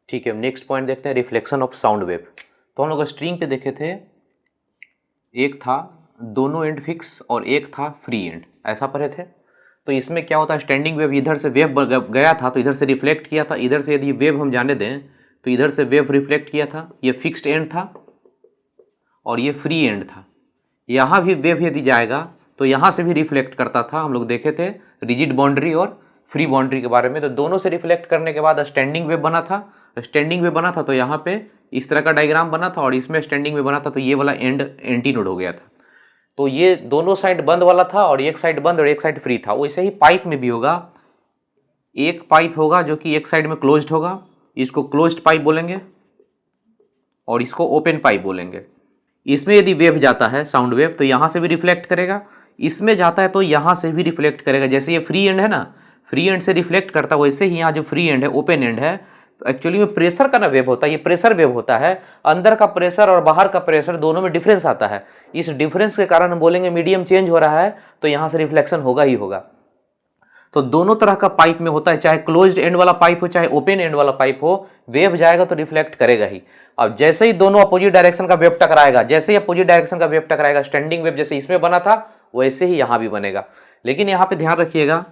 ठीक है, next point देखते हैं, रिफ्लेक्शन ऑफ साउंड वेव। तो हम लोग स्ट्रिंग पे देखे थे, एक था दोनों एंड फिक्स और एक था फ्री एंड, ऐसा पढ़े थे। तो इसमें क्या होता है, स्टैंडिंग वेव इधर से वेव गया था तो इधर से रिफ्लेक्ट किया था, इधर से यदि वेव हम जाने दें तो इधर से वेव रिफ्लेक्ट किया था, ये फिक्स्ड एंड था और ये फ्री एंड था। यहाँ भी वेव यदि जाएगा तो यहाँ से भी रिफ्लेक्ट करता था, हम लोग देखे थे रिजिड बाउंड्री और फ्री बाउंड्री के बारे में। तो दोनों से रिफ्लेक्ट करने के बाद स्टैंडिंग वेव बना था, स्टैंडिंग वेव बना था तो यहाँ पे इस तरह का डायग्राम बना था और इसमें स्टैंडिंग वेव बना था, तो ये वाला एंड एंटी नोड हो गया था। तो ये दोनों साइड बंद वाला था और एक साइड बंद और एक साइड फ्री था। वैसे ही पाइप में भी होगा, एक पाइप होगा जो कि एक साइड में क्लोज्ड होगा, इसको क्लोज्ड पाइप बोलेंगे और इसको ओपन पाइप बोलेंगे। इसमें यदि वेव जाता है साउंड वेव तो यहाँ से भी रिफ्लेक्ट करेगा, इसमें जाता है तो यहाँ से भी रिफ्लेक्ट करेगा। जैसे ये फ्री एंड है ना, फ्री एंड से रिफ्लेक्ट करता है, वैसे ही यहाँ जो फ्री एंड है ओपन एंड है, एक्चुअली में प्रेशर का ना वेव होता है, ये प्रेशर वेव होता है। अंदर का प्रेशर और बाहर का प्रेशर दोनों में डिफरेंस आता है, इस डिफरेंस के कारण हम बोलेंगे मीडियम चेंज हो रहा है तो यहाँ से रिफ्लेक्शन होगा ही होगा। तो दोनों तरह का पाइप में होता है, चाहे क्लोज्ड एंड वाला पाइप हो चाहे ओपन एंड वाला पाइप हो, वेव जाएगा तो रिफ्लेक्ट करेगा ही। अब जैसे ही दोनों अपोजिट डायरेक्शन का वेव टकराएगा, जैसे ही अपोजिट डायरेक्शन का वेव टकराएगा, स्टैंडिंग वेव जैसे इसमें बना था वैसे ही यहाँ भी बनेगा। लेकिन यहाँ पे ध्यान रखिएगा,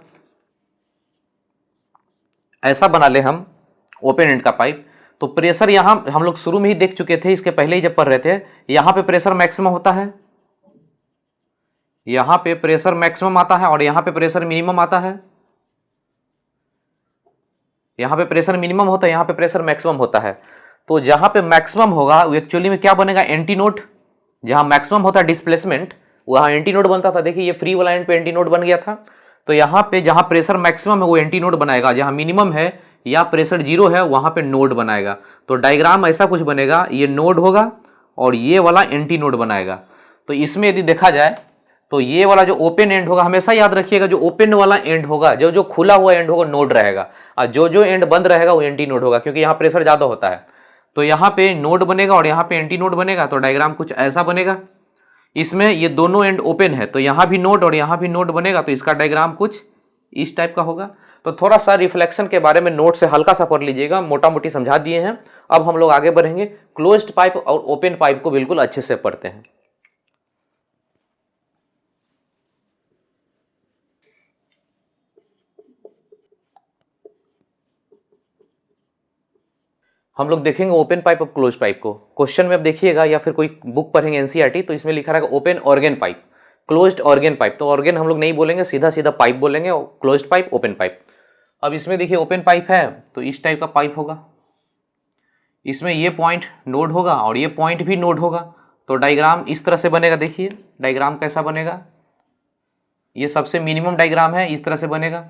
ऐसा बना ले हम ओपन एंड का पाइप, तो प्रेशर यहाँ हम लोग शुरू में ही देख चुके थे, इसके पहले ही जब पढ़ रहे थे, यहाँ पे प्रेशर मैक्सिमम होता है, यहाँ पे प्रेशर मैक्सिमम आता है और यहाँ पे प्रेशर मिनिमम आता है। यहाँ पे प्रेशर मिनिमम होता है, यहाँ पे प्रेशर मैक्सिमम होता है। तो जहाँ पे मैक्सिमम होगा वो एक्चुअली में क्या बनेगा, एंटी नोड। जहाँ मैक्सिमम होता है डिस्प्लेसमेंट वहाँ एंटी नोड बनता था। देखिए ये फ्री वाला एंड पे एंटी नोड बन गया था। तो यहाँ पे जहाँ प्रेशर मैक्सिमम है वो एंटी नोड बनाएगा, जहाँ मिनिमम है या प्रेशर जीरो है वहाँ पे नोड बनाएगा। तो डायग्राम ऐसा कुछ बनेगा, ये नोड होगा और ये वाला एंटी नोड बनाएगा। तो इसमें यदि देखा जाए तो ये वाला जो ओपन एंड होगा, हमेशा याद रखिएगा, जो ओपन वाला एंड होगा, जो जो खुला हुआ एंड होगा नोड रहेगा, और जो जो एंड बंद रहेगा वो एंटी नोड होगा, क्योंकि यहाँ प्रेशर ज़्यादा होता है। तो यहाँ पे नोड बनेगा और यहाँ पे एंटी नोड बनेगा। तो डायग्राम कुछ ऐसा बनेगा। इसमें ये दोनों एंड ओपन है तो यहाँ भी नोड और यहाँ भी नोड बनेगा, तो इसका डायग्राम कुछ इस टाइप का होगा। तो थोड़ा सा रिफ्लेक्शन के बारे में नोट से हल्का सा पढ़ लीजिएगा, मोटा मोटी समझा दिए हैं। अब हम लोग आगे बढ़ेंगे, क्लोज्ड पाइप और ओपन पाइप को बिल्कुल अच्छे से पढ़ते हैं। हम लोग देखेंगे ओपन पाइप और क्लोज पाइप को। क्वेश्चन में अब देखिएगा या फिर कोई बुक पढ़ेंगे एनसीईआरटी तो इसमें लिखा रहेगा open organ pipe, closed organ pipe. तो ऑर्गन हम लोग नहीं बोलेंगे, सीधा सीधा पाइप बोलेंगे, क्लोज्ड पाइप ओपन पाइप। अब इसमें देखिए ओपन पाइप है तो इस टाइप का पाइप होगा, इसमें ये पॉइंट नोड होगा और ये पॉइंट भी नोड होगा। तो डायग्राम इस तरह से बनेगा। देखिए डायग्राम कैसा बनेगा, ये सबसे मिनिमम डायग्राम है, इस तरह से बनेगा।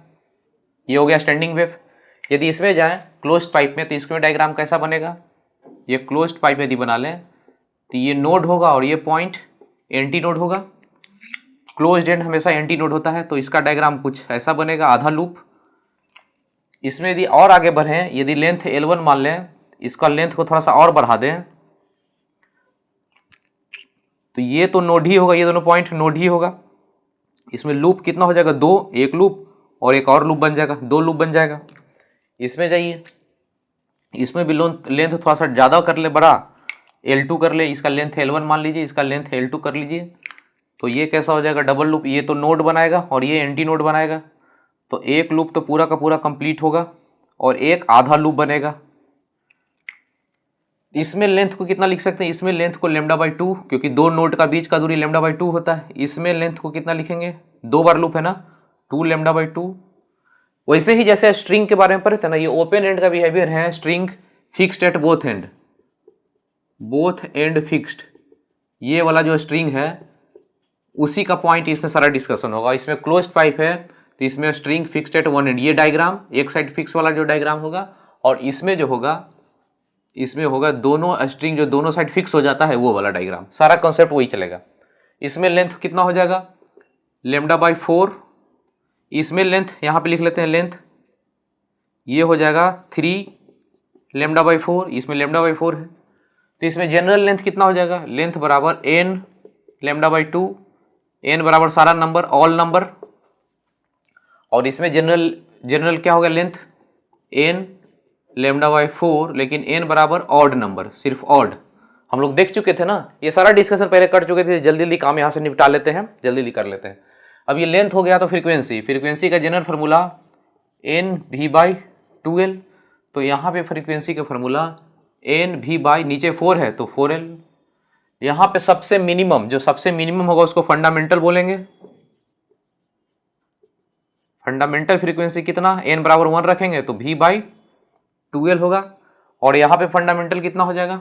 ये हो गया स्टैंडिंग वेव। यदि इसमें जाएं क्लोज्ड पाइप में तो इसमें डायग्राम कैसा बनेगा, ये क्लोज्ड पाइप यदि बना लें तो ये नोड होगा और ये पॉइंट एंटी नोड होगा। क्लोज्ड एंड हमेशा एंटी नोड होता है, तो इसका डायग्राम कुछ ऐसा बनेगा, आधा लूप। इसमें यदि और आगे बढ़ें, यदि लेंथ L1 मान लें, इसका लेंथ को थोड़ा सा और बढ़ा दें तो ये तो नोड ही होगा, ये दोनों पॉइंट नोड ही होगा। इसमें लूप कितना हो जाएगा, दो, एक लूप और एक और लूप बन जाएगा, दो लूप बन जाएगा। इसमें जाइए, इसमें भी लेंथ थोड़ा सा ज़्यादा कर ले, बड़ा L2 कर ले, इसका लेंथ L1 मान लीजिए, इसका लेंथ L2 कर लीजिए। तो ये कैसा हो जाएगा, डबल लूप। ये तो नोड बनाएगा और ये एंटी नोड बनाएगा। तो एक लूप तो पूरा का पूरा कंप्लीट होगा और एक आधा लूप बनेगा। इसमें लेंथ को कितना लिख सकते हैं, इसमें लेंथ को λ/2, क्योंकि दो नोड का बीच का दूरी λ/2 होता है। इसमें लेंथ को कितना लिखेंगे, दो बार लूप है ना, 2 λ/2। वैसे ही जैसे स्ट्रिंग के बारे में पढ़े थे ना, ये ओपन एंड का बिहेवियर है, string fixed at both and, both and fixed. ये वाला जो स्ट्रिंग है उसी का पॉइंट इसमें सारा डिस्कशन होगा। इसमें क्लोज्ड पाइप है तो इसमें string fixed at one and, ये डायग्राम एक साइड फिक्स वाला जो डायग्राम होगा, और इसमें जो होगा, इसमें होगा दोनों स्ट्रिंग जो दोनों साइड फिक्स हो जाता है वो वाला डायग्राम। सारा कॉन्सेप्ट वही चलेगा। इसमें लेंथ कितना हो जाएगा, λ/4। इसमें लेंथ यहाँ पे लिख लेते हैं, लेंथ ये हो जाएगा 3 λ/4, इसमें λ/4 है। तो इसमें जनरल लेंथ कितना हो जाएगा, लेंथ बराबर n λ/2, n बराबर सारा नंबर, ऑल नंबर। और इसमें जनरल क्या हो गया, लेंथ n लेमडा बाई 4, लेकिन n बराबर ऑड नंबर, सिर्फ ऑड। हम लोग देख चुके थे ना, ये सारा डिस्कशन पहले कर चुके थे। जल्दी जल्दी काम यहाँ से निपटा लेते हैं, जल्दी जल्दी कर लेते हैं। अब ये लेंथ हो गया, तो फ्रीक्वेंसी, फ्रीक्वेंसी का general formula n v by 2L। तो यहाँ पे फ्रीक्वेंसी का फार्मूला एन वी बाई, नीचे 4 है तो 4L। यहाँ पे सबसे मिनिमम, जो सबसे मिनिमम होगा उसको फंडामेंटल बोलेंगे। फंडामेंटल फ्रीक्वेंसी कितना, एन बराबर 1 रखेंगे तो वी बाई 2L होगा। और यहाँ पे फंडामेंटल कितना हो जाएगा,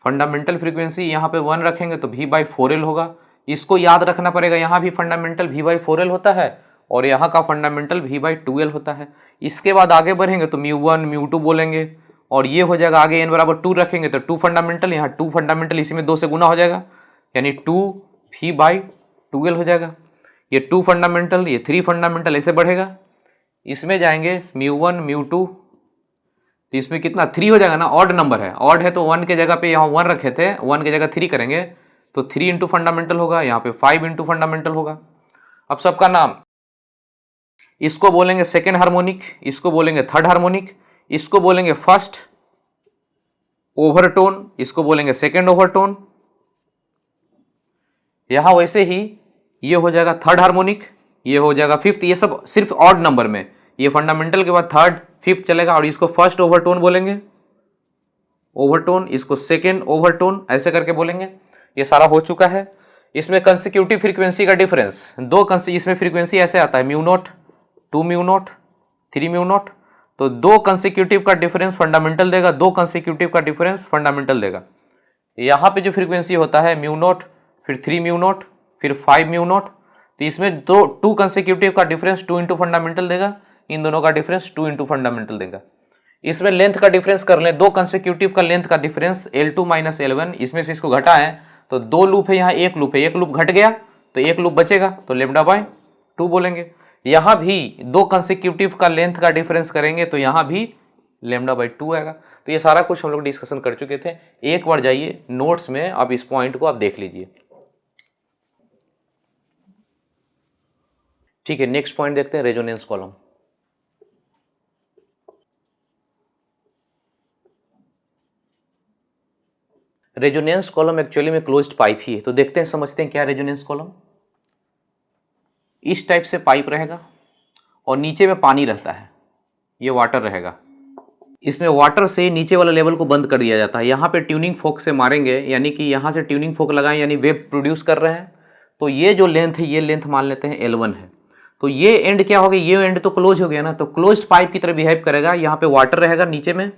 फंडामेंटल फ्रीक्वेंसी यहाँ पे 1 रखेंगे तो वी बाई 4L होगा। इसको याद रखना पड़ेगा, यहाँ भी फंडामेंटल वी बाई 4L होता है और यहाँ का फंडामेंटल वी बाई 2L होता है। इसके बाद आगे बढ़ेंगे तो μ1 μ2 बोलेंगे और ये हो जाएगा आगे n बराबर 2 रखेंगे तो 2 फंडामेंटल, यहाँ 2 फंडामेंटल इसी में 2 से गुना हो जाएगा, यानी 2 वी बाई 2L हो जाएगा। ये 2 फंडामेंटल, ये 3 फंडामेंटल, ऐसे बढ़ेगा। इसमें जाएंगे μ1 μ2, तो इसमें कितना 3 हो जाएगा ना, ऑड नंबर है, ऑड है तो 1 के जगह पे यहाँ 1 रखे थे, 1 की जगह 3 करेंगे तो 3 इंटू फंडामेंटल होगा, यहाँ पे 5 इंटू फंडामेंटल होगा। अब सबका नाम, इसको बोलेंगे सेकेंड हार्मोनिक, इसको बोलेंगे थर्ड हार्मोनिक, इसको बोलेंगे फर्स्ट ओवरटोन, इसको बोलेंगे सेकेंड ओवरटोन। यहां वैसे ही ये हो जाएगा थर्ड हार्मोनिक, ये हो जाएगा फिफ्थ, ये सब सिर्फ ऑड नंबर में, ये फंडामेंटल के बाद थर्ड फिफ्थ चलेगा। और इसको फर्स्ट ओवरटोन बोलेंगे, ओवरटोन, इसको सेकेंड ओवरटोन, ऐसे करके बोलेंगे। ये सारा हो चुका है। इसमें कंसेक्यूटिव फ्रीक्वेंसी का डिफरेंस, इसमें फ्रीक्वेंसी ऐसे आता है mu naught, 2 mu naught, 3 mu naught, तो 2 कंसेक्यूटिव का डिफरेंस फंडामेंटल देगा, 2 कंसेक्यूटिव का डिफरेंस फंडामेंटल देगा। यहाँ पे जो फ्रीक्वेंसी होता है म्यू नॉट, फिर 3 म्यू नॉट, फिर 5 म्यू नॉट, तो इसमें 2 कंसेक्यूटिव का डिफरेंस 2 इंटू फंडामेंटल देगा, इन दोनों का डिफरेंस 2 इंटू फंडामेंटल देगा। इसमें लेंथ का डिफरेंस कर लें, 2 कंसेक्यूटिव का लेंथ का डिफरेंस L2 माइनस L1, इसमें से इसको घटाएं तो 2 लूप है, यहाँ 1 लूप है, 1 लूप घट गया तो 1 लूप बचेगा, तो लेमडा बाय 2 बोलेंगे। यहाँ भी 2 कंसेक्यूटिव का लेंथ का डिफरेंस करेंगे तो यहाँ भी लेमडा बाय 2 आएगा। तो ये सारा कुछ हम लोग डिस्कशन कर चुके थे। एक बार जाइए नोट्स में, अब इस पॉइंट को आप देख लीजिए, ठीक है। नेक्स्ट पॉइंट देखते हैं, resonance column. Resonance column actually में क्लोज्ड पाइप ही है, तो देखते हैं, समझते हैं क्या रेजोनेंस कॉलम। इस टाइप से पाइप रहेगा और नीचे में पानी रहता है, ये वाटर रहेगा। इसमें वाटर से नीचे वाला लेवल को बंद कर दिया जाता है। यहाँ पे ट्यूनिंग फोक से मारेंगे, यानी कि यहाँ से ट्यूनिंग फोक लगाएं, यानी वेव प्रोड्यूस कर रहे हैं। तो ये जो लेंथ है, ये लेंथ मान लेते हैं L1 है। तो ये एंड क्या हो गया, ये एंड तो क्लोज हो गया ना, तो क्लोज्ड पाइप की तरह बिहेव करेगा। यहाँ पे वाटर रहेगा नीचे में,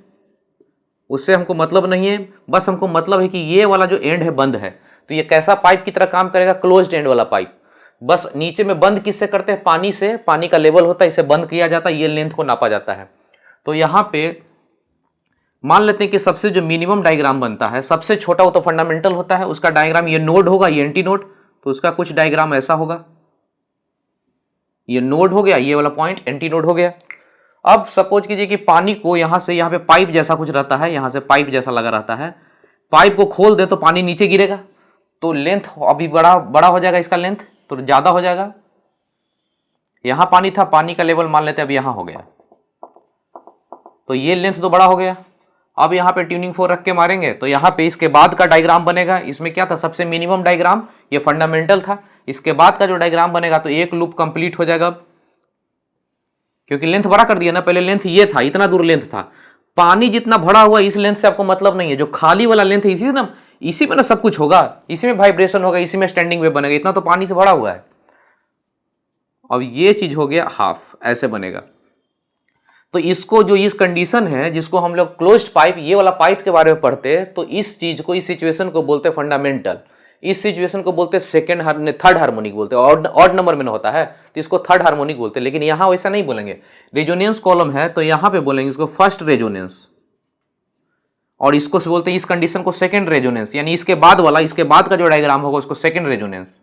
उससे हमको मतलब नहीं है, बस हमको मतलब है कि ये वाला जो एंड है बंद है। तो ये कैसा पाइप की तरह काम करेगा, क्लोज्ड एंड वाला पाइप। बस नीचे में बंद किससे करते हैं, पानी से, पानी का लेवल होता है, इसे बंद किया जाता है, ये लेंथ को नापा जाता है। तो यहाँ पे मान लेते हैं कि सबसे जो मिनिमम डायग्राम बनता है, सबसे छोटा वो तो फंडामेंटल होता है, उसका डायग्राम ये नोड होगा, ये एंटी नोड, तो उसका कुछ डायग्राम ऐसा होगा, ये नोड हो गया, ये वाला पॉइंट एंटी नोड हो गया। अब सपोज कीजिए कि पानी को यहाँ से, यहाँ पे पाइप जैसा कुछ रहता है, यहाँ से पाइप जैसा लगा रहता है, पाइप को खोल दे तो पानी नीचे गिरेगा, तो लेंथ अभी बड़ा हो जाएगा, इसका लेंथ तो ज़्यादा हो जाएगा। यहाँ पानी था, पानी का लेवल मान लेते हैं अब यहाँ हो गया, तो ये लेंथ तो बड़ा हो गया। अब यहाँ पे ट्यूनिंग फोर्क रख के मारेंगे तो यहाँ पे इसके बाद का डायग्राम बनेगा। इसमें क्या था, सबसे मिनिमम डायग्राम, ये फंडामेंटल था। इसके बाद का जो डायग्राम बनेगा तो एक लूप कंप्लीट हो जाएगा, अब क्योंकि लेंथ बड़ा कर दिया ना, पहले लेंथ ये था, इतना दूर लेंथ था। पानी जितना भरा हुआ इस लेंथ से आपको मतलब नहीं है, जो खाली वाला लेंथ है इसी ना, इसी में ना सब कुछ होगा, इसी में वाइब्रेशन होगा, इसी में स्टैंडिंग वेव बनेगा, इतना तो पानी से भरा हुआ है। अब ये चीज हो गया हाफ, ऐसे बनेगा। तो इसको जो इस कंडीशन है, जिसको हम लोग क्लोज्ड पाइप, ये वाला पाइप के बारे में पढ़ते हैं, तो इस चीज को, इस सिचुएशन को बोलते हैं फंडामेंटल, इस सिचुएशन को बोलते हैं थर्ड हार्मोनिक बोलते हैं, ऑड नंबर में होता है तो इसको थर्ड हार्मोनिक बोलते हैं। लेकिन यहां वैसा नहीं बोलेंगे, रेजोनेंस कॉलम है तो यहां पे बोलेंगे इसको फर्स्ट रेजोनेंस, और इसको से बोलते हैं इस कंडीशन को सेकंड रेजोनेंस, यानी इसके बाद वाला, इसके बाद का जो डायग्राम होगा उसको सेकंड रेजोनेंस।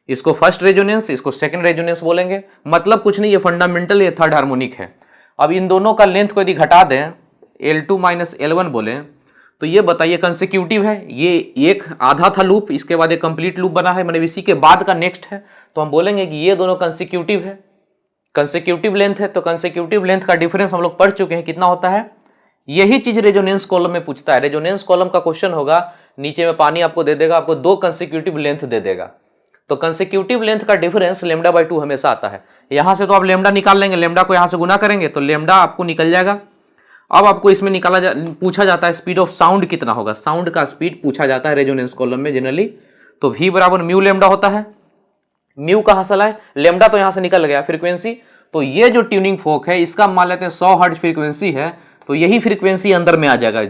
इसको फर्स्ट रेजोनेंस, इसको सेकंड रेजोनेंस बोलेंगे। मतलब कुछ नहीं, ये फंडामेंटल, ये थर्ड हार्मोनिक है। अब इन दोनों का लेंथ को यदि घटा दें, L2 माइनस L1 बोले, तो ये बताइए कंसेक्यूटिव है, ये एक आधा था लूप, इसके बाद एक कंप्लीट लूप बना है, मतलब इसी के बाद का नेक्स्ट है, तो हम बोलेंगे कि ये दोनों कंसेक्यूटिव है। कंसेक्यूटिव लेंथ है, तो कंसेक्यूटिव लेंथ का डिफरेंस हम लोग पढ़ चुके हैं कितना होता है। यही चीज रेजोनेंस कॉलम में पूछता है। रेजोनेंस कॉलम का क्वेश्चन होगा, नीचे में पानी आपको दे देगा, आपको 2 कंसेक्यूटिव लेंथ दे देगा, तो कंसेक्यूटिव लेंथ का डिफरेंस λ/2 हमेशा आता है। यहां से तो आप लेमडा निकाल लेंगे, लेमडा को यहां से गुना करेंगे तो लेमडा आपको निकल जाएगा। अब आपको इसमें पूछा जाता है स्पीड ऑफ साउंड कितना होगा, साउंड का स्पीड पूछा जाता है रेजोनेंस कॉलम में जनरली, तो v बराबर म्यू लेमडा होता है। म्यू कहां से लाए, लेमडा तो यहां से निकल गया फ्रीक्वेंसी, तो ये जो ट्यूनिंग फोक है इसका मान लेते हैं 100 हर्ट्ज फ्रीक्वेंसी है, तो यही फ्रीक्वेंसी अंदर में आ जाएगा।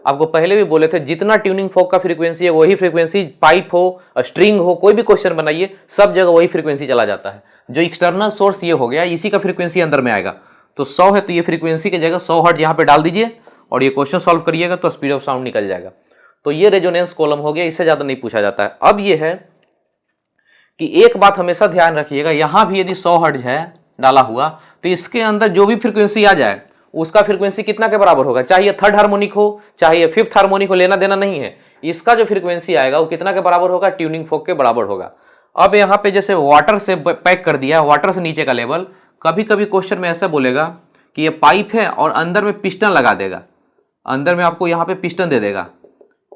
आपको पहले भी बोले थे जितना ट्यूनिंग फोक का फ्रीक्वेंसी है वही फ्रीक्वेंसी, पाइप हो स्ट्रिंग हो कोई भी क्वेश्चन बनाइए सब जगह वही फ्रीक्वेंसी चला जाता है। जो एक्सटर्नल सोर्स ये हो गया इसी का फ्रीक्वेंसी अंदर में आएगा, तो 100 है तो ये फ्रीक्वेंसी की जगह 100 हर्ट्ज यहाँ पे डाल दीजिए और ये क्वेश्चन सॉल्व करिएगा तो स्पीड ऑफ साउंड निकल जाएगा। तो ये रेजोनेंस कॉलम हो गया, इससे ज्यादा नहीं पूछा जाता है। अब ये है कि एक बात हमेशा ध्यान रखिएगा, यहां भी यदि 100 हर्ट्ज है डाला हुआ तो इसके अंदर जो भी फ्रीक्वेंसी आ जाए उसका फ्रीक्वेंसी कितना के बराबर होगा, चाहे थर्ड हार्मोनिक हो चाहे फिफ्थ हार्मोनिक हो, लेना देना नहीं है। इसका जो फ्रीक्वेंसी आएगा वो कितना के बराबर होगा, ट्यूनिंग फोक के बराबर होगा। अब यहाँ पे जैसे वाटर से पैक कर दिया, वाटर से नीचे का लेवल, कभी कभी क्वेश्चन में ऐसा बोलेगा कि ये पाइप है और अंदर में पिस्टन लगा देगा, अंदर में आपको यहाँ पे पिस्टन दे देगा,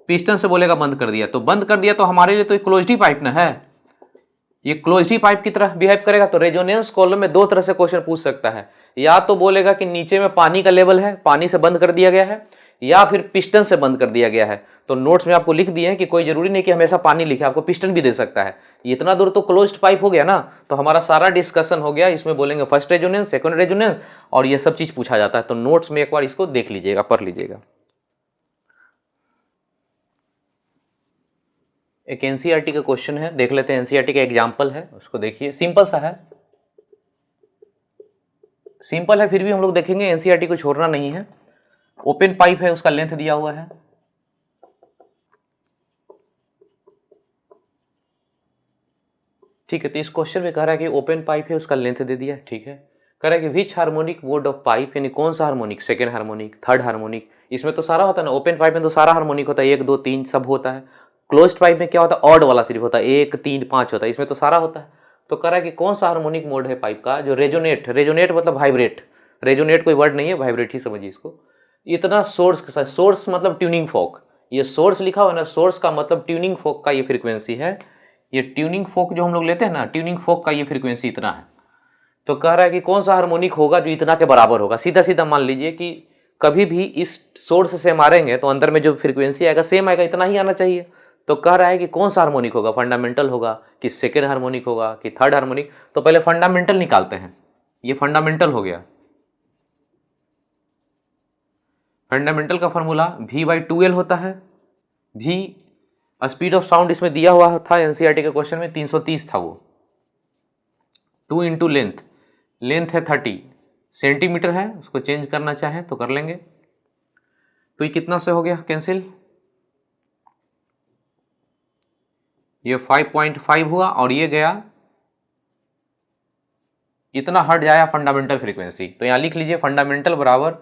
पिस्टन से बोलेगा बंद कर दिया, तो बंद कर दिया तो हमारे लिए तो क्लोज्ड ही पाइप ना है, ये क्लोज्ड ही पाइप की तरह बिहेव करेगा। तो रेजोनेंस कॉलम में 2 तरह से क्वेश्चन पूछ सकता है, या तो बोलेगा कि नीचे में पानी का लेवल है, पानी से बंद कर दिया गया है, या फिर पिस्टन से बंद कर दिया गया है। तो नोट्स में आपको लिख दिए हैं कि कोई जरूरी नहीं कि हमेशा पानी लिखे, आपको पिस्टन भी दे सकता है। इतना दूर तो क्लोज्ड पाइप हो गया ना, तो हमारा सारा डिस्कशन हो गया। इसमें बोलेंगे फर्स्ट रेजोनेंस, सेकंड रेजोनेंस और ये सब चीज पूछा जाता है। तो नोट्स में एक बार इसको देख लीजिएगा, पढ़ लीजिएगा। एक एनसीईआरटी का क्वेश्चन है, देख लेते हैं। एनसीईआरटी का एग्जाम्पल है, उसको देखिए, सिंपल सा है, सिंपल है, फिर भी हम लोग देखेंगे, एनसीईआरटी को छोड़ना नहीं है। ओपन पाइप है, उसका लेंथ दिया हुआ है, ठीक है। तो इस क्वेश्चन में कह रहा है कि ओपन पाइप है, उसका लेंथ दे दिया, ठीक है। कह रहा है कि विच हार्मोनिक मोड ऑफ पाइप, यानी कौन सा harmonic, second harmonic, third harmonic, इसमें तो सारा होता है ना, ओपन पाइप में तो सारा हार्मोनिक होता है, 1 2 3 सब होता है। क्लोज्ड पाइप में क्या होता है, ऑड वाला सिर्फ होता है, 1 3 5 होता है, इसमें तो सारा होता है। तो कह रहा है कि कौन सा हार्मोनिक मोड है पाइप का जो रेजोनेट, रेजोनेट मतलब वाइब्रेट, रेजोनेट कोई वर्ड नहीं है, वाइब्रेट ही समझिए इसको। इतना सोर्स के साथ, सोर्स मतलब ट्यूनिंग फोक, ये सोर्स लिखा हुआ है ना, सोर्स का मतलब ट्यूनिंग फोक का ये फ्रीक्वेंसी है। ये ट्यूनिंग फोक जो हम लोग लेते हैं ना, ट्यूनिंग फोक का ये फ्रीक्वेंसी इतना है। तो कह रहा है कि कौन सा हार्मोनिक होगा जो इतना के बराबर होगा। सीधा सीधा मान लीजिए कि कभी भी इस सोर्स से मारेंगे तो अंदर में जो फ्रीक्वेंसी आएगा सेम आएगा, इतना ही आना चाहिए। तो कह रहा है कि कौन सा हार्मोनिक होगा, फंडामेंटल होगा कि सेकेंड हार्मोनिक होगा कि थर्ड हार्मोनिक। तो पहले फंडामेंटल निकालते हैं, ये फंडामेंटल हो गया। फंडामेंटल का फॉर्मूला V/2L होता है। V स्पीड ऑफ साउंड इसमें दिया हुआ था एनसीईआरटी के क्वेश्चन में 330 था, वो 2 इंटू लेंथ, लेंथ है 30 सेंटीमीटर है, उसको चेंज करना चाहें तो कर लेंगे। तो ये कितना से हो गया कैंसिल, ये 5.5 हुआ और ये गया, इतना हट जाया फंडामेंटल फ्रीक्वेंसी। तो यहाँ लिख लीजिए फंडामेंटल बराबर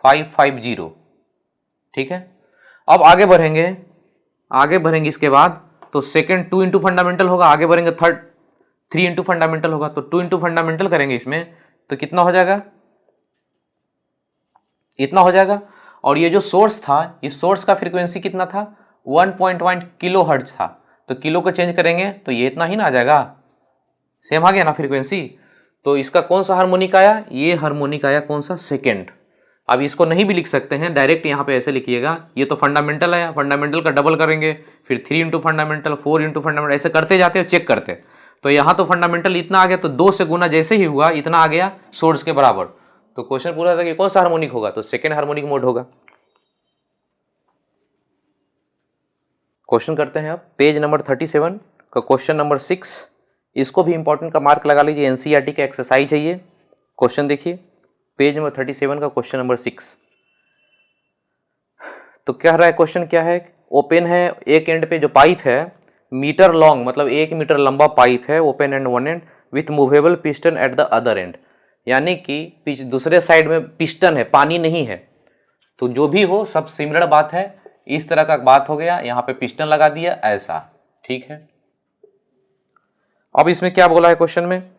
550, ठीक है। अब आगे बढ़ेंगे, आगे बढ़ेंगे इसके बाद तो सेकंड 2 इंटू फंडामेंटल होगा, आगे बढ़ेंगे थर्ड 3 इंटू फंडामेंटल होगा। तो 2 इंटू फंडामेंटल करेंगे इसमें तो कितना हो जाएगा, इतना हो जाएगा। और ये जो सोर्स था, ये सोर्स का फ्रीक्वेंसी कितना था, 1.1 किलो हर्ट्ज था। तो किलो को चेंज करेंगे तो ये इतना ही ना आ जाएगा, सेम आ गया ना फ्रीक्वेंसी। तो इसका कौन सा हार्मोनिक आया, ये हार्मोनिक आया कौन सा, सेकेंड। अब इसको नहीं भी लिख सकते हैं, डायरेक्ट यहाँ पे ऐसे लिखिएगा, ये तो फंडामेंटल आया, फंडामेंटल का डबल करेंगे, फिर 3 इंटू फंडामेंटल, 4 इंटू फंडामेंटल, ऐसे करते जाते हो, चेक करते। तो यहाँ तो फंडामेंटल इतना आ गया, तो 2 से गुना जैसे ही हुआ इतना आ गया सोर्स के बराबर। तो क्वेश्चन पूरा था कि कौन सा हार्मोनिक होगा, तो सेकेंड हार्मोनिक मोड होगा। क्वेश्चन करते हैं अब, पेज नंबर 37 का क्वेश्चन नंबर 6, इसको भी इंपॉर्टेंट का मार्क लगा लीजिए, एनसीईआरटी का एक्सरसाइज है ये। क्वेश्चन देखिए, पेज नंबर 37 का क्वेश्चन नंबर 6। तो क्या रहा है क्वेश्चन, क्या है, ओपन है, एक एंड पे जो पाइप है मीटर लॉन्ग, मतलब 1 मीटर लंबा पाइप है, open and one and with movable piston at the other and, यानी कि दूसरे साइड में पिस्टन है, पानी नहीं है। तो जो भी हो सब सिमिलर बात है, इस तरह का बात हो गया, यहाँ पे पिस्टन लगा दिया ऐसा, ठीक है। अब इसमें क्या बोला है क्वेश्चन में,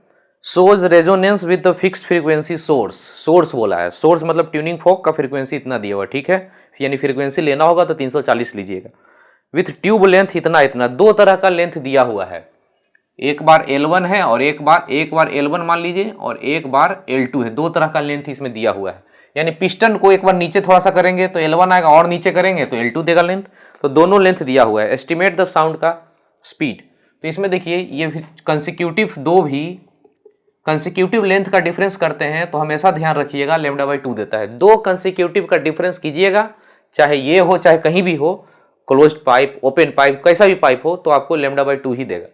shows resonance with the fixed frequency source. Source बोला है, सोर्स मतलब ट्यूनिंग फोक का फ्रीक्वेंसी इतना दिया हुआ, ठीक है, यानी फ्रीक्वेंसी लेना होगा तो 340 लीजिएगा। विथ ट्यूब लेंथ इतना इतना, दो तरह का लेंथ दिया हुआ है, एक बार L1 है और एक बार L1 मान लीजिए और एक बार L2 है, दो तरह का लेंथ इसमें दिया हुआ है। यानी पिस्टन को एक बार नीचे थोड़ा सा करेंगे तो L1 आएगा और नीचे करेंगे तो L2 देगा लेंथ, तो दोनों लेंथ दिया हुआ है। एस्टिमेट द साउंड का स्पीड, तो इसमें देखिए ये कंसिक्यूटिव दो भी कंसिक्यूटिव लेंथ का डिफरेंस करते हैं तो हमेशा ध्यान रखिएगा λ/2 देता है। दो कंसिक्यूटिव का डिफरेंस कीजिएगा, चाहे ये हो चाहे कहीं भी हो, क्लोज्ड पाइप ओपन पाइप कैसा भी पाइप हो, तो आपको λ/2 ही देगा।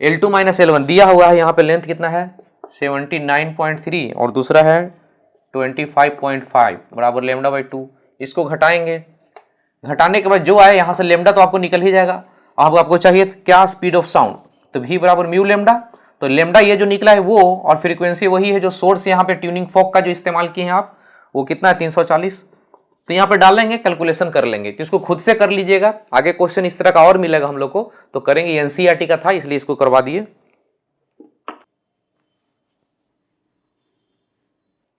L2 माइनस L1 दिया हुआ है, यहाँ पे लेंथ कितना है 79.3 और दूसरा है 25.5 बराबर λ/2। इसको घटाएंगे, घटाने के बाद जो आए यहाँ से लेमडा तो आपको निकल ही जाएगा। अब आपको चाहिए क्या स्पीड ऑफ साउंड, तो v बराबर म्यू लेमडा, तो लेमडा ये जो निकला है वो और फ्रीक्वेंसी वही है जो सोर्स यहाँ पे ट्यूनिंग फोक का जो इस्तेमाल किए हैं आप, वो कितना है 340। तो यहाँ पे डालेंगे, कैलकुलेशन कर लेंगे, तो इसको खुद से कर लीजिएगा। आगे क्वेश्चन इस तरह का और मिलेगा हम लोग को, तो करेंगे, एनसीईआरटी का था इसलिए इसको करवा दिए।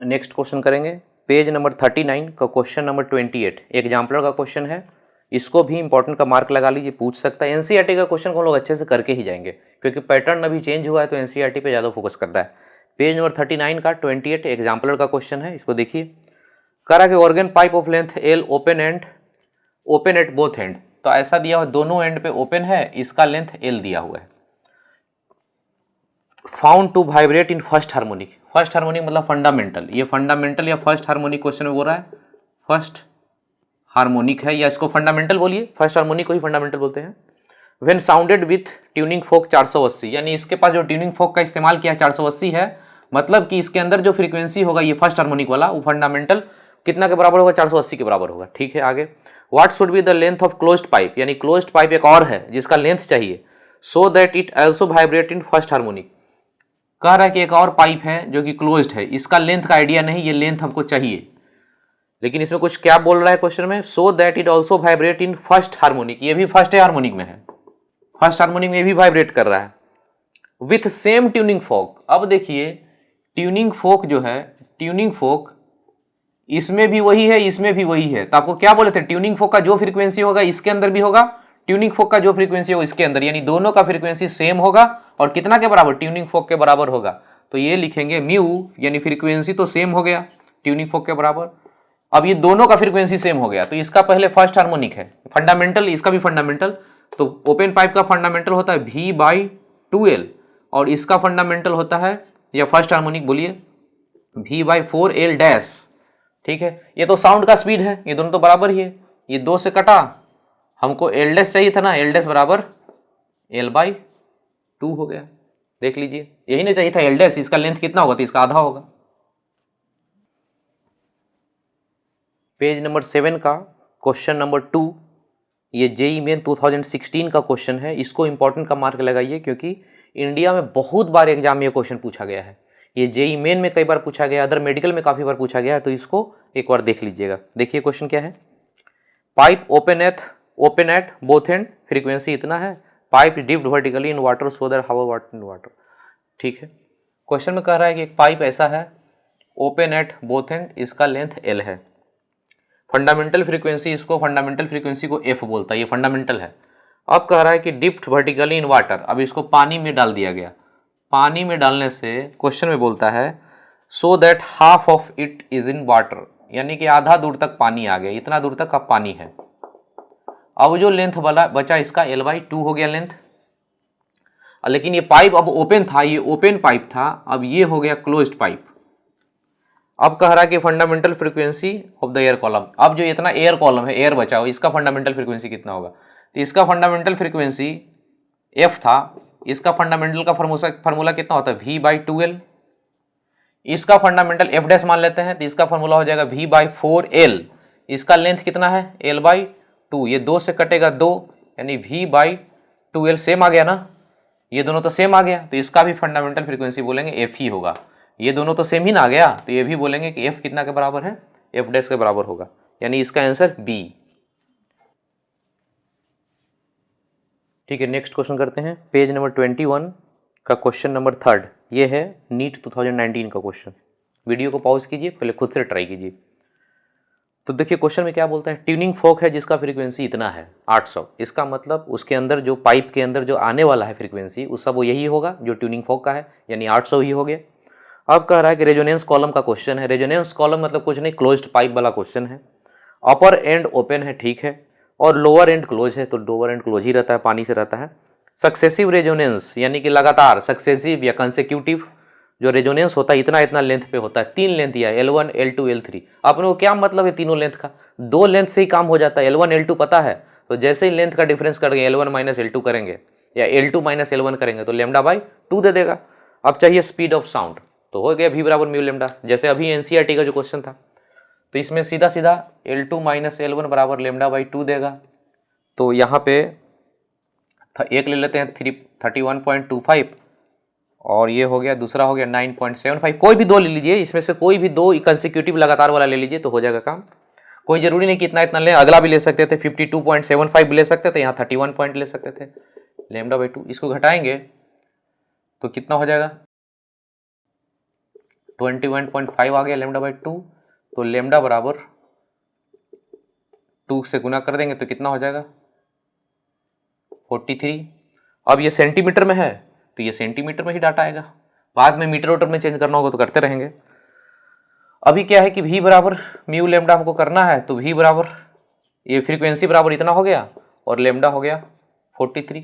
नेक्स्ट क्वेश्चन करेंगे पेज नंबर 39 का क्वेश्चन नंबर 28, एग्जाम्पलर का क्वेश्चन है। इसको भी इंपॉर्टेंट का मार्क लगा लीजिए, पूछ सकता है। एनसीईआरटी का क्वेश्चन को हम लोग अच्छे से करके ही जाएंगे क्योंकि पैटर्न अभी चेंज हुआ है, तो एनसीईआरटी पे ज़्यादा फोकस करता है। पेज नंबर 39 का 28 एग्जाम्पलर का क्वेश्चन है, इसको देखिए। करा कि organ pipe of length L open at both and, तो ऐसा दिया हुआ दोनों एंड पे ओपन है, इसका लेंथ L दिया हुआ है। Found to vibrate in first harmonic, first harmonic मतलब फंडामेंटल, ये फंडामेंटल या फर्स्ट हार्मोनिक क्वेश्चन में बोल रहा है, फर्स्ट हार्मोनिक है या इसको फंडामेंटल बोलिए, फर्स्ट हार्मोनिक को ही फंडामेंटल बोलते हैं। व्हेन साउंडेड विथ ट्यूनिंग फोक 480, यानी इसके पास जो ट्यूनिंग फोक का इस्तेमाल किया 480 है, मतलब कि इसके अंदर जो फ्रीक्वेंसी होगा ये फर्स्ट हार्मोनिक वाला, वो फंडामेंटल कितना के बराबर होगा 480 के बराबर होगा, ठीक है। आगे what should be the length of closed pipe, यानी क्लोज्ड पाइप एक और है जिसका लेंथ चाहिए, so that it also vibrate in first harmonic. कह रहा है कि एक और पाइप है जो कि क्लोज्ड है, इसका लेंथ का आइडिया नहीं, ये लेंथ हमको चाहिए, लेकिन इसमें कुछ क्या बोल रहा है क्वेश्चन में, so that it also vibrate in first harmonic, ये भी फर्स्ट हार्मोनिक में है, फर्स्ट हार्मोनिक में भी वाइब्रेट कर रहा है विथ सेम ट्यूनिंग फोक। अब देखिए ट्यूनिंग फोक जो है, ट्यूनिंग फोक इसमें भी वही है इसमें भी वही है, तो आपको क्या बोले थे, ट्यूनिंग फोक का जो फ्रीक्वेंसी होगा इसके अंदर भी होगा, ट्यूनिंग फोक का जो फ्रीक्वेंसी होगा इसके अंदर, यानी दोनों का फ्रीक्वेंसी सेम होगा और कितना के बराबर, ट्यूनिंग फोक के बराबर होगा। तो ये लिखेंगे म्यू, यानी फ्रीक्वेंसी तो सेम हो गया ट्यूनिंग फोक के बराबर। अब ये दोनों का फ्रीक्वेंसी सेम हो गया, तो इसका पहले फर्स्ट हार्मोनिक है, फंडामेंटल, इसका भी फंडामेंटल, तो ओपन पाइप का फंडामेंटल होता है V/2L और इसका फंडामेंटल होता है, या फर्स्ट हार्मोनिक बोलिए, V/4L डैश, ठीक है। ये तो साउंड का स्पीड है, ये दोनों तो बराबर ही है, ये 2 से कटा, हमको L डैश चाहिए था ना, L डैश बराबर L/2 हो गया, देख लीजिए, यही नहीं चाहिए था L डैश, इसका लेंथ कितना होगा, तो इसका आधा होगा। पेज नंबर 7 का क्वेश्चन नंबर 2, ये जेईई मेन 2016 का क्वेश्चन है, इसको इंपॉर्टेंट का मार्क लगाइए क्योंकि इंडिया में बहुत बार एग्जाम में ये क्वेश्चन पूछा गया है, ये जेईई मेन में कई बार पूछा गया, अदर मेडिकल में काफ़ी बार पूछा गया है, तो इसको एक बार देख लीजिएगा। देखिए क्वेश्चन क्या है, pipe open at both and, frequency इतना है, pipe dipped vertically in water so that how water in water, ठीक है। क्वेश्चन में कह रहा है कि एक पाइप ऐसा है ओपन एट बोथ एंड, इसका लेंथ L है, फंडामेंटल फ्रीक्वेंसी, इसको फंडामेंटल फ्रीक्वेंसी को F बोलता है, ये फंडामेंटल है। अब कह रहा है कि डिप्ड वर्टिकली इन वाटर, अब इसको पानी में डाल दिया गया, पानी में डालने से क्वेश्चन में बोलता है so that half of it is in water, यानी कि आधा दूर तक पानी आ गया, इतना दूर तक का पानी है। अब जो लेंथ वाला बचा इसका L/2 हो गया लेंथ, लेकिन ये पाइप अब ओपन था, ये ओपन पाइप था, अब ये हो गया क्लोज्ड पाइप। अब कह रहा है कि fundamental frequency of the air column, अब जो इतना एयर कॉलम है, एयर बचा हो, इसका फंडामेंटल फ्रीक्वेंसी कितना होगा, तो इसका फंडामेंटल फ्रीक्वेंसी F था, इसका फंडामेंटल का फार्मूला कितना होता है V/2L, इसका फंडामेंटल F डैश मान लेते हैं, तो इसका फार्मूला हो जाएगा V/4L, इसका लेंथ कितना है L/2, ये 2 से कटेगा 2, यानी V/2L सेम आ गया ना, ये दोनों तो सेम आ गया, तो इसका भी फंडामेंटल फ्रीक्वेंसी बोलेंगे F ही होगा, ये दोनों तो सेम ही ना आ गया, तो ये भी बोलेंगे कि F कितना के बराबर है, F डैश के बराबर होगा, यानी इसका आंसर B, ठीक है। नेक्स्ट क्वेश्चन करते हैं, पेज नंबर 21 का क्वेश्चन नंबर 3 ये है नीट 2019 का क्वेश्चन। वीडियो को पॉज कीजिए, पहले खुद से ट्राई कीजिए। तो देखिए क्वेश्चन में क्या बोलता है, ट्यूनिंग फोक है जिसका फ्रीक्वेंसी इतना है 800। इसका मतलब उसके अंदर जो पाइप के अंदर जो आने वाला है फ्रीक्वेंसी उसका वो यही होगा जो ट्यूनिंग फोक का है, यानी 800 ही हो गया। अब कह रहा है कि रेजोनेंस कॉलम का क्वेश्चन है। रेजोनेंस कॉलम मतलब कुछ नहीं, क्लोज्ड पाइप वाला क्वेश्चन है। अपर एंड ओपन है, ठीक है, और लोअर एंड क्लोज है, तो लोअर एंड क्लोज ही रहता है, पानी से रहता है। सक्सेसिव रेजोनेंस यानी कि लगातार, सक्सेसिव या कंसेक्यूटिव जो रेजोनेंस होता है इतना इतना लेंथ पे होता है। 3 लेंथ दिया है, L1 L2 L3। अपने को क्या मतलब है तीनों लेंथ का, 2 लेंथ से ही काम हो जाता है। L1 L2 पता है, तो जैसे ही लेंथ का डिफरेंस करेंगे L1 माइनस L2 करेंगे या L2 माइनस L1 करेंगे तो लेमडा बाई 2 दे देगा। अब चाहिए स्पीड ऑफ साउंड, तो हो गया v बराबर म्यू लेमडा, जैसे अभी एनसीईआरटी का जो क्वेश्चन था। तो इसमें सीधा सीधा L2 माइनस L1 बराबर लेमडा बाई 2 देगा। तो यहाँ पे एक ले लेते हैं 31.25 और ये हो गया, दूसरा हो गया 9.75। कोई भी 2 ले लीजिए, इसमें से कोई भी 2 कंसेक्यूटिव लगातार वाला ले लीजिए तो हो जाएगा काम। कोई जरूरी नहीं कि इतना इतना ले, अगला भी ले सकते थे, 52.75 भी ले सकते थे, यहाँ 31 पॉइंट ले सकते थे। लेमडा बाई 2 इसको घटाएंगे तो कितना हो जाएगा, 21.5 आ गया लेमडा बाई 2। तो लेमडा बराबर 2 से गुना कर देंगे तो कितना हो जाएगा 43। अब ये सेंटीमीटर में है तो ये सेंटीमीटर में ही डाटा आएगा, बाद में मीटर वोटर में चेंज करना होगा तो करते रहेंगे। अभी क्या है कि v बराबर म्यू लेमडा हमको करना है, तो v बराबर ये फ्रीक्वेंसी बराबर इतना हो गया और लेमडा हो गया 43।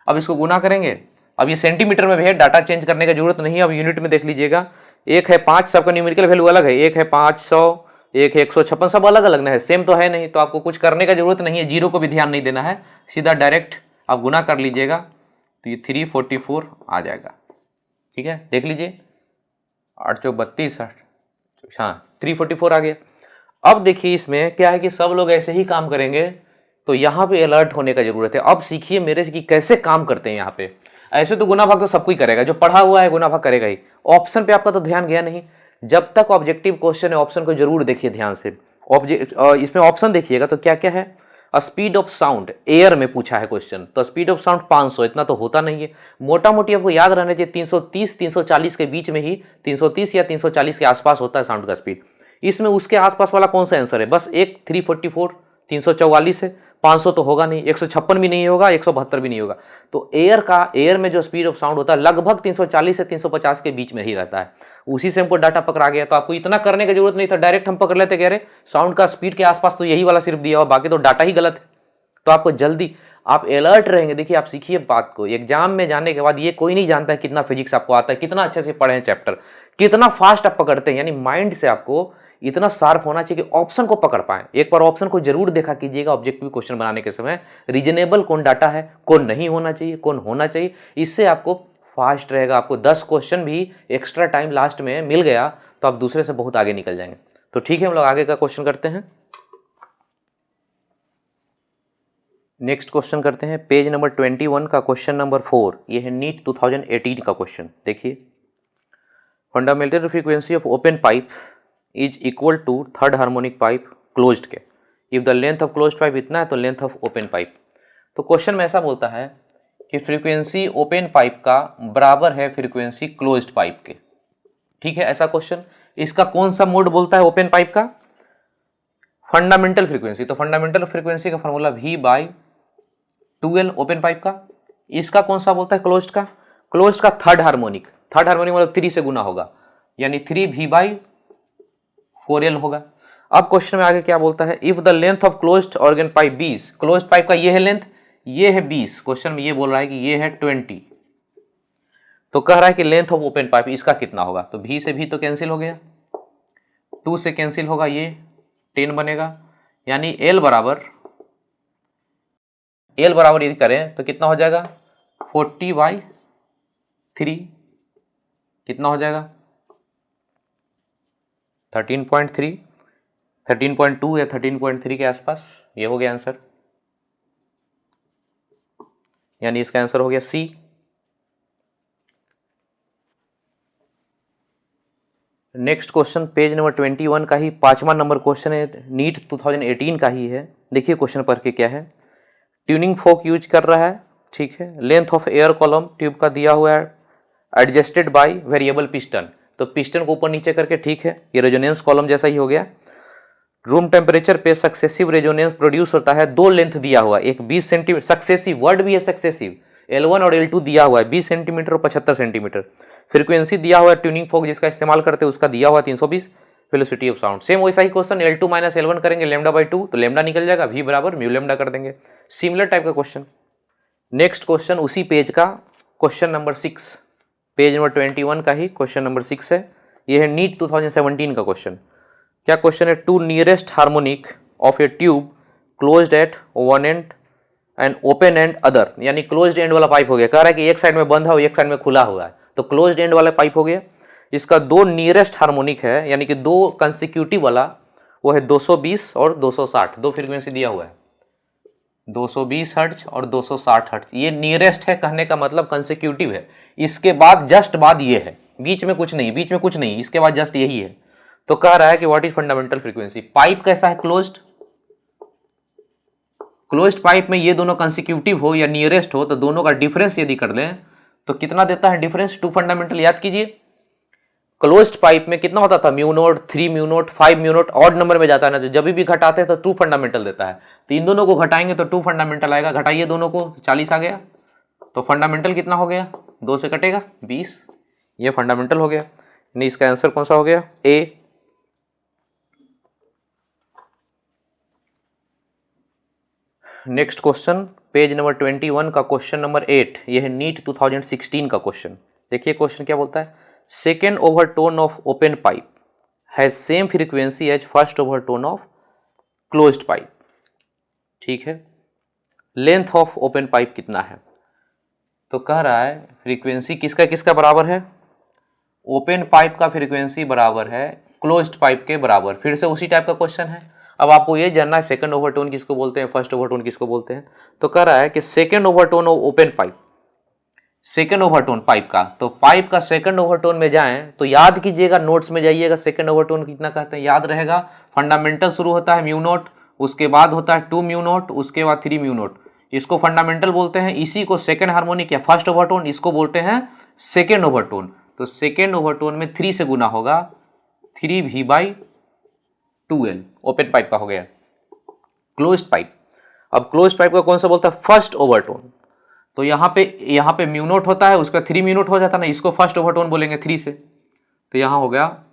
अब इसको गुना करेंगे, अब ये सेंटीमीटर में भी है, डाटा चेंज करने की जरूरत नहीं है। अब यूनिट में देख लीजिएगा, एक है 5, सबका न्यूमेरिकल वैल्यू अलग है, एक है 500, एक है 156, सब अलग अलग ना है, सेम तो है नहीं। तो आपको कुछ करने का जरूरत नहीं है, जीरो को भी ध्यान नहीं देना है, सीधा डायरेक्ट आप गुना कर लीजिएगा तो ये 344 आ जाएगा। ठीक है, देख लीजिए 8 चौक 32, हाँ 344 आ गया। अब देखिए इसमें क्या है कि सब लोग ऐसे ही काम करेंगे, तो यहाँ पे अलर्ट होने का जरूरत है। अब सीखिए मेरे कि कैसे काम करते हैं यहाँ पे। ऐसे तो गुना भाग तो सब कोई करेगा, जो पढ़ा हुआ है गुना भाग करेगा ही। ऑप्शन पे आपका तो ध्यान गया नहीं। जब तक ऑब्जेक्टिव क्वेश्चन है ऑप्शन को जरूर देखिए ध्यान से। इसमें ऑप्शन देखिएगा तो क्या क्या है, स्पीड ऑफ साउंड एयर में पूछा है क्वेश्चन, तो स्पीड ऑफ साउंड 500, इतना तो होता नहीं है। मोटा मोटी आपको याद रहना चाहिए 330 340 के बीच में ही, 330 या 340 के आसपास होता है साउंड का स्पीड। इसमें उसके आसपास वाला कौन सा आंसर है, बस एक 344 344 है, 500 तो होगा नहीं, 156 भी नहीं होगा, 172 भी नहीं होगा। तो एयर में जो स्पीड ऑफ साउंड होता है लगभग 340 से 350 के बीच में ही रहता है। उसी से हमको डाटा पकड़ा गया, तो आपको इतना करने की जरूरत नहीं था, डायरेक्ट हम पकड़ लेते, कह रहे साउंड का स्पीड के आसपास तो यही वाला सिर्फ दिया हुआ, बाकी तो डाटा ही गलत है। तो आपको जल्दी आप अलर्ट रहेंगे। देखिए आप सीखिए बात को, एग्जाम में जाने के बाद ये कोई नहीं जानता है कितना फिजिक्स आपको आता है, कितना अच्छे से पढ़े हैं चैप्टर, कितना फास्ट आप पकड़ते हैं। यानी माइंड से आपको इतना शार्प होना चाहिए कि ऑप्शन को पकड़ पाए। एक बार ऑप्शन को जरूर देखा कीजिएगा ऑब्जेक्टिव क्वेश्चन बनाने के समय, रीजनेबल कौन डाटा है, कौन नहीं होना चाहिए, कौन होना चाहिए, इससे आपको फास्ट रहेगा। आपको 10 क्वेश्चन भी एक्स्ट्रा टाइम लास्ट में मिल गया तो आप दूसरे से बहुत आगे निकल जाएंगे। तो ठीक है, हम लोग आगे का क्वेश्चन करते हैं। नेक्स्ट क्वेश्चन करते हैं पेज नंबर 21 का क्वेश्चन नंबर 4। ये है नीट 2018 का क्वेश्चन। देखिए, fundamental frequency of open pipe is equal to third harmonic pipe closed के। If the length of closed pipe इतना है तो लेंथ ऑफ ओपन पाइप। तो क्वेश्चन में ऐसा बोलता है कि फ्रीक्वेंसी ओपन पाइप का बराबर है फ्रीक्वेंसी क्लोज्ड पाइप के। ठीक है, ऐसा क्वेश्चन। इसका कौन सा मोड बोलता है ओपन पाइप का, फंडामेंटल फ्रीक्वेंसी। तो फंडामेंटल फ्रीक्वेंसी का फॉर्मूला V/2L ओपन पाइप का। इसका कौन सा बोलता है क्लोज्ड का, क्लोज्ड का थर्ड हार्मोनिक। थर्ड हार्मोनिक मतलब 3 से गुना होगा, यानी 3V/4L होगा। अब क्वेश्चन में आगे क्या बोलता है, if the length of closed organ pipe 20, closed pipe का ये है लेंथ, ये है 20, क्वेश्चन में ये बोल रहा है कि ये है 20, तो कह रहा है कि लेंथ ऑफ ओपन पाइप इसका कितना होगा। तो V से V तो कैंसिल हो गया, 2 से कैंसिल होगा, ये 10 बनेगा, यानी L बराबर यदि करें तो कितना हो जाएगा 40/3, कितना हो जाएगा 13.3, 13.2 या 13.3 के आसपास, ये हो गया आंसर, यानी इसका आंसर हो गया C। Next question page number 21 का ही 5वां नंबर क्वेश्चन है, नीट 2018 का ही है। देखिए क्वेश्चन पढ़ के क्या है, ट्यूनिंग फोक यूज कर रहा है, ठीक है, length of air column tube का दिया हुआ है एडजस्टेड बाय वेरिएबल पिस्टन, तो पिस्टन को ऊपर नीचे करके, ठीक है, ये रेजोनेंस कॉलम जैसा ही हो गया। रूम टेम्परेचर पे सक्सेसिव रेजोनेंस प्रोड्यूस होता है, दो लेंथ दिया हुआ, एक 20 सेंटीमीटर, सक्सेसिव वर्ड भी है सक्सेसिव, L1 और L2 दिया हुआ है 20 सेंटीमीटर और 75 सेंटीमीटर। फ्रीक्वेंसी दिया हुआ है ट्यूनिंग फोक जिसका इस्तेमाल करते हैं, उसका दिया हुआ 320। वेलोसिटी ऑफ साउंड सेम वैसा ही क्वेश्चन, L2 माइनस L1 करेंगे λ/2 तो लैम्डा निकल जाएगा, V बराबर म्यू लैम्डा कर देंगे। सिमिलर टाइप का क्वेश्चन। नेक्स्ट क्वेश्चन उसी पेज का क्वेश्चन नंबर 6, पेज नंबर 21 का ही क्वेश्चन नंबर 6 है। ये है नीट 2017 का क्वेश्चन। क्या क्वेश्चन है? Two nearest harmonic of a tube closed at one end and open end other, यानी क्लोज्ड एंड वाला पाइप हो गया। कह रहा है कि एक साइड में बंद है और एक साइड में खुला हुआ है, तो क्लोज्ड एंड वाला पाइप हो गया। इसका दो नियरेस्ट हार्मोनिक है, यानी कि दो कंसेक्यूटिव वाला, वो है 220 और 260, दो फ्रीक्वेंसी दिया हुआ है 220 हर्ट्ज और 260 हर्ट्ज। ये नियरेस्ट है, कहने का मतलब कंसेक्यूटिव है। इसके बाद जस्ट बाद ये है, बीच में कुछ नहीं, बीच में कुछ नहीं, इसके बाद जस्ट यही है। तो कह रहा है कि what is fundamental frequency. Pipe कैसा है? क्लोज्ड। क्लोज्ड पाइप में ये दोनों कंसेक्यूटिव हो या नियरेस्ट हो, तो दोनों का डिफरेंस यदि कर लें तो कितना देता है डिफरेंस? 2 फंडामेंटल। याद कीजिए क्लोज्ड पाइप में कितना होता था? Mu naught, 3 mu naught, 5 mu naught, odd number में जाता है ना, तो जब भी घटाते हैं तो 2 फंडामेंटल देता है। तो इन दोनों को घटाएंगे तो 2 फंडामेंटल आएगा, घटाइए दोनों को, 40 आ गया। तो फंडामेंटल कितना हो गया? 2 से कटेगा 20, ये फंडामेंटल हो गया। नहीं, इसका आंसर कौन सा हो गया? ए। नेक्स्ट क्वेश्चन पेज नंबर 21 का क्वेश्चन नंबर 8, ये है नीट 2016 का क्वेश्चन। देखिए क्वेश्चन क्या बोलता है? Second overtone of open pipe has same frequency as first overtone of closed pipe. ठीक है, लेंथ ऑफ ओपन पाइप कितना है? तो कह रहा है फ्रीक्वेंसी किसका किसका बराबर है? ओपन पाइप का फ्रीक्वेंसी बराबर है क्लोज्ड पाइप के बराबर। फिर से उसी टाइप का क्वेश्चन है। अब आपको ये जानना है सेकंड ओवरटोन किसको बोलते हैं, फर्स्ट ओवरटोन किसको बोलते हैं। तो कह रहा है कि second overtone of open pipe, second overtone pipe का, तो पाइप का सेकंड ओवरटोन में जाएं तो याद कीजिएगा, नोट्स में जाइएगा, सेकंड ओवरटोन कितना कहते हैं याद रहेगा। फंडामेंटल शुरू होता है म्यू नोट, उसके बाद होता है 2 म्यू नोट, उसके बाद 3 म्यू नोट, इसको फंडामेंटल बोलते हैं। इसी को सेकंड हार्मोनिक या फर्स्ट ओवरटोन, इसको बोलते हैं सेकंड ओवरटोन। तो सेकंड ओवरटोन में 3 से गुना होगा, 3V/2L ओपन पाइप का हो गया। क्लोज्ड पाइप, अब क्लोज्ड पाइप का कौन सा बोलता है? First overtone. तो यहाँ पे म्यू नोट होता है, उसका 3 म्यू नोट हो जाता है ना, इसको फर्स्ट ओवरटोन बोलेंगे 3 से। तो यहाँ हो गया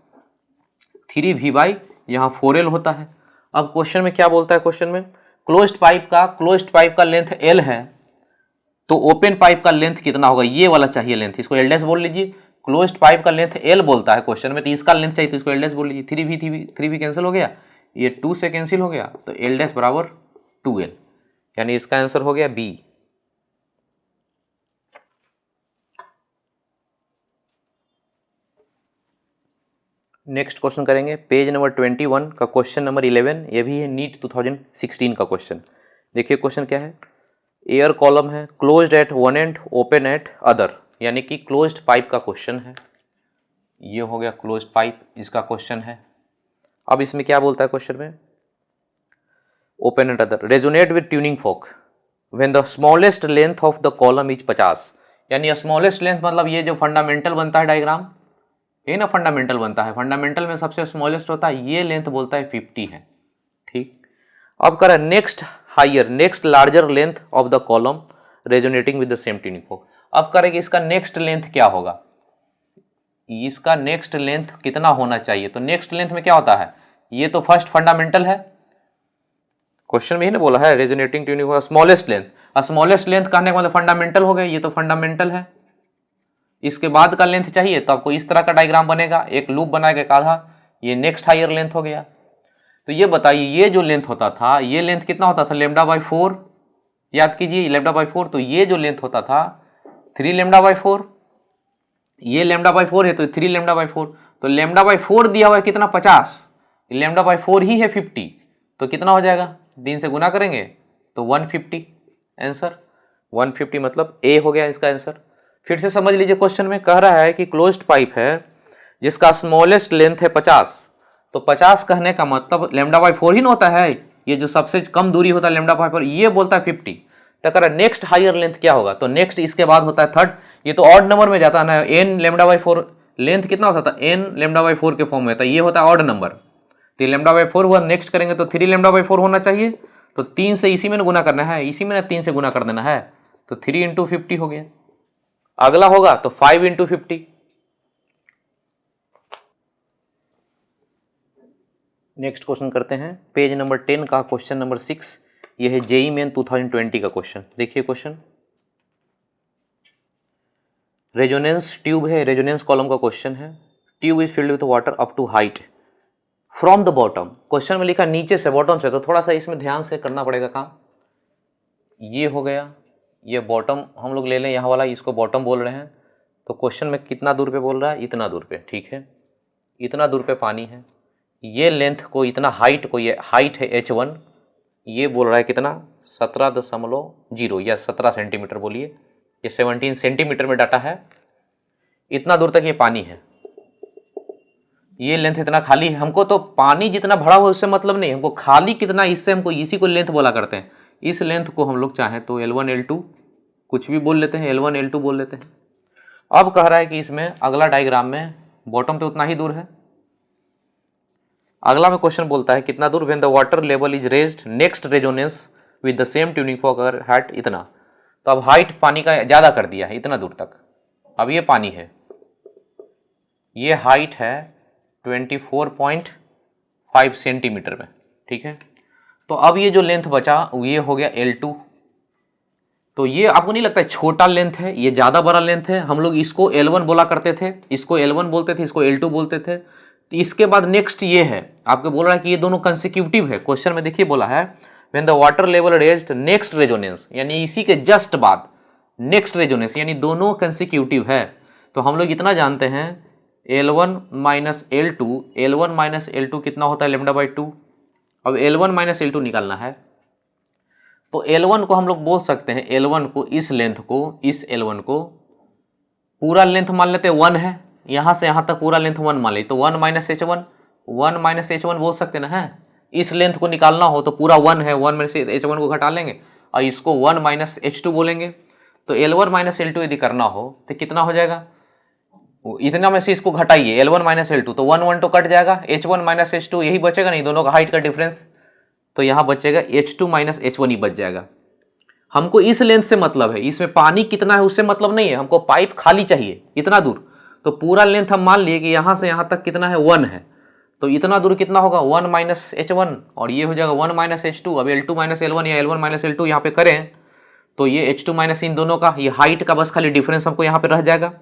3V/, यहाँ 4L होता है। अब क्वेश्चन में क्या बोलता है? क्वेश्चन में क्लोज्ड पाइप का लेंथ L है, तो ओपन पाइप का लेंथ कितना होगा? ये वाला चाहिए लेंथ, इसको L' बोल लीजिए। क्लोज्ड पाइप का लेंथ L बोलता है क्वेश्चन में, तो इसका लेंथ चाहिए तो इसको L' बोल लीजिए। 3V कैंसिल हो गया, ये 2 से कैंसिल हो गया, तो L' बराबर 2L, यानी इसका आंसर हो गया B। नेक्स्ट क्वेश्चन करेंगे पेज नंबर 21 का क्वेश्चन नंबर 11, ये भी है नीट 2016 का क्वेश्चन। देखिए क्वेश्चन क्या है? एयर कॉलम है, closed at one and open at other, यानी कि क्लोज्ड पाइप का क्वेश्चन है। ये हो गया क्लोज्ड पाइप, इसका क्वेश्चन है। अब इसमें क्या बोलता है क्वेश्चन में? Open at other resonate with tuning folk when the smallest length of the column is 50, यानी स्मॉलेस्ट लेंथ मतलब ये जो फंडामेंटल बनता है डायग्राम, ये ना फंडामेंटल बनता है, फंडामेंटल में सबसे स्मॉलेस्ट होता है, ये लेंथ बोलता है 50 है। ठीक, अब करें next higher, next larger length of the column resonating with the same tuning fork. अब करेंगे इसका नेक्स्ट लेंथ क्या होगा, इसका नेक्स्ट लेंथ कितना होना चाहिए। तो नेक्स्ट लेंथ में क्या होता है? ये तो फर्स्ट फंडामेंटल है, क्वेश्चन में ही ना बोला है रेजोनेटिंग ट्यूनिंग फोक स्मॉलेस्ट लेंथ। स्मॉलेस्ट लेंथ कहने का मतलब फंडामेंटल हो गया, ये तो फंडामेंटल है। इसके बाद का लेंथ चाहिए तो आपको इस तरह का डायग्राम बनेगा, एक लूप बनाएगा एक आधा, ये नेक्स्ट हायर लेंथ हो गया। तो ये बताइए ये जो लेंथ होता था, ये लेंथ कितना होता था? λ/4, याद कीजिए λ/4। तो ये जो लेंथ होता था 3λ/4, ये λ/4 है तो 3λ/4। तो λ/4 दिया हुआ है कितना? 50, λ/4 ही है 50, तो कितना हो जाएगा? 3 से गुना करेंगे तो 150, आंसर 150 मतलब ए हो गया इसका आंसर। फिर से समझ लीजिए, क्वेश्चन में कह रहा है कि क्लोज्ड पाइप है जिसका स्मॉलेस्ट लेंथ है 50, तो 50 कहने का मतलब λ/4 ही ना होता है, ये जो सबसे कम दूरी होता है λ/4, ये बोलता है 50। तो कह रहा नेक्स्ट हायर लेंथ क्या होगा, तो नेक्स्ट इसके बाद होता है थर्ड, ये तो ऑड नंबर में जाता है ना, एन लेमडा बाई 4 लेंथ कितना होता था, एन लेमडा बाई 4 के फॉर्म में था, ये होता है ऑड नंबर, तो लेमडा बाई 4 हुआ, नेक्स्ट करेंगे तो 3 लेमडा बाई 4 होना चाहिए, तो 3 से इसी में ना गुना करना है, इसी में ना 3 से गुना कर देना है, तो 3 इंटू 50 हो गया। अगला होगा तो 5 इंटू 50। नेक्स्ट क्वेश्चन करते हैं, पेज नंबर 10 का क्वेश्चन नंबर 6, ये है जेई मेन 2020 का क्वेश्चन। देखिए क्वेश्चन, रेजोनेंस ट्यूब है, रेजोनेंस कॉलम का क्वेश्चन है। Tube is filled with water up to height from the bottom, question में लिखा नीचे से, बॉटम से, तो थोड़ा सा इसमें ध्यान से करना पड़ेगा काम। ये हो गया, ये बॉटम हम लोग ले लें, यहाँ वाला इसको बॉटम बोल रहे हैं, तो क्वेश्चन में कितना दूर पे बोल रहा है, इतना दूर पे, ठीक है, इतना दूर पे पानी है, ये लेंथ को, इतना हाइट को, ये हाइट है h1, ये बोल रहा है कितना 17.0 या 17 सेंटीमीटर बोलिए, ये 17 सेंटीमीटर में डाटा है, इतना दूर तक ये पानी है, ये लेंथ इतना खाली है। हमको तो पानी जितना भरा हुआ उससे मतलब नहीं, हमको खाली कितना, इससे हमको इसी को लेंथ बोला करते हैं। इस लेंथ को हम लोग चाहें तो L1 L2 कुछ भी बोल लेते हैं, L1 L2 बोल लेते हैं। अब कह रहा है कि इसमें अगला डायग्राम में बॉटम पे उतना ही दूर है। अगला में क्वेश्चन बोलता है कितना दूर, when the water level is raised next resonance with the same tuning for height इतना, तो अब हाइट पानी का ज़्यादा कर दिया है इतना दूर तक। अब ये पानी है, ये हाइट है 24.5 सेंटीमीटर में, ठीक है, तो अब ये जो लेंथ बचा ये हो गया L2। तो ये आपको नहीं लगता है छोटा लेंथ है, ये ज़्यादा बड़ा लेंथ है, हम लोग इसको L1 बोला करते थे, इसको L1 बोलते थे, इसको L2 बोलते थे। तो इसके बाद नेक्स्ट ये है, आपको बोल रहा है कि ये दोनों कंसेक्यूटिव है। क्वेश्चन में देखिए बोला है when the water level raised next resonance, यानी इसी के जस्ट बाद नेक्स्ट रेजोनेंस, यानी दोनों कंसेक्यूटिव है। तो हम लोग इतना जानते हैं L1 minus L2, L1 minus L2 कितना होता है लेमडा बाई 2। अब L1 माइनस L2 निकालना है, तो L1 को हम लोग बोल सकते हैं, L1 को, इस लेंथ को, इस L1 को पूरा लेंथ मान लेते हैं 1 है, यहाँ से यहाँ तक पूरा लेंथ 1 मान ली, तो 1 माइनस H1, 1 माइनस H1 बोल सकते ना है। इस लेंथ को निकालना हो तो पूरा 1 है, 1 में से H1 को घटा लेंगे और इसको 1 माइनस H2 बोलेंगे। तो L1 माइनस L2 यदि करना हो तो कितना हो जाएगा, इतना में से इसको घटाइए L1 माइनस L2, तो 1 1 तो कट जाएगा, H1 माइनस H2 यही बचेगा, नहीं दोनों का हाइट का डिफरेंस, तो यहाँ बचेगा H2 माइनस H1 ही बच जाएगा। हमको इस लेंथ से मतलब है, इसमें पानी कितना है उससे मतलब नहीं है, हमको पाइप खाली चाहिए इतना दूर। तो पूरा लेंथ हम मान लिए कि यहाँ से यहाँ तक कितना है 1 है, तो इतना दूर कितना होगा 1 माइनस H1, और ये हो जाएगा 1 माइनस H2। अब L2 माइनस L1 या L1 माइनस L2 यहाँ पे करें तो ये H2 माइनस इन दोनों का, ये हाइट का बस खाली डिफरेंस हमको यहाँ पे रह जाएगा।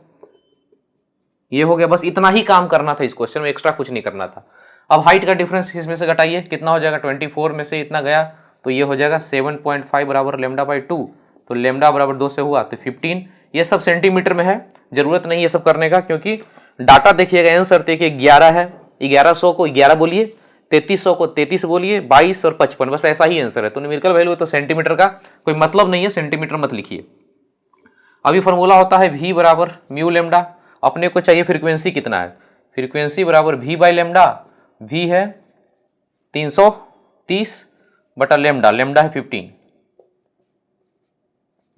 ये हो गया, बस इतना ही काम करना था इस क्वेश्चन में, एक्स्ट्रा कुछ नहीं करना था। अब हाइट का डिफरेंस इसमें से घटाइए, कितना हो जाएगा, 24 में से इतना गया तो ये हो जाएगा 7.5 बराबर लेमडा बाई 2, तो लेमडा बराबर 2 से हुआ तो 15। ये सब सेंटीमीटर में है, जरूरत नहीं ये सब करने का, क्योंकि डाटा देखिएगा, आंसर देखिए 11 है, 1100 को 11 बोलिए, 3300 को 33 बोलिए, 22 और 55, बस ऐसा ही आंसर है। तो न्यूमेरिकल वैल्यू तो सेंटीमीटर का कोई मतलब नहीं है, सेंटीमीटर मत लिखिए। अभी फॉर्मूला होता है V बराबर म्यू लेमडा, अपने को चाहिए फ्रीक्वेंसी कितना है, फ्रीक्वेंसी बराबर V बाई लेमडा, V है 330 बटा लेमडा, लेमडा है 15,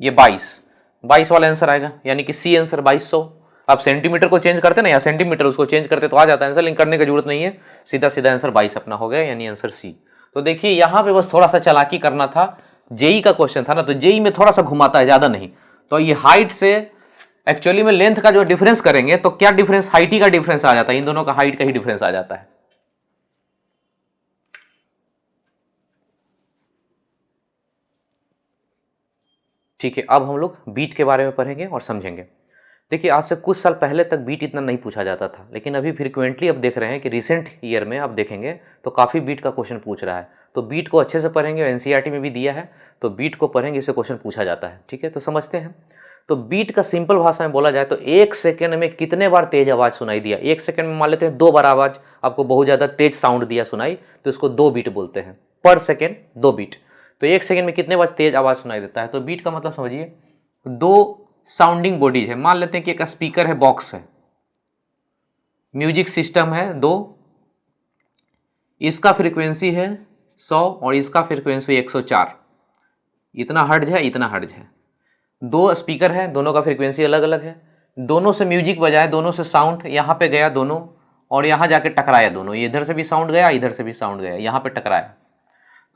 ये 22 वाला आंसर आएगा, यानी कि सी आंसर 2200। आप सेंटीमीटर को चेंज करते ना, या सेंटीमीटर उसको चेंज करते तो आ जाता है आंसर, लिंक करने की जरूरत नहीं है, सीधा सीधा आंसर 22 अपना हो गया, यानी आंसर सी। तो देखिए यहाँ पे बस थोड़ा सा चालाकी करना था, जेई का क्वेश्चन था ना, तो जेई में थोड़ा सा घुमाता है, ज्यादा नहीं। तो ये हाइट से एक्चुअली में लेंथ का जो डिफरेंस करेंगे तो क्या डिफरेंस, हाइट ही का डिफरेंस आ जाता है, इन दोनों का हाइट का ही डिफरेंस आ जाता है। ठीक है, अब हम लोग बीट के बारे में पढ़ेंगे और समझेंगे। देखिए आज से कुछ साल पहले तक बीट इतना नहीं पूछा जाता था, लेकिन अभी फ्रीक्वेंटली अब देख रहे हैं कि रिसेंट ईयर में आप देखेंगे तो काफ़ी बीट का क्वेश्चन पूछ रहा है। तो बीट को अच्छे से पढ़ेंगे, एनसीईआरटी में भी दिया है, तो बीट को पढ़ेंगे, इससे क्वेश्चन पूछा जाता है। ठीक है, तो समझते हैं। तो बीट का सिंपल भाषा में बोला जाए तो 1 सेकेंड में कितने बार तेज आवाज़ सुनाई दिया। 1 सेकेंड में मान लेते हैं 2 बार आवाज़ आपको बहुत ज़्यादा तेज साउंड दिया सुनाई, तो इसको 2 बीट बोलते हैं, पर सेकेंड 2 बीट। तो 1 सेकेंड में कितने बार तेज आवाज़ सुनाई देता है। तो बीट का मतलब समझिए 2 साउंडिंग बॉडीज है, मान लेते हैं कि एक स्पीकर है, बॉक्स है, म्यूजिक सिस्टम है 2, इसका फ्रीक्वेंसी है 100 और इसका फ्रीक्वेंसी 104। इतना हर्ट्ज है, इतना हर्ट्ज है। दो स्पीकर हैं, दोनों का फ्रीक्वेंसी अलग अलग है, दोनों से म्यूजिक बजाए, दोनों से साउंड यहाँ पे गया दोनों, और यहाँ जाके टकराया दोनों, इधर से भी साउंड गया, इधर से भी साउंड गया, यहाँ पे टकराया।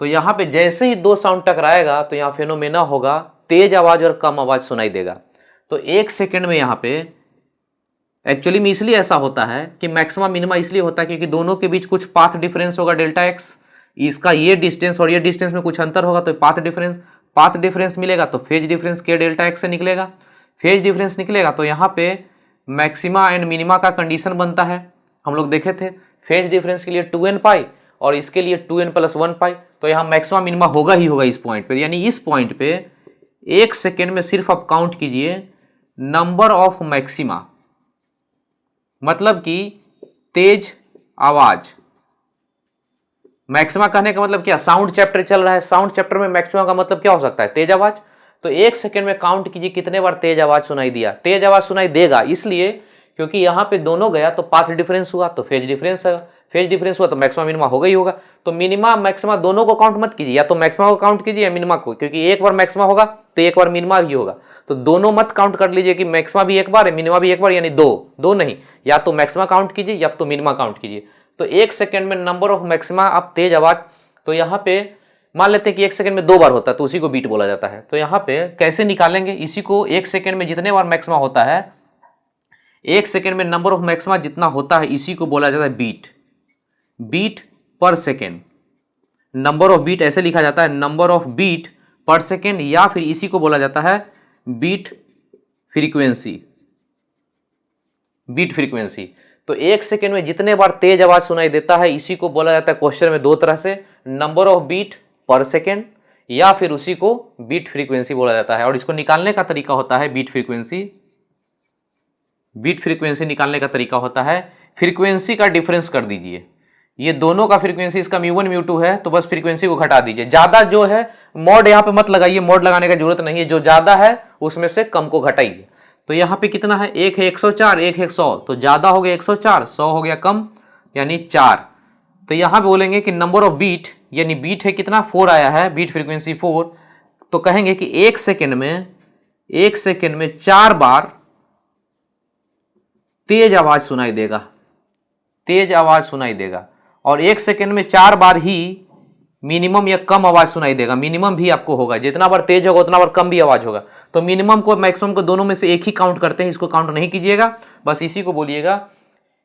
तो यहाँ पे जैसे ही दो साउंड टकराएगा तो यहाँ फेनोमेना होगा, तेज आवाज और कम आवाज सुनाई देगा। तो 1 सेकेंड में यहाँ पे एक्चुअली में इसलिए ऐसा होता है कि मैक्सिमा मिनिमा इसलिए होता है क्योंकि दोनों के बीच कुछ पाथ डिफरेंस होगा डेल्टा एक्स, इसका ये डिस्टेंस और ये डिस्टेंस में कुछ अंतर होगा, तो पाथ डिफरेंस मिलेगा तो फेज डिफरेंस के डेल्टा एक्स से निकलेगा। फेज डिफरेंस निकलेगा तो यहाँ पे मैक्सिमा एंड मिनिमा का कंडीशन बनता है, हम लोग देखे थे फेज डिफरेंस के लिए 2n पाई और इसके लिए 2n+1 पाई। तो यहाँ मैक्सिमा मिनिमा होगा ही होगा इस पॉइंट पे, यानी इस पॉइंट पे 1 सेकेंड में सिर्फ आप काउंट कीजिए नंबर ऑफ मैक्सिमा, मतलब कि तेज आवाज। मैक्सिमा कहने का मतलब क्या, साउंड चैप्टर चल रहा है, साउंड चैप्टर में मैक्सिमा का मतलब क्या हो सकता है, तेज आवाज। तो 1 सेकेंड में काउंट कीजिए कितने बार तेज आवाज सुनाई दिया। तेज आवाज सुनाई देगा इसलिए क्योंकि यहाँ पे दोनों गया तो पाथ डिफरेंस हुआ तो फेज डिफरेंस है, फेज डिफरेंस हुआ तो मैक्सिमा मिनिमा होगा ही होगा। तो मिनिमा मैक्सिमा दोनों को काउंट मत कीजिए, या तो मैक्सिमा को काउंट कीजिए या मिनिमा को, क्योंकि एक बार मैक्सिमा होगा तो एक बार मिनिमा भी होगा। तो दोनों मत काउंट कर लीजिए कि मैक्सिमा भी एक बार है मिनिमा भी एक बार, यानी दो नहीं, या तो मैक्सिमा काउंट कीजिए या तो मिनिमा काउंट कीजिए। तो 1 सेकेंड में नंबर ऑफ मैक्सिमा आप तेज आवाज, तो यहाँ पे मान लेते हैं कि 1 सेकेंड में 2 बार होता है तो उसी को बीट बोला जाता है। तो यहाँ पे कैसे निकालेंगे इसी को, 1 सेकेंड में जितने बार मैक्सिमा होता है, 1 सेकेंड में नंबर ऑफ मैक्सिमा जितना होता है इसी को बोला जाता है beat, beat per second. Number of beat ऐसे लिखा जाता है, number of beat per second, या फिर इसी को बोला जाता है बीट फ्रीक्वेंसी, बीट फ्रीक्वेंसी। तो 1 सेकेंड में जितने बार तेज आवाज सुनाई देता है इसी को बोला जाता है क्वेश्चन में 2 तरह से, number of beat per second या फिर उसी को बीट फ्रीक्वेंसी बोला जाता है। और इसको निकालने का तरीका होता है बीट फ्रीक्वेंसी, बीट फ्रीक्वेंसी निकालने का तरीका होता है फ्रीक्वेंसी का डिफरेंस कर दीजिए, ये दोनों का फ्रीक्वेंसी इसका μ1 μ2 है तो बस फ्रीक्वेंसी को घटा दीजिए, ज्यादा जो है मॉड यहाँ पे मत लगाइए, मॉड लगाने का जरूरत नहीं है, जो ज्यादा है उसमें से कम को घटाइए। तो यहाँ पे कितना है, एक है 104, एक है 100, तो ज्यादा हो गया 104, 100 हो गया कम यानी 4। तो यहाँ पे बोलेंगे कि नंबर ऑफ बीट, यानी बीट है कितना 4 आया है, बीट फ्रीक्वेंसी 4, तो कहेंगे कि 1 सेकेंड में 4 बार तेज आवाज सुनाई देगा, तेज आवाज सुनाई देगा, और 1 सेकेंड में 4 बार ही मिनिमम या कम आवाज सुनाई देगा। मिनिमम भी आपको होगा, जितना बार तेज होगा उतना बार कम भी आवाज होगा। तो मिनिमम को मैक्सिमम को दोनों में से एक ही काउंट करते हैं, इसको काउंट नहीं कीजिएगा, बस इसी को बोलिएगा।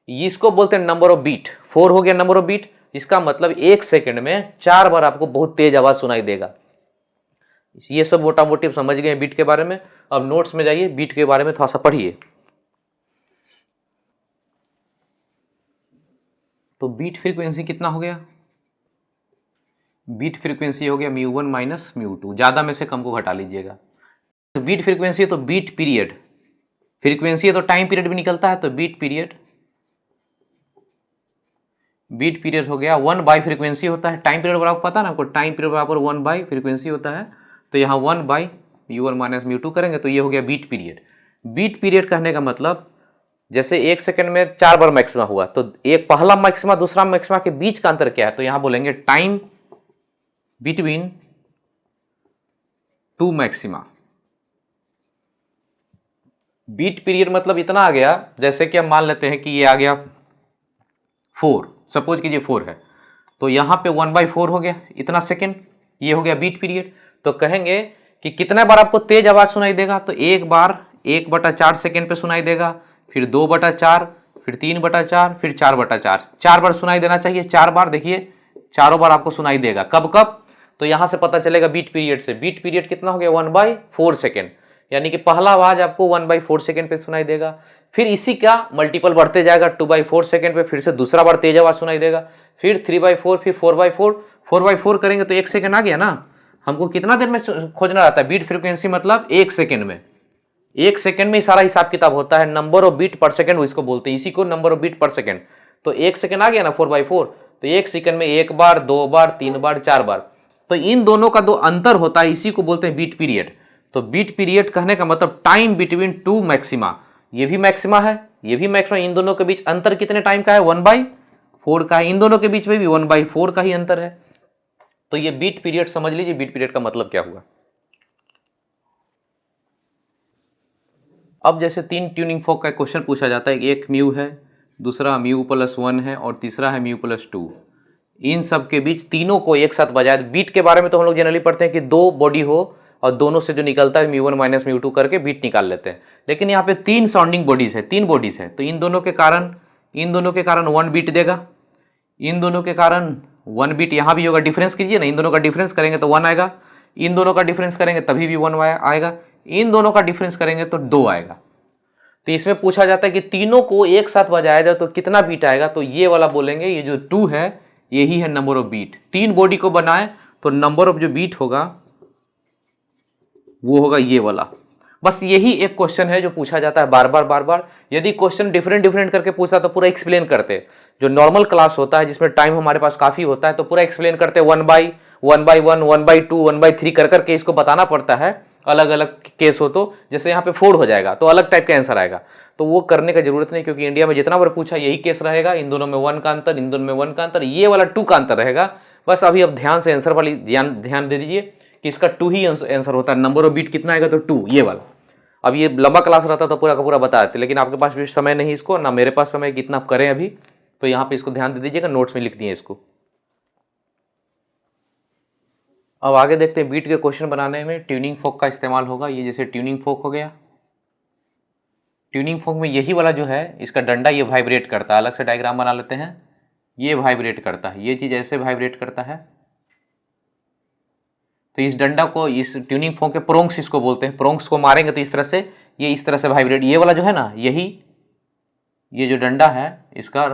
इसको बोलते हैं नंबर ऑफ बीट, 4 हो गया नंबर ऑफ बीट, इसका मतलब 1 सेकेंड में 4 बार आपको बहुत तेज आवाज सुनाई देगा। ये सब मोटा मोटी समझ गए बीट के बारे में। अब नोट्स में जाइए, बीट के बारे में थोड़ा सा पढ़िए। तो बीट फ्रीक्वेंसी कितना हो गया, बीट फ्रीक्वेंसी हो गया μ1 - μ2, ज़्यादा में से कम को घटा लीजिएगा। तो बीट फ्रीक्वेंसी है तो बीट पीरियड, फ्रीक्वेंसी है तो टाइम पीरियड भी निकलता है, तो बीट पीरियड, बीट पीरियड हो गया 1 बाई फ्रीक्वेंसी होता है। टाइम पीरियड बराबर पता ना आपको, टाइम पीरियड बराबर 1 बाई फ्रीक्वेंसी होता है, तो यहाँ 1 बाई μ1 - μ2 करेंगे तो ये हो गया बीट पीरियड। बीट पीरियड कहने का मतलब जैसे 1 सेकेंड में 4 बार मैक्सिमा हुआ तो एक पहला मैक्सिमा दूसरा मैक्सिमा के बीच का अंतर क्या है, तो यहां बोलेंगे time between 2 maxima. Beat period मतलब इतना आ गया, जैसे कि हम मान लेते हैं कि ये आ गया 4, सपोज कीजिए 4 है, तो यहां पे 1/4 हो गया इतना सेकेंड, ये हो गया बीट पीरियड। तो कहेंगे कि कितने बार आपको तेज आवाज सुनाई देगा, तो एक बार 1/4 सेकेंड पे सुनाई देगा, फिर 2/4, फिर 3/4, फिर 4/4, 4 बार सुनाई देना चाहिए, 4 बार, देखिए चारों बार आपको सुनाई देगा। कब कब, तो यहां से पता चलेगा बीट पीरियड से। बीट पीरियड कितना हो गया 1/4 सेकेंड, यानी कि पहला आवाज आपको 1/4 सेकेंड पे सुनाई देगा, फिर इसी का मल्टीपल बढ़ते जाएगा 2/4 सेकेंड पे, फिर से दूसरा बार तेज आवाज सुनाई देगा, फिर 3/4, फिर 4/4, 4/4 करेंगे तो 1 सेकेंड आ गया ना। हमको कितना देर में खोजना रहता है बीट फ्रीक्वेंसी, मतलब 1 सेकेंड में, 1 सेकेंड में सारा हिसाब किताब होता है। Number of beat per second इसको बोलते हैं, इसी को number of beat per second. तो 1 सेकेंड आ गया ना 4/4, तो 1 सेकेंड में 1 बार, 2 बार, 3 बार, 4 बार, तो इन दोनों का 2 अंतर होता है, इसी को बोलते हैं बीट पीरियड। तो बीट पीरियड कहने का मतलब टाइम बिटवीन 2 मैक्सिमा, ये भी मैक्सिमा है, ये भी मैक्सिमा, इन दोनों के बीच अंतर कितने टाइम का है 1/4 का है, इन दोनों के बीच में भी 1/4 का ही अंतर है। तो ये बीट पीरियड समझ लीजिए, बीट पीरियड का मतलब क्या हुआ। अब जैसे 3 ट्यूनिंग फोक का क्वेश्चन पूछा जाता है, एक म्यू है, दूसरा म्यू प्लस 1 है और तीसरा है म्यू प्लस 2। इन सब के बीच तीनों को एक साथ बजाय, बीट के बारे में तो हम लोग जनरली पढ़ते हैं कि 2 बॉडी हो और दोनों से जो निकलता है म्यू 1 माइनस म्यू 2 करके बीट निकाल लेते हैं। लेकिन यहाँ पे 3 साउंडिंग बॉडीज है, 3 बॉडीज है, तो इन दोनों के कारण 1 बीट देगा, इन दोनों के कारण 1 बीट यहाँ भी होगा। डिफरेंस कीजिए ना, इन दोनों का डिफरेंस करेंगे तो 1 आएगा, इन दोनों का डिफरेंस करेंगे तभी भी 1 आएगा, इन दोनों का डिफरेंस करेंगे तो 2 आएगा। तो इसमें पूछा जाता है कि तीनों को एक साथ बजाया जाए तो कितना बीट आएगा, तो ये वाला बोलेंगे, ये जो 2 है यही है नंबर ऑफ बीट। 3 बॉडी को बनाए तो नंबर ऑफ जो बीट होगा वो होगा ये वाला। बस यही एक क्वेश्चन है जो पूछा जाता है बार बार। यदि क्वेश्चन डिफरेंट करके पूछता तो पूरा एक्सप्लेन करते। जो नॉर्मल क्लास होता है जिसमें टाइम हमारे पास काफ़ी होता है तो पूरा एक्सप्लेन करते, 1 बाई 1 1 बाई 2 1 बाई 3 कर करके इसको बताना पड़ता है। अलग अलग केस हो तो जैसे यहाँ पे 4 हो जाएगा तो अलग टाइप का आंसर आएगा, तो वो करने का जरूरत नहीं, क्योंकि इंडिया में जितना बार पूछा यही केस रहेगा। इन दोनों में 1 का अंतर, इन दोनों में 1 का अंतर, ये वाला 2 का अंतर रहेगा। बस अभी अब ध्यान से आंसर वाली ध्यान दे दीजिए कि इसका 2 ही आंसर होता है। नंबर ऑफ बीट कितना आएगा तो 2, ये वाला। अब ये लंबा क्लास रहता तो पूरा का पूरा बता देते, लेकिन आपके पास भी समय नहीं इसको, ना मेरे पास समय कितना आप करें अभी, तो यहाँ पे इसको ध्यान दे दीजिएगा, नोट्स में लिख दिए इसको। अब आगे देखते हैं, बीट के क्वेश्चन बनाने में ट्यूनिंग फोक का इस्तेमाल होगा। ये जैसे ट्यूनिंग फोक हो गया, ट्यूनिंग फोक में यही वाला जो है इसका डंडा ये वाइब्रेट करता है। अलग से डायग्राम बना लेते हैं, ये वाइब्रेट करता है, ये चीज़ ऐसे वाइब्रेट करता है। तो इस डंडा को, इस ट्यूनिंग फोक के प्रोंग्स इसको बोलते हैं, प्रोंग्स को मारेंगे तो इस तरह से, ये इस तरह से वाइब्रेट, ये वाला जो है ना, यही ये जो डंडा है इसका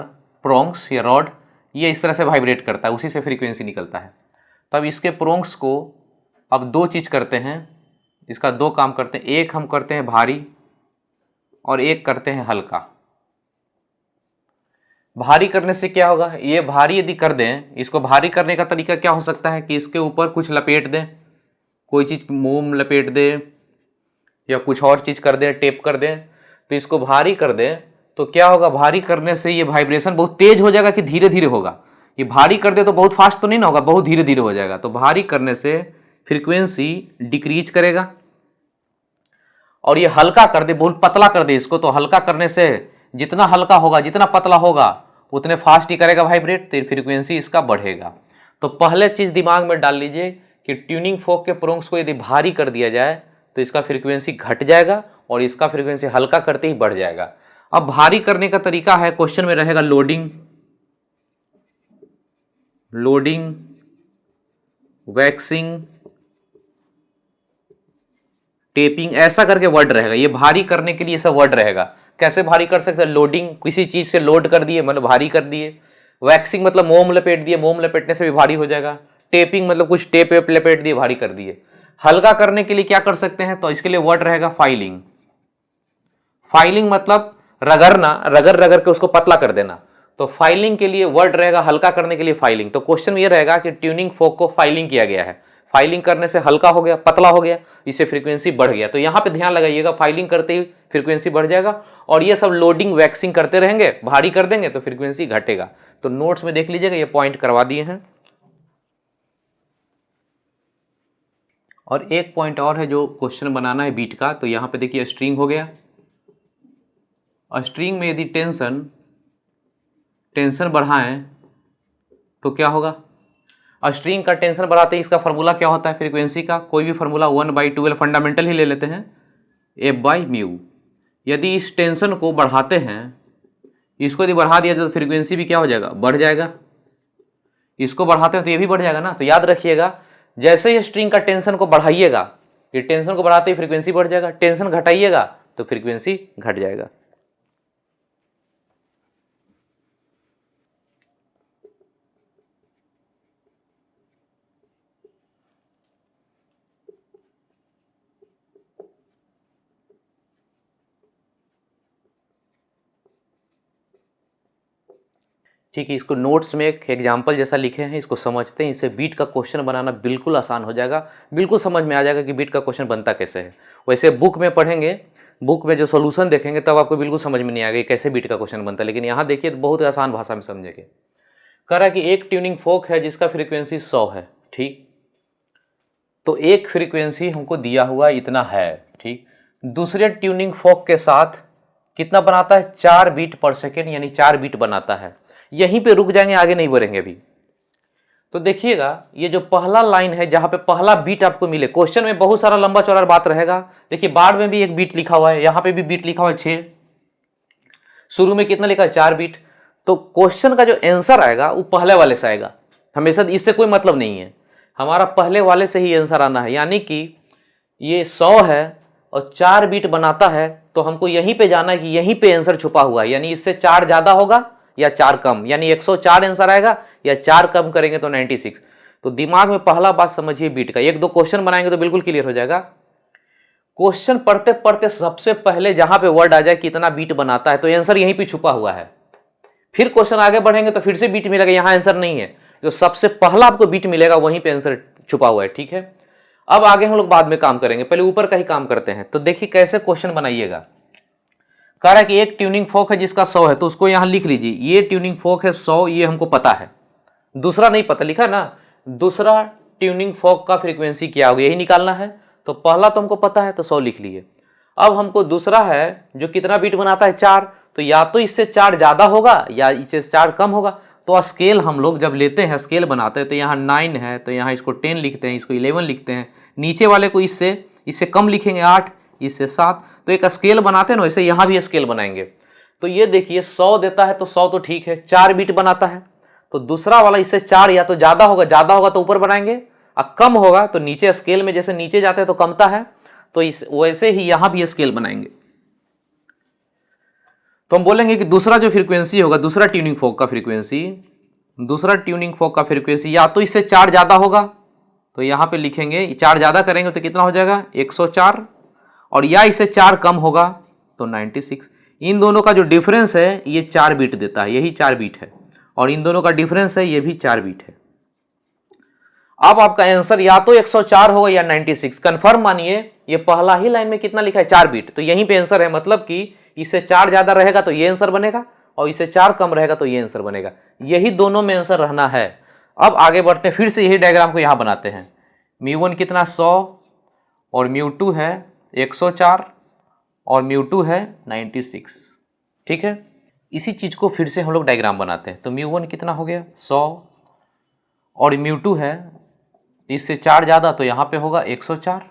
प्रोंग्स या रॉड, ये इस तरह से वाइब्रेट करता है, उसी से फ्रीक्वेंसी निकलता है। तब इसके प्रोंग्स को अब 2 चीज़ करते हैं, इसका 2 काम करते हैं। एक हम करते हैं भारी और एक करते हैं हल्का। भारी करने से क्या होगा, ये भारी यदि कर दें, इसको भारी करने का तरीका क्या हो सकता है कि इसके ऊपर कुछ लपेट दें, कोई चीज़, मोम लपेट दें या कुछ और चीज़ कर दें, टेप कर दें, तो इसको भारी कर दें तो क्या होगा, भारी करने से ये वाइब्रेशन बहुत तेज हो जाएगा कि धीरे धीरे होगा। ये भारी कर दे तो बहुत फास्ट तो नहीं ना होगा, बहुत धीरे धीरे हो जाएगा। तो भारी करने से फ्रीक्वेंसी डिक्रीज करेगा, और ये हल्का कर दे, बहुत पतला कर दे इसको, तो हल्का करने से जितना हल्का होगा, जितना पतला होगा, उतने फास्ट ही करेगा वाइब्रेट, तो फ्रीक्वेंसी इसका बढ़ेगा। तो पहले चीज़ दिमाग में डाल लीजिए कि ट्यूनिंग फोक के प्रोंग्स को यदि भारी कर दिया जाए तो इसका फ्रीक्वेंसी घट जाएगा और इसका फ्रीक्वेंसी हल्का करते ही बढ़ जाएगा। अब भारी करने का तरीका है, क्वेश्चन में रहेगा लोडिंग, वैक्सिंग, टेपिंग, ऐसा करके वर्ड रहेगा। ये भारी करने के लिए ऐसा वर्ड रहेगा। कैसे भारी कर सकते हैं, लोडिंग, किसी चीज से लोड कर दिए मतलब भारी कर दिए। वैक्सिंग मतलब मोम लपेट दिए, मोम लपेटने से भी भारी हो जाएगा। टेपिंग मतलब कुछ टेप वेप लपेट दिए, भारी कर दिए। हल्का करने के लिए क्या कर सकते हैं, तो इसके लिए वर्ड रहेगा फाइलिंग। फाइलिंग मतलब रगड़ना, रगड़ के उसको पतला कर देना। तो फाइलिंग के लिए वर्ड रहेगा, हल्का करने के लिए फाइलिंग। तो क्वेश्चन में ये रहेगा कि ट्यूनिंग फोक को फाइलिंग किया गया है, फाइलिंग करने से हल्का हो गया, पतला हो गया, इससे फ्रीक्वेंसी बढ़ गया। तो यहाँ पे ध्यान लगाइएगा, फाइलिंग करते ही फ्रीक्वेंसी बढ़ जाएगा, और ये सब लोडिंग वैक्सिंग करते रहेंगे, भारी कर देंगे तो फ्रीक्वेंसी घटेगा। तो नोट्स में देख लीजिएगा, ये पॉइंट करवा दिए हैं। और एक पॉइंट और है जो क्वेश्चन बनाना है बीट का, तो यहाँ पे देखिए स्ट्रिंग हो गया। स्ट्रिंग में यदि टेंशन बढ़ाएं तो क्या होगा, स्ट्रिंग का टेंशन बढ़ाते ही इसका फार्मूला क्या होता है, फ्रीक्वेंसी का कोई भी फार्मूला 1/12 फंडामेंटल ही ले लेते हैं, F/μ। यदि इस टेंशन को बढ़ाते हैं, इसको यदि बढ़ा दिया तो फ्रीक्वेंसी भी क्या हो जाएगा, बढ़ जाएगा। इसको बढ़ाते हैं तो ये भी बढ़ जाएगा ना। तो याद रखिएगा, जैसे ही स्ट्रिंग का टेंशन को बढ़ाइएगा, ये टेंशन को बढ़ाते ही फ्रीक्वेंसी बढ़ जाएगा, टेंशन घटाइएगा तो फ्रीक्वेंसी घट जाएगा। ठीक है, इसको नोट्स में एक एग्जाम्पल जैसा लिखे हैं, इसको समझते हैं। इससे बीट का क्वेश्चन बनाना बिल्कुल आसान हो जाएगा, बिल्कुल समझ में आ जाएगा कि बीट का क्वेश्चन बनता कैसे है। वैसे बुक में पढ़ेंगे, बुक में जो सॉल्यूशन देखेंगे तब आपको बिल्कुल समझ में नहीं आएगा कैसे बीट का क्वेश्चन बनता है, लेकिन यहाँ देखिए तो बहुत आसान भाषा में समझेंगे। कह रहा है कि एक ट्यूनिंग फोक है जिसका फ्रीक्वेंसी 100 है, ठीक। तो एक फ्रीक्वेंसी हमको दिया हुआ इतना है, ठीक। दूसरे ट्यूनिंग फोक के साथ कितना बनाता है, 4 बीट पर सेकेंड, यानी 4 बीट बनाता है। यहीं पे रुक जाएंगे, आगे नहीं बढ़ेंगे अभी। तो देखिएगा ये जो पहला लाइन है जहां पे पहला बीट आपको मिले, क्वेश्चन में बहुत सारा लंबा चौड़ा बात रहेगा। देखिए बार में भी एक बीट लिखा हुआ है, यहां पे भी बीट लिखा हुआ है 6, शुरू में कितना लिखा है 4 बीट। तो क्वेश्चन का जो आंसर आएगा वो पहले वाले से आएगा, हमेशा इससे कोई मतलब नहीं है, हमारा पहले वाले से ही आंसर आना है। यानी कि ये 100 है और 4 बीट बनाता है, तो हमको यहीं पे जाना है कि यहीं पे आंसर छुपा हुआ है, यानी इससे 4 ज्यादा होगा या 4 कम, यानी 104 आंसर आएगा, या 4 कम करेंगे तो 96। तो दिमाग में पहला बात समझिए बीट का, 1-2 क्वेश्चन बनाएंगे तो बिल्कुल क्लियर हो जाएगा। क्वेश्चन पढ़ते पढ़ते सबसे पहले जहां पे वर्ड आ जाए कितना बीट बनाता है, तो आंसर यहीं पे छुपा हुआ है। फिर क्वेश्चन आगे बढ़ेंगे तो फिर से बीट मिलेगा, यहां आंसर नहीं है, जो सबसे पहला आपको बीट मिलेगा वहीं पे आंसर छुपा हुआ है। ठीक है, अब आगे हम लोग बाद में काम करेंगे, पहले ऊपर का ही काम करते हैं। तो देखिए कैसे क्वेश्चन बनाइएगा। कह रहा है कि एक ट्यूनिंग फोक है जिसका 100 है, तो उसको यहां लिख लीजिए, ये ट्यूनिंग फोक है 100, ये हमको पता है। दूसरा नहीं पता, लिखा ना, दूसरा ट्यूनिंग फोक का फ्रीक्वेंसी क्या होगा यही निकालना है। तो पहला तो हमको पता है तो 100 लिख लिए। अब हमको दूसरा है जो कितना बीट बनाता है 4, तो या तो इससे 4 ज्यादा होगा या इससे 4 कम होगा। तो स्केल हम लोग जब लेते हैं, स्केल बनाते हैं, तो यहाँ 9 है तो यहाँ इसको 10 लिखते हैं, इसको 11 लिखते हैं, नीचे वाले को इससे कम लिखेंगे 8, इससे 7। तो एक स्केल बनाते हैं ना, वैसे यहाँ भी स्केल बनाएंगे। तो ये देखिए 100 देता है तो 100 तो ठीक है, 4 बीट बनाता है, तो दूसरा वाला इससे 4 या तो ज्यादा होगा तो ऊपर बनाएंगे, और कम होगा तो नीचे, स्केल में जैसे नीचे जाते हैं तो कमता है, तो इस वैसे ही यहां भी स्केल बनाएंगे। तो हम बोलेंगे कि दूसरा जो फ्रीक्वेंसी होगा, दूसरा ट्यूनिंग फोक का फ्रीक्वेंसी या तो इससे 4 ज्यादा होगा, तो यहां पे लिखेंगे 4 ज्यादा करेंगे तो कितना हो जाएगा 104, और या इससे 4 कम होगा तो 96। इन दोनों का जो डिफरेंस है ये 4 बीट देता है, यही 4 बीट है, और इन दोनों का डिफरेंस है ये भी 4 बीट है। अब आपका आंसर या तो 104 होगा या 96, कंफर्म मानिए। ये पहला ही लाइन में कितना लिखा है 4 बीट, तो यहीं पे आंसर है, मतलब कि इससे 4 ज्यादा रहेगा तो ये आंसर बनेगा, और इससे 4 कम रहेगा तो ये आंसर बनेगा, यही दोनों में आंसर रहना है। अब आगे बढ़ते हैं, फिर से यही डायग्राम को यहां बनाते हैं। μ1 कितना 100 और μ2 है 104 और μ2 है 96। ठीक है, इसी चीज को फिर से हम लोग डायग्राम बनाते हैं। तो μ1 कितना हो गया 100 और μ2 है, इससे 4 ज्यादा तो यहाँ पे होगा 104,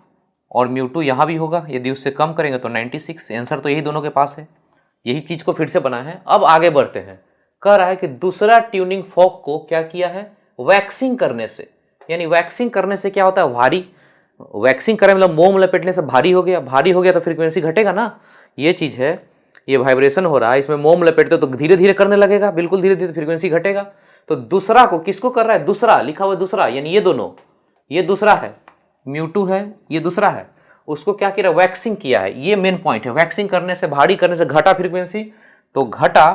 और μ2 यहाँ भी होगा, यदि उससे कम करेंगे तो 96। आंसर तो यही दोनों के पास है, यही चीज को फिर से बना है। अब आगे बढ़ते हैं, कह रहा है कि दूसरा ट्यूनिंग फोक को क्या किया है, वैक्सिंग करने से। यानी वैक्सिंग करने से क्या होता है, भारी, वैक्सिंग करें मतलब मोम लपेटने से भारी हो गया तो फ्रीक्वेंसी घटेगा ना, ये चीज है, ये वाइब्रेशन हो रहा है, इसमें मोम लपेटते तो धीरे धीरे करने लगेगा, बिल्कुल धीरे धीरे फ्रीक्वेंसी घटेगा। तो दूसरा को किसको कर रहा है, दूसरा लिखा हुआ दूसरा, यानी ये दोनों, ये दूसरा है, μ2 है, ये दूसरा है, उसको क्या किया, वैक्सिंग किया है। ये मेन पॉइंट है, वैक्सिंग करने से, भारी करने से घटा फ्रीक्वेंसी, तो घटा,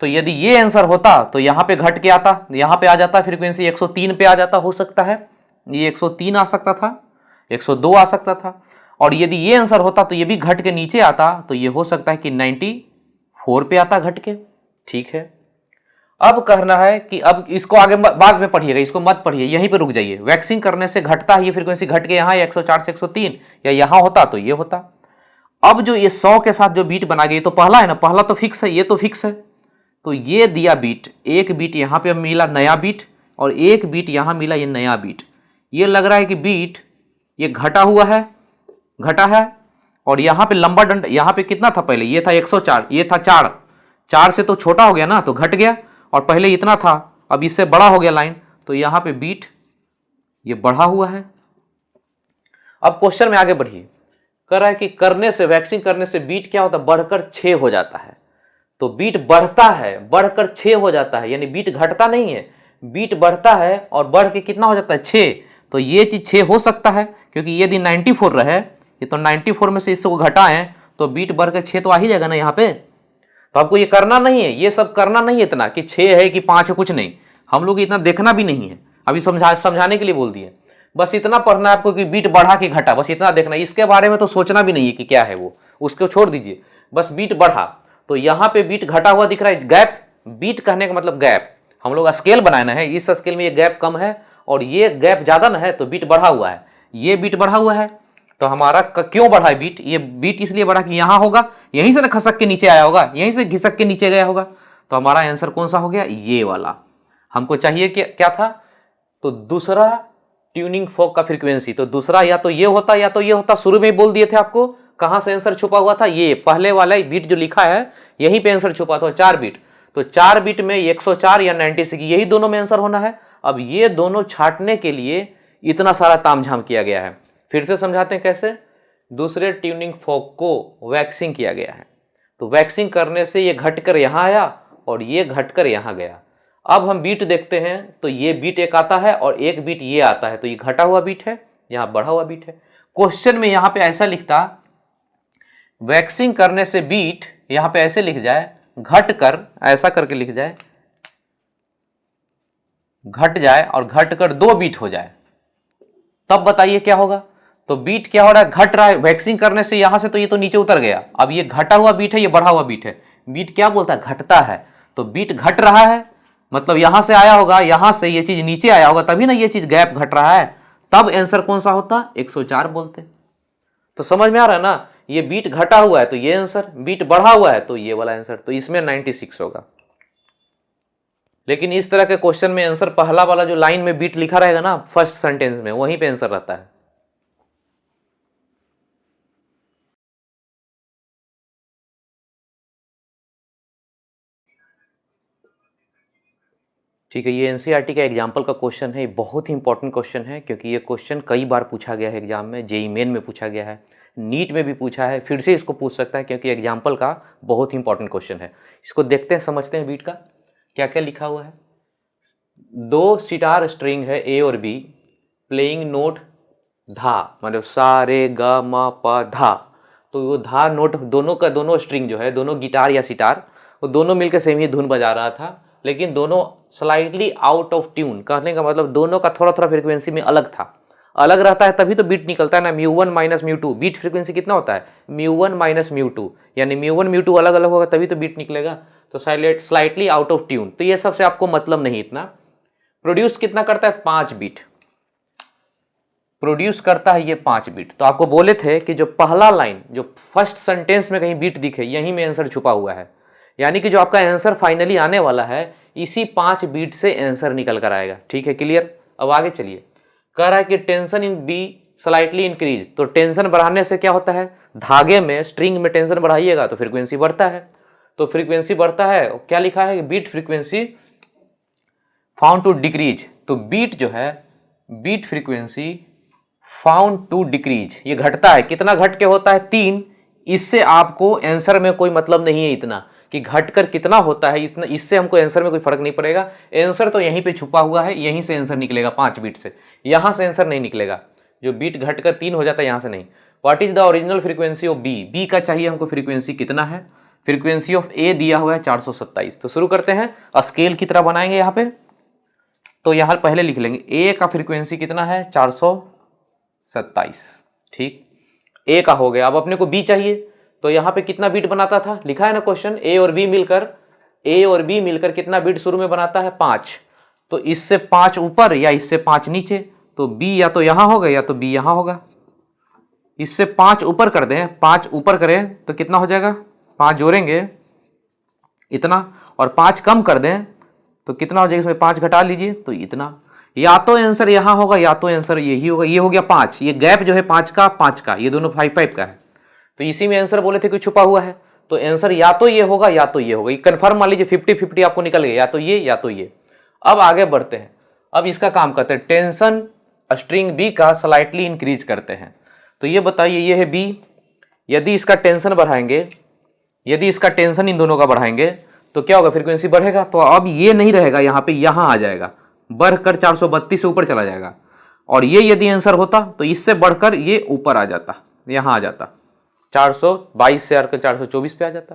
तो यदि ये आंसर होता तो यहाँ पे घट के आता, यहाँ पे आ जाता फ्रीक्वेंसी 103 पे आ जाता, हो सकता है ये 103 आ सकता था, 102 आ सकता था, और यदि ये आंसर होता तो ये भी घट के नीचे आता, तो ये हो सकता है कि 94 पे आता घट के। ठीक है, अब कहना है कि अब इसको आगे बाद में पढ़िएगा, इसको मत पढ़िए, यहीं पे रुक जाइए। वैक्सिंग करने से घटता है ये फ्रीक्वेंसी, घट के यहाँ 104 से 103, या यहाँ होता तो ये होता। अब जो ये 100 के साथ जो बीट बना गया, तो पहला है ना, पहला तो फिक्स है, ये तो फिक्स है, तो ये दिया बीट, एक बीट यहाँ पे मिला नया बीट, और एक बीट यहाँ मिला ये नया बीट। ये लग रहा है कि बीट ये घटा हुआ है, घटा है, और यहाँ पे लंबा डंडा, यहाँ पे कितना था पहले, ये था 104, ये था 4 से तो छोटा हो गया ना, तो घट गया, और पहले इतना था, अब इससे बड़ा हो गया लाइन, तो यहाँ पे बीट ये बढ़ा हुआ है। अब क्वेश्चन में आगे बढ़िए, कह रहा है कि करने से, वैक्सिंग करने से बीट क्या होता है, बढ़कर 6 हो जाता है। तो बीट बढ़ता है, बढ़कर 6 हो जाता है, यानी बीट घटता नहीं है, बीट बढ़ता है, और बढ़ के कितना हो जाता है 6। तो ये चीज 6 हो सकता है, क्योंकि यदि 94 रहे, ये तो 94 में से इसको घटाएं तो बीट बढ़ के 6 तो आ ही जाएगा ना यहाँ पे। तो आपको ये करना नहीं है, ये सब करना नहीं है इतना कि 6 है कि 5 है, कुछ नहीं, हम लोग इतना देखना भी नहीं है, अभी समझाने के लिए बोल दिए। बस इतना पढ़ना है आपको कि बीट बढ़ा कि घटा, बस इतना देखना, इसके बारे में तो सोचना भी नहीं है कि क्या है वो, उसको छोड़ दीजिए, बस बीट बढ़ा। तो यहाँ पे बीट घटा हुआ दिख रहा है, गैप, बीट कहने का मतलब गैप, हम लोग स्केल बनाना है, इस स्केल में ये गैप कम है और ये गैप ज्यादा ना है, तो बीट बढ़ा हुआ है, ये बीट बढ़ा हुआ है, तो हमारा क्यों बढ़ा है बीट? ये बीट इसलिए बढ़ा कि यहाँ होगा, यहीं से ना खसक के नीचे आया होगा, यहीं से घिसक के नीचे गया होगा। तो हमारा आंसर कौन सा हो गया? ये वाला। हमको चाहिए क्या था? तो दूसरा ट्यूनिंग फॉर्क का फ्रीक्वेंसी। तो दूसरा या तो ये होता या तो ये होता। शुरू में ही बोल दिए थे आपको कहां से आंसर छुपा हुआ था। ये पहले वाला बीट जो लिखा है यहीं पे आंसर छुपा था, 4 बीट। तो 4 बीट में 104 या 96 यही दोनों में आंसर होना है। अब ये दोनों छांटने के लिए इतना सारा तामझाम किया गया है। फिर से समझाते हैं कैसे। दूसरे ट्यूनिंग फॉर्क को वैक्सिंग किया गया है। तो वैक्सिंग करने से ये घटकर यहां आया और ये घटकर यहां गया। अब हम बीट देखते हैं तो ये बीट एक आता है और एक बीट ये आता है। तो ये घटा हुआ बीट है, यहां बढ़ा हुआ बीट है। क्वेश्चन में यहां पे ऐसा लिखता, वैक्सिंग करने से बीट यहां पे ऐसे लिख जाए, घट कर, ऐसा करके लिख जाए, घट जाए और घट कर 2 बीट हो जाए, तब बताइए क्या होगा। तो बीट क्या हो रहा है? घट रहा है। वैक्सिंग करने से यहां से तो ये तो नीचे उतर गया। अब ये घटा हुआ बीट है, ये बढ़ा हुआ बीट है। बीट क्या बोलता है? घटता है। तो बीट घट रहा है, मतलब यहां से आया होगा, यहां से ये चीज नीचे आया होगा, तभी ना ये चीज गैप घट रहा है। तब आंसर कौन सा होता? 104 बोलते। तो समझ में आ रहा है ना। ये बीट घटा हुआ है तो ये आंसर, बीट बढ़ा हुआ है तो ये वाला आंसर। तो इसमें 96 होगा। लेकिन इस तरह के क्वेश्चन में आंसर पहला वाला जो लाइन में बीट लिखा रहेगा ना फर्स्ट सेंटेंस में, वहीं पे आंसर रहता है। ठीक है, ये एनसीईआरटी का एग्जाम्पल का क्वेश्चन है। बहुत ही इंपॉर्टेंट क्वेश्चन है क्योंकि ये क्वेश्चन कई बार पूछा गया है एग्जाम में। जेईई मेन में पूछा गया है, नीट में भी पूछा है, फिर से इसको पूछ सकता है क्योंकि एग्जाम्पल का बहुत ही इंपॉर्टेंट क्वेश्चन है। इसको देखते हैं, समझते हैं बीट का क्या क्या लिखा हुआ है। 2 सितार स्ट्रिंग है ए और बी, प्लेइंग नोट धा, मतलब सा रे गा मा पा धा। तो वो धा नोट दोनों का, दोनों स्ट्रिंग जो है, दोनों गिटार या सितार, वो दोनों मिलकर सेम ही धुन बजा रहा था, लेकिन दोनों स्लाइटली आउट ऑफ ट्यून। कहने का मतलब दोनों का थोड़ा थोड़ा फ्रीक्वेंसी में अलग था। अलग रहता है तभी तो बीट निकलता है ना। μ1 माइनस μ2, बीट फ्रीक्वेंसी कितना होता है? μ1 माइनस μ2, यानी μ1 μ2 अलग अलग होगा तभी तो बीट निकलेगा। तो स्लाइटली आउट ऑफ ट्यून, तो ये सबसे आपको मतलब नहीं इतना। प्रोड्यूस कितना करता है? 5 बीट प्रोड्यूस करता है ये 5 बीट। तो आपको बोले थे कि जो पहला लाइन, जो फर्स्ट सेंटेंस में कहीं बीट दिखे, यहीं में आंसर छुपा हुआ है। यानी कि जो आपका आंसर फाइनली आने वाला है इसी 5 बीट से आंसर निकल कर आएगा। ठीक है, क्लियर। अब आगे चलिए। कह रहा है कि tension in be slightly increase. तो टेंशन बढ़ाने से क्या होता है? धागे में, स्ट्रिंग में टेंशन बढ़ाइएगा तो फ्रीक्वेंसी बढ़ता है। तो फ्रीक्वेंसी बढ़ता है, क्या लिखा है? Beat frequency found to decrease. तो बीट जो है, beat frequency found to decrease, ये घटता है। कितना घट के होता है? 3। इससे आपको आंसर में कोई मतलब नहीं है इतना कि घटकर कितना होता है, इतना इससे हमको आंसर में कोई फर्क नहीं पड़ेगा। आंसर तो यहीं पे छुपा हुआ है, यहीं से आंसर निकलेगा 5 बीट से। यहां से आंसर नहीं निकलेगा। जो बीट घटकर 3 हो जाता है यहां से नहीं। What is the original frequency of B? B का चाहिए हमको फ्रीक्वेंसी कितना है। फ्रीक्वेंसी ऑफ ए दिया हुआ है 427। तो शुरू करते हैं, स्केल की तरह बनाएंगे यहाँ पे। तो यहां पहले लिख लेंगे ए का फ्रीक्वेंसी कितना है? 427। ठीक, ए का हो गया। अब अपने को बी चाहिए, तो यहां पे कितना बीट बनाता था? लिखा है ना क्वेश्चन, ए और बी मिलकर कितना बीट शुरू में बनाता है? 5। तो इससे 5 ऊपर या इससे 5 नीचे। तो बी या तो यहां होगा या तो बी यहां होगा। इससे 5 ऊपर कर दें, 5 ऊपर करें तो कितना हो जाएगा? 5 जोड़ेंगे इतना, और 5 कम कर दें तो कितना हो जाएगा? इसमें 5 घटा लीजिए तो इतना। या तो आंसर यहां होगा या तो आंसर यही होगा। ये हो गया 5, ये गैप जो है 5 का, ये दोनों 5 का है। तो इसी में आंसर बोले थे कि छुपा हुआ है। तो आंसर या तो ये होगा या तो ये होगा। ये कंफर्म मान लीजिए 50-50 आपको निकल गया, या तो ये या तो ये। अब आगे बढ़ते हैं। अब इसका काम करते हैं, टेंशन स्ट्रिंग बी का स्लाइटली इंक्रीज करते हैं। तो ये बताइए, ये है बी, यदि इसका टेंशन बढ़ाएंगे, यदि इसका टेंशन इन दोनों का बढ़ाएंगे तो क्या होगा? फ्रीक्वेंसी बढ़ेगा। तो अब ये नहीं रहेगा, यहाँ पे यहाँ आ जाएगा, बढ़कर 432 से ऊपर चला जाएगा। और ये यदि आंसर होता तो इससे बढ़कर ये ऊपर आ जाता, यहाँ आ जाता, 422 से आकर 424 पे आ जाता।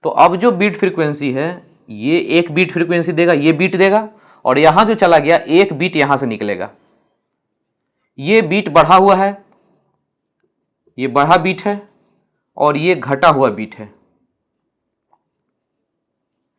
तो अब जो बीट फ्रीक्वेंसी है, ये एक बीट फ्रीक्वेंसी देगा, ये बीट देगा, और यहां जो चला गया एक बीट यहां से निकलेगा। ये बीट बढ़ा हुआ है, ये बढ़ा बीट है, और ये घटा हुआ बीट है।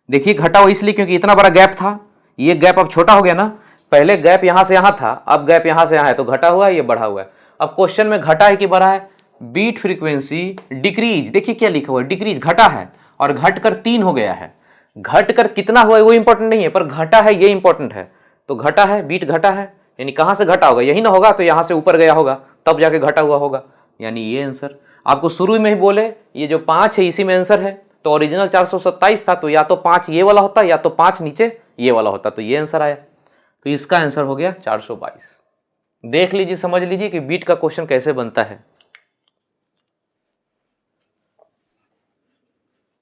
देखिए घटा हुआ इसलिए क्योंकि इतना बड़ा गैप था, ये गैप अब छोटा हो गया ना। पहले गैप यहां से यहां था, अब गैप यहां से यहां है, तो घटा हुआ है, ये बढ़ा हुआ है। अब क्वेश्चन में घटा है कि बढ़ा है, बीट फ्रीक्वेंसी डिक्रीज, देखिए क्या लिखा हुआ है, डिक्रीज, घटा है और घटकर 3 हो गया है। घटकर कितना हुआ है वो इंपॉर्टेंट नहीं है, पर घटा है ये इंपॉर्टेंट है। तो घटा है, बीट घटा है, यानी कहां से घटा होगा, यही ना होगा, तो यहां से ऊपर गया होगा तब जाके घटा हुआ होगा, यानी ये आंसर। आपको शुरू में ही बोले ये जो 5 है इसी में आंसर है, तो ओरिजिनल 427 था, तो या तो 5 ये वाला होता या तो 5 नीचे ये वाला होता, तो ये आंसर आया। तो इसका आंसर हो गया 422। देख लीजिए, समझ लीजिए कि बीट का क्वेश्चन कैसे बनता है।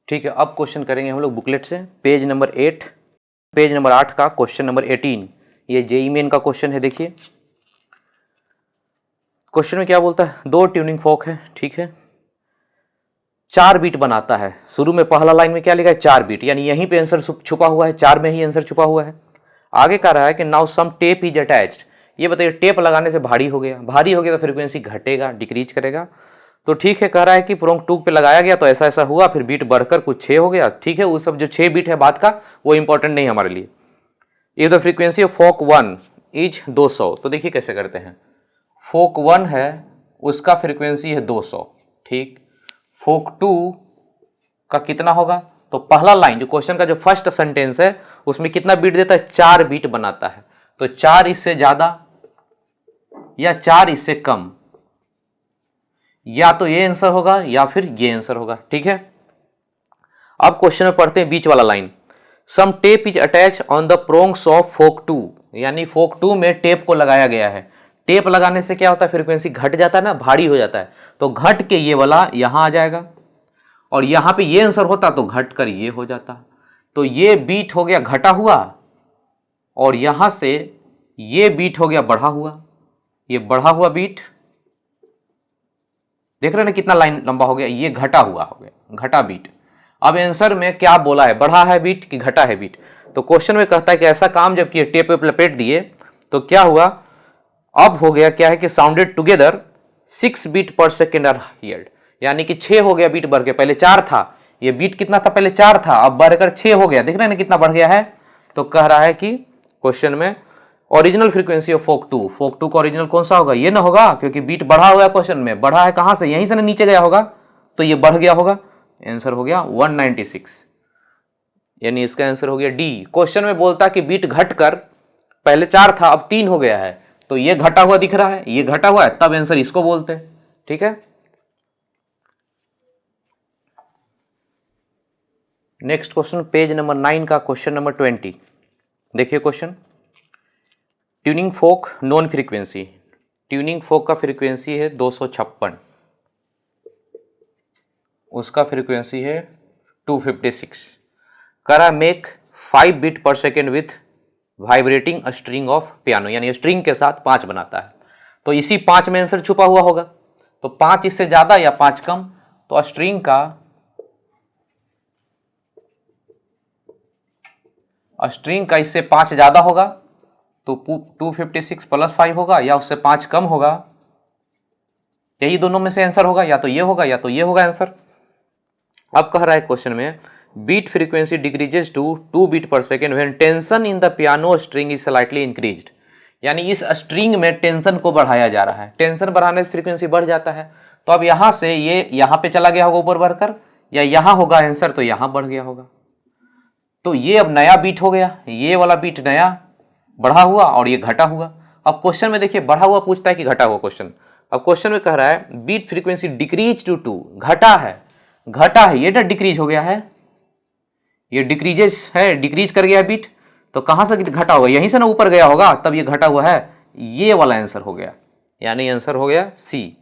ठीक है, अब क्वेश्चन करेंगे हम लोग बुकलेट से, पेज नंबर 8 का क्वेश्चन नंबर 18। ये जेईई मेन का क्वेश्चन है। देखिए क्वेश्चन में क्या बोलता है, 2 ट्यूनिंग फोक है, ठीक है, 4 बीट बनाता है। शुरू में पहला लाइन में क्या लिखा है, 4 बीट, यानी यहीं पे आंसर छुपा हुआ है, 4 में ही आंसर छुपा हुआ है। आगे कह रहा है कि now some tape is attached. ये बताइए, टेप लगाने से भारी हो गया, भारी हो गया तो फ्रीक्वेंसी घटेगा, डिक्रीज करेगा। तो ठीक है, कह रहा है कि प्रोंग 2 पे लगाया गया तो ऐसा ऐसा हुआ, फिर बीट बढ़कर कुछ 6 हो गया। ठीक है, वो सब जो 6 बीट है बाद का वो इंपॉर्टेंट नहीं है हमारे लिए। If the frequency of fork 1 is 200, तो देखिए कैसे करते हैं। फोक 1 है उसका फ्रीक्वेंसी है 200, ठीक। फोक 2 का कितना होगा, तो पहला लाइन जो क्वेश्चन का जो फर्स्ट सेंटेंस है उसमें कितना बीट देता है, 4 बीट बनाता है। तो 4 इससे ज्यादा या 4 इससे कम, या तो ये आंसर होगा या फिर ये आंसर होगा। ठीक है, अब क्वेश्चन में पढ़ते हैं बीच वाला line, some tape is attach on the prongs of fork 2, यानी फोक 2 में टेप को लगाया गया है। टेप लगाने से क्या होता है, फ्रीक्वेंसी घट जाता है ना, भारी हो जाता है, तो घट के ये वाला यहां आ जाएगा, और यहां पे ये आंसर होता तो घट कर ये हो जाता। तो ये बीट हो गया घटा हुआ, और यहां से ये बीट हो गया बढ़ा हुआ, ये बढ़ा हुआ बीट, देख रहे हैं ना कितना लाइन लंबा हो गया, ये घटा हुआ हो गया, घटा बीट। अब आंसर में क्या बोला है, बढ़ा है बीट कि घटा है बीट। तो क्वेश्चन में कहता है कि ऐसा काम जब किए, टेप पे लपेट दिए तो क्या हुआ, अब हो गया क्या है कि sounded together 6 beat per second are heard, यानी कि 6 हो गया बीट बढ़ के, पहले 4 था, ये बीट कितना था, पहले 4 था, अब बढ़कर 6 हो गया, देख रहे हैं ना कितना बढ़ गया है। तो कह रहा है कि क्वेश्चन में ओरिजिनल फ्रीक्वेंसी ऑफ फोक 2 का ओरिजिनल कौन सा होगा, ये ना होगा, क्योंकि बीट बढ़ा हुआ है, क्वेश्चन में बढ़ा है कहां से, यहीं से ना नीचे गया होगा, तो ये बढ़ गया होगा, आंसर हो गया 196, यानी इसका आंसर हो गया डी। क्वेश्चन में बोलता कि बीट घटकर पहले 4 था अब 3 हो गया है, तो ये घटा हुआ दिख रहा है, ये घटा हुआ है, तब आंसर इसको बोलते हैं। ठीक है, नेक्स्ट क्वेश्चन पेज नंबर 9 का क्वेश्चन नंबर 20। देखिए क्वेश्चन, ट्यूनिंग फोक नॉन फ्रीक्वेंसी, ट्यूनिंग फोक का फ्रीक्वेंसी है 256, उसका फ्रीक्वेंसी है 256। करा make 5 beat per second with vibrating a string of piano, यानी स्ट्रिंग के साथ 5 बनाता है। तो इसी 5 में आंसर छुपा हुआ होगा, तो 5 इससे ज्यादा या 5 कम, तो स्ट्रिंग का इससे 5 ज्यादा होगा, तो 256 प्लस 5 होगा, या उससे 5 कम होगा, यही दोनों में से आंसर होगा, या तो ये होगा या तो ये होगा आंसर। अब कह रहा है क्वेश्चन में, beat frequency decreases to 2 beat per second when tension in the piano string is slightly increased, यानी इस स्ट्रिंग में टेंशन को बढ़ाया जा रहा है, टेंशन बढ़ाने से फ्रीक्वेंसी बढ़ जाता है। तो अब यहां से ये यहां पे चला गया होगा ऊपर बढ़कर, या यहां होगा आंसर तो यहां बढ़ गया होगा, तो ये अब नया बीट हो गया, ये वाला बीट नया बढ़ा हुआ और ये घटा हुआ। अब क्वेश्चन में देखिए बढ़ा हुआ पूछता है कि घटा हुआ क्वेश्चन। अब क्वेश्चन में कह रहा है बीट फ्रीक्वेंसी डिक्रीज टू 2, घटा है, ये ना डिक्रीज हो गया है, ये डिक्रीजेस है, डिक्रीज कर गया है बीट, तो कहां से घटा होगा, यहीं से ना ऊपर गया होगा, तब ये घटा हुआ है, ये वाला आंसर हो गया, यानी आंसर हो गया सी।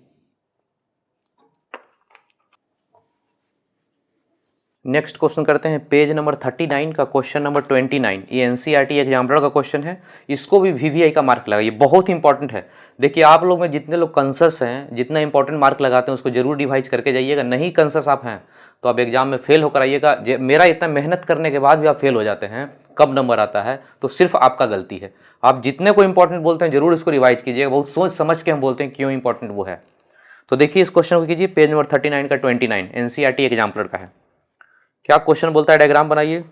नेक्स्ट क्वेश्चन करते हैं पेज नंबर 39 का क्वेश्चन नंबर 29। ये एनसीईआरटी एग्जाम्पलर का क्वेश्चन है, इसको भी वीवीआई का मार्क लगा, ये बहुत इंपॉर्टेंट है। देखिए आप लोग में जितने लोग कंसस हैं, जितना इंपॉर्टेंट मार्क लगाते हैं उसको जरूर डिवाइड करके जाइएगा, नहीं कंसस आप हैं तो आप एग्जाम में फेल होकर आइएगा। मेरा इतना मेहनत करने के बाद भी आप फेल हो जाते हैं, कब नंबर आता है तो सिर्फ आपका गलती है। आप जितने को इंपॉर्टेंट बोलते हैं जरूर इसको रिवाइज कीजिएगा, बहुत सोच समझ के हम बोलते हैं क्यों इंपॉर्टेंट वो है। तो देखिए इस क्वेश्चन को कीजिए, पेज नंबर 39 का 29 एनसीईआरटी एग्जाम्पलर का है। क्या क्वेश्चन बोलता है, डायग्राम बनाइए।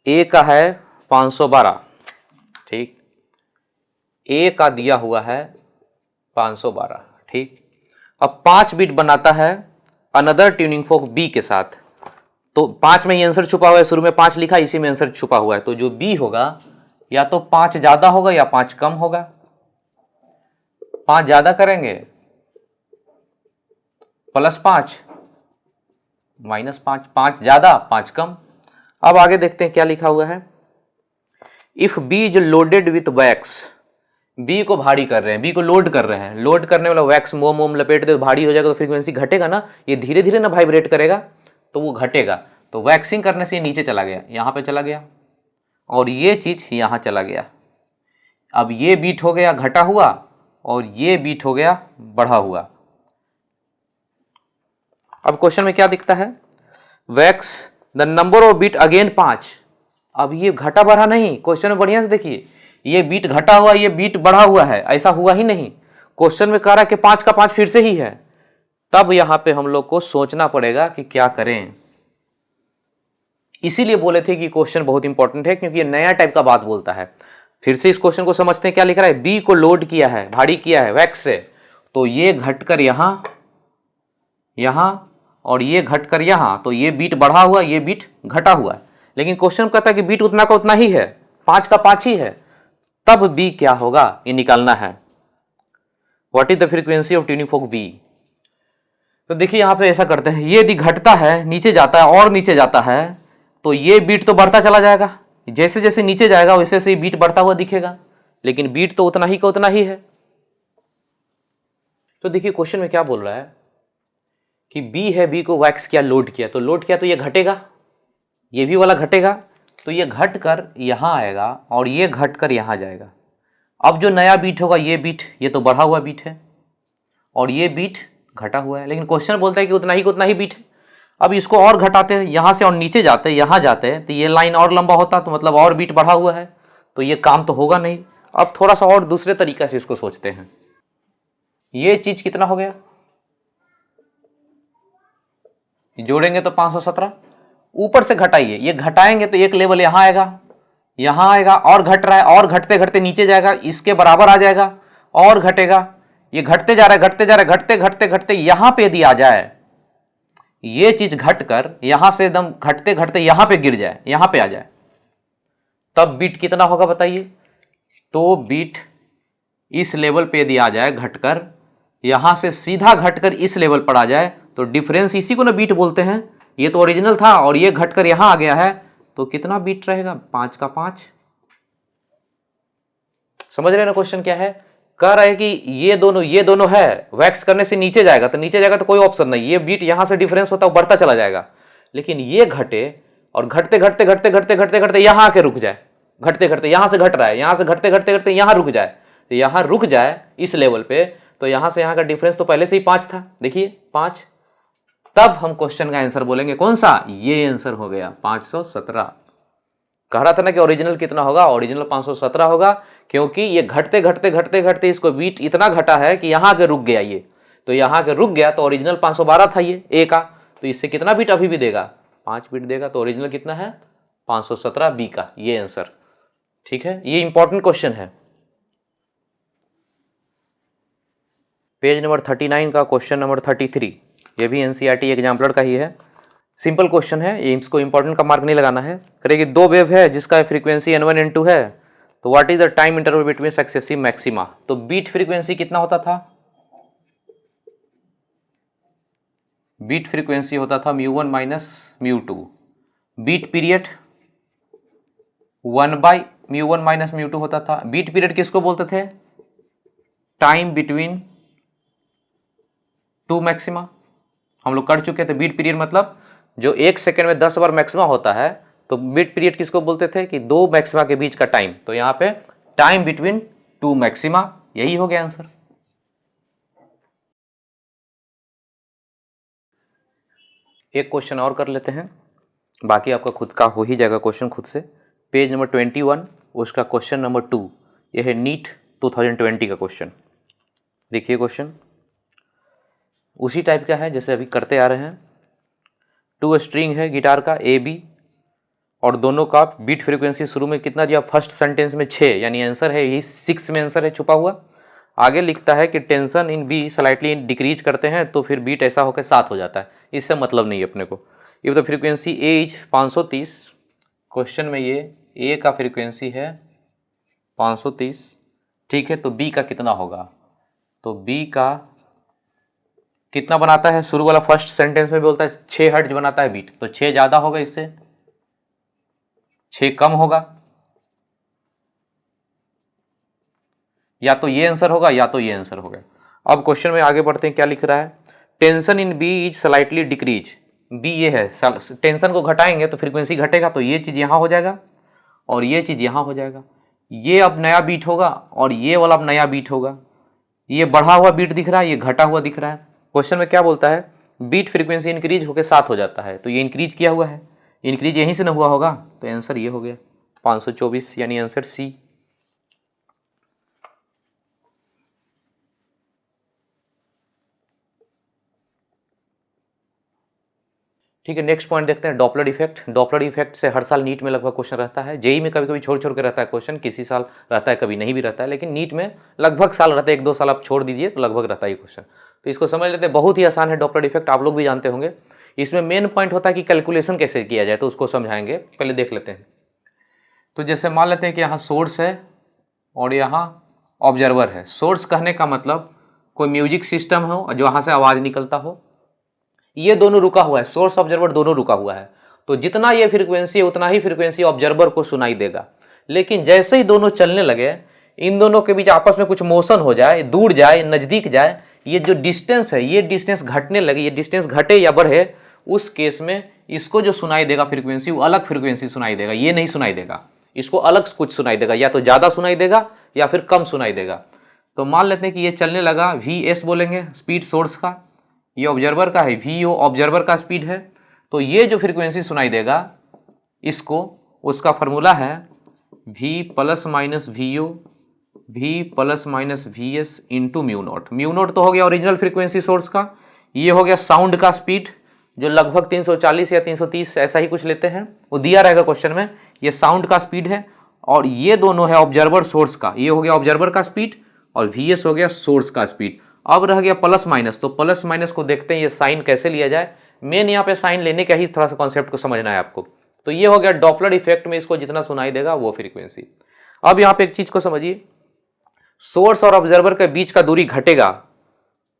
ए का है 512, ठीक, ए का दिया हुआ है 512, ठीक। अब 5 बिट बनाता है अनदर ट्यूनिंग फोक बी के साथ, तो 5 में ही आंसर छुपा हुआ है, शुरू में 5 लिखा, इसी में आंसर छुपा हुआ है, तो जो बी होगा या तो 5 ज्यादा होगा या 5 कम होगा। 5 ज्यादा करेंगे +5 -5, 5 ज्यादा 5 कम। अब आगे देखते हैं क्या लिखा हुआ है। If B is loaded with wax, B को भारी कर रहे हैं, बी को लोड कर रहे हैं, लोड करने वाला वैक्स मोम लपेट दे तो भारी हो जाएगा, तो फ्रीक्वेंसी घटेगा ना, ये धीरे धीरे ना वाइब्रेट करेगा तो वो घटेगा, तो वैक्सिंग करने से ये नीचे चला गया, यहाँ पे चला गया, और ये चीज यहाँ चला गया। अब ये बीट हो गया घटा हुआ और ये बीट हो गया बढ़ा हुआ। अब क्वेश्चन में क्या दिखता है, wax the number of beat again 5। अब ये घटा बढ़ा नहीं, क्वेश्चन में बढ़िया से देखिए, ये बीट घटा हुआ ये बीट बढ़ा हुआ है, ऐसा हुआ ही नहीं। क्वेश्चन में कह रहा है कि 5 का 5 फिर से ही है, तब यहां पे हम लोग को सोचना पड़ेगा कि क्या करें। इसीलिए बोले थे कि क्वेश्चन बहुत इंपॉर्टेंट है, क्योंकि ये नया टाइप का बात बोलता है। फिर से इस क्वेश्चन को समझते हैं, क्या लिख रहा है, बी को लोड किया है, भारी किया है वैक्स से, तो ये घटकर यहां यहां और ये घटकर यहां, तो ये बीट बढ़ा हुआ ये बीट घटा हुआ है। लेकिन क्वेश्चन कहता है कि बीट उतना का उतना ही है, 5 का 5 ही है, तब बी क्या होगा ये निकालना है। What is the frequency of tuning fork B. तो देखिए यहां पे ऐसा करते हैं, ये यदि घटता है नीचे जाता है और नीचे जाता है, तो ये बीट तो बढ़ता चला जाएगा, जैसे जैसे नीचे जाएगा वैसे वैसे बीट बढ़ता हुआ दिखेगा, लेकिन बीट तो उतना ही का उतना ही है। तो देखिए क्वेश्चन में क्या बोल रहा है कि बी है, बी को वैक्स किया, लोड किया, तो लोड किया तो ये घटेगा, ये भी वाला घटेगा, तो ये घट कर यहां आएगा और ये घट कर यहां जाएगा। अब जो नया बीट होगा ये बीट, ये तो बढ़ा हुआ बीट है और ये बीट घटा हुआ है, लेकिन क्वेश्चन बोलता है कि उतना ही को उतना ही बीट है। अब इसको और घटाते हैं, यहां से और नीचे जाते हैं, यहां जाते हैं, तो ये लाइन और लंबा होता, तो मतलब और बीट बढ़ा हुआ है, तो ये काम तो होगा नहीं। अब थोड़ा सा और दूसरे तरीका से इसको सोचते हैं, ये चीज कितना हो गया, जोड़ेंगे तो 517, ऊपर से घटाइए, ये घटाएंगे तो एक लेवल यहां आएगा और घट रहा है, और घटते घटते नीचे जाएगा, इसके बराबर आ जाएगा और घटेगा, ये घटते जा रहा है घटते जा रहा है, घटते घटते घटते यहां पे यदि आ जाए, ये चीज घट कर यहां से एकदम घटते घटते यहां पे गिर जाए, यहां पे आ जाए, तब बीट कितना होगा बताइए। तो बीट इस लेवल पे यदि आ जाए घटकर, यहां से सीधा घटकर इस लेवल पर आ जाए, तो डिफरेंस इसी को ना बीट बोलते हैं। ये तो ओरिजिनल था और ये घटकर यहां आ गया है, तो कितना बीट रहेगा, 5 का 5। समझ रहे हैं ना क्वेश्चन क्या है, कह रहा है कि ये दोनों है, वैक्स करने से नीचे जाएगा, तो नीचे जाएगा तो कोई ऑप्शन नहीं, ये बीट यहां से डिफरेंस होता है बढ़ता चला जाएगा, लेकिन ये घटे और घटते घटते घटते घटते घटते घटते यहां आके रुक जाए, घटते घटते यहां से घट रहा है, यहां से घटते घटते घटते यहां रुक जाए, तो यहां रुक जाए इस लेवल पे, तो यहां से यहां का डिफरेंस तो पहले से ही 5 था, देखिए 5, तब हम क्वेश्चन का आंसर बोलेंगे कौन सा, ये आंसर हो गया 517। कह रहा था ना कि ओरिजिनल कितना होगा, ओरिजिनल 517 होगा, क्योंकि ये घटते घटते घटते घटते इसको बीट इतना घटा है कि यहां के रुक गया, ये तो यहां के रुक गया, तो ओरिजिनल 512 था ये ए का, तो इससे कितना बीट अभी भी देगा, 5 बीट देगा, तो ओरिजिनल कितना है 517 बी का ये आंसर। ठीक है, ये इंपॉर्टेंट क्वेश्चन है। पेज नंबर 39 का क्वेश्चन नंबर 33, ये भी एनसीईआरटी एग्जाम्पलर का ही है, सिंपल क्वेश्चन है, इसको इंपॉर्टेंट का मार्क नहीं लगाना है। करेगी दो वेव है जिसका फ्रीक्वेंसी n1 n2 है, तो what is the time interval between successive maxima. तो बीट फ्रीक्वेंसी कितना होता था, बीट फ्रीक्वेंसी होता था μ1 माइनस μ2, बीट पीरियड 1/μ1 माइनस μ2 होता था। बीट पीरियड किसको बोलते थे, टाइम बिटवीन टू मैक्सिमा, हम लोग कर चुके थे। बीट पीरियड मतलब जो 1 सेकेंड में 10 बार मैक्सिमा होता है, तो बीट पीरियड किसको बोलते थे कि 2 मैक्सिमा के बीच का टाइम, तो यहां पे टाइम बिटवीन 2 मैक्सिमा, यही हो गया आंसर। एक क्वेश्चन और कर लेते हैं, बाकी आपका खुद का हो ही जाएगा क्वेश्चन खुद से। पेज नंबर 21 उसका क्वेश्चन नंबर 2, यह है नीट 2020 का क्वेश्चन। देखिए क्वेश्चन उसी टाइप का है जैसे अभी करते आ रहे हैं। 2 स्ट्रिंग है गिटार का ए बी, और दोनों का बीट फ्रीक्वेंसी शुरू में कितना दिया, फर्स्ट सेंटेंस में 6, यानी आंसर है यही 6 में आंसर है छुपा हुआ। आगे लिखता है कि tension in be slightly decrease करते हैं तो फिर बीट ऐसा होकर 7 हो जाता है, इससे मतलब नहीं है अपने को। If the frequency A is 530, question में ये ए का फ्रीक्वेंसी है 530, ठीक है, तो बी का कितना होगा, तो बी का कितना बनाता है, शुरू वाला फर्स्ट सेंटेंस में बोलता है 6 हर्ट्ज बनाता है बीट, तो 6 ज़्यादा होगा, इससे 6 कम होगा, या तो ये आंसर होगा या तो ये आंसर होगा। अब क्वेश्चन में आगे बढ़ते हैं, क्या लिख रहा है, tension in B is slightly decrease, B ये है, टेंशन को घटाएंगे तो फ्रीक्वेंसी घटेगा, तो ये चीज़ यहाँ हो जाएगा और ये चीज़ यहाँ हो जाएगा, ये अब नया बीट होगा और ये वाला अब नया बीट होगा, ये बढ़ा हुआ बीट दिख रहा है, ये घटा हुआ दिख रहा है। क्वेश्चन में क्या बोलता है, बीट फ्रीक्वेंसी इंक्रीज होकर 7 हो जाता है, तो ये इंक्रीज किया हुआ है, इंक्रीज यहीं से ना हुआ होगा, तो आंसर ये हो गया 524, यानी आंसर सी। ठीक है, नेक्स्ट पॉइंट देखते हैं, डॉपलर इफेक्ट। डॉपलर इफेक्ट से हर साल नीट में लगभग क्वेश्चन रहता है, जेई में कभी कभी छोड़ छोड़ के रहता है क्वेश्चन, किसी साल रहता है कभी नहीं भी रहता है, लेकिन नीट में लगभग साल रहता है, 1-2 साल आप छोड़ दीजिए तो लगभग रहता है ये क्वेश्चन। तो इसको समझ लेते हैं, बहुत ही आसान है डॉपलर इफेक्ट, आप लोग भी जानते होंगे। इसमें मेन पॉइंट होता है कि कैलकुलेशन कैसे किया जाए, तो उसको समझाएंगे, पहले देख लेते हैं। तो जैसे मान लेते हैं कि यहाँ सोर्स है और यहाँ ऑब्जर्वर है। सोर्स कहने का मतलब कोई म्यूजिक सिस्टम हो जो वहाँ से आवाज़ निकलता हो, ये दोनों रुका हुआ है, सोर्स ऑब्जर्वर दोनों रुका हुआ है, तो जितना ये फ्रीक्वेंसी है उतना ही फ्रीक्वेंसी ऑब्जर्वर को सुनाई देगा। लेकिन जैसे ही दोनों चलने लगे, इन दोनों के बीच आपस में कुछ मोशन हो जाए, दूर जाए, नज़दीक जाए, ये जो डिस्टेंस है ये डिस्टेंस घटने लगे, ये डिस्टेंस घटे या बढ़े, उस केस में इसको जो सुनाई देगा फ्रीक्वेंसी, वो अलग फ्रीक्वेंसी सुनाई देगा, ये नहीं सुनाई देगा, इसको अलग कुछ सुनाई देगा, या तो ज़्यादा सुनाई देगा या फिर कम सुनाई देगा। तो मान लेते हैं कि ये चलने लगा, VS बोलेंगे स्पीड सोर्स का, ये ऑब्जर्वर का है, VO ऑब्जर्वर का स्पीड है, तो ये जो फ्रीक्वेंसी सुनाई देगा इसको, उसका फार्मूला है V + - VO V + - VS into mu naught. Mu naught तो हो गया ओरिजिनल फ्रीक्वेंसी सोर्स का, ये हो गया साउंड का स्पीड जो लगभग 340 या 330 ऐसा ही कुछ लेते हैं, वो दिया रहेगा क्वेश्चन में, ये साउंड का स्पीड है, और ये दोनों है ऑब्जर्वर सोर्स का, ये हो गया ऑब्जर्वर का स्पीड और VS हो गया सोर्स का स्पीड। अब रह गया प्लस माइनस, तो प्लस माइनस को देखते हैं ये साइन कैसे लिया जाए। मेन यहाँ पे साइन लेने का ही थोड़ा सा कॉन्सेप्ट को समझना है आपको। तो ये हो गया डॉपलर इफेक्ट में इसको जितना सुनाई देगा वो फ्रीक्वेंसी। अब यहाँ पे एक चीज को समझिए, सोर्स और ऑब्जर्वर के बीच का दूरी घटेगा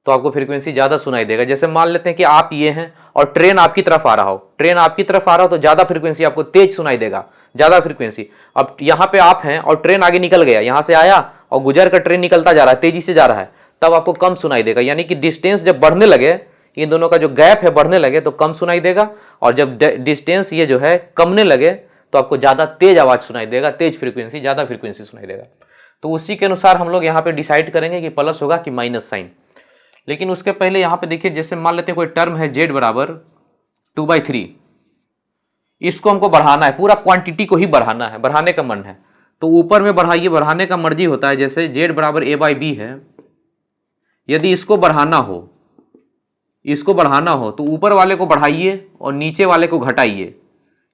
तो आपको फ्रीक्वेंसी ज्यादा सुनाई देगा। जैसे मान लेते हैं कि आप ये हैं और ट्रेन आपकी तरफ आ रहा हो, ट्रेन आपकी तरफ आ रहा हो तो ज्यादा फ्रीक्वेंसी आपको तेज सुनाई देगा, ज्यादा फ्रीक्वेंसी। अब यहाँ पे आप हैं और ट्रेन आगे निकल गया, यहाँ से आया और गुजर कर ट्रेन निकलता जा रहा है, तेजी से जा रहा है, तब आपको कम सुनाई देगा। यानी कि डिस्टेंस जब बढ़ने लगे, इन दोनों का जो गैप है बढ़ने लगे तो कम सुनाई देगा, और जब डिस्टेंस ये जो है कमने लगे तो आपको ज़्यादा तेज आवाज़ सुनाई देगा, तेज फ्रीक्वेंसी, ज़्यादा फ्रीक्वेंसी सुनाई देगा। तो उसी के अनुसार हम लोग यहाँ पे डिसाइड करेंगे कि प्लस होगा कि माइनस साइन। लेकिन उसके पहले यहाँ पे देखिए, जैसे मान लेते हैं कोई टर्म है Z = 2/3, इसको हमको बढ़ाना है, पूरा क्वांटिटी को ही बढ़ाना है, बढ़ाने का मन है तो ऊपर में बढ़ाइए, बढ़ाने का मर्जी होता है। जैसे Z = A/B है, यदि इसको बढ़ाना हो तो ऊपर वाले को बढ़ाइए और नीचे वाले को घटाइए।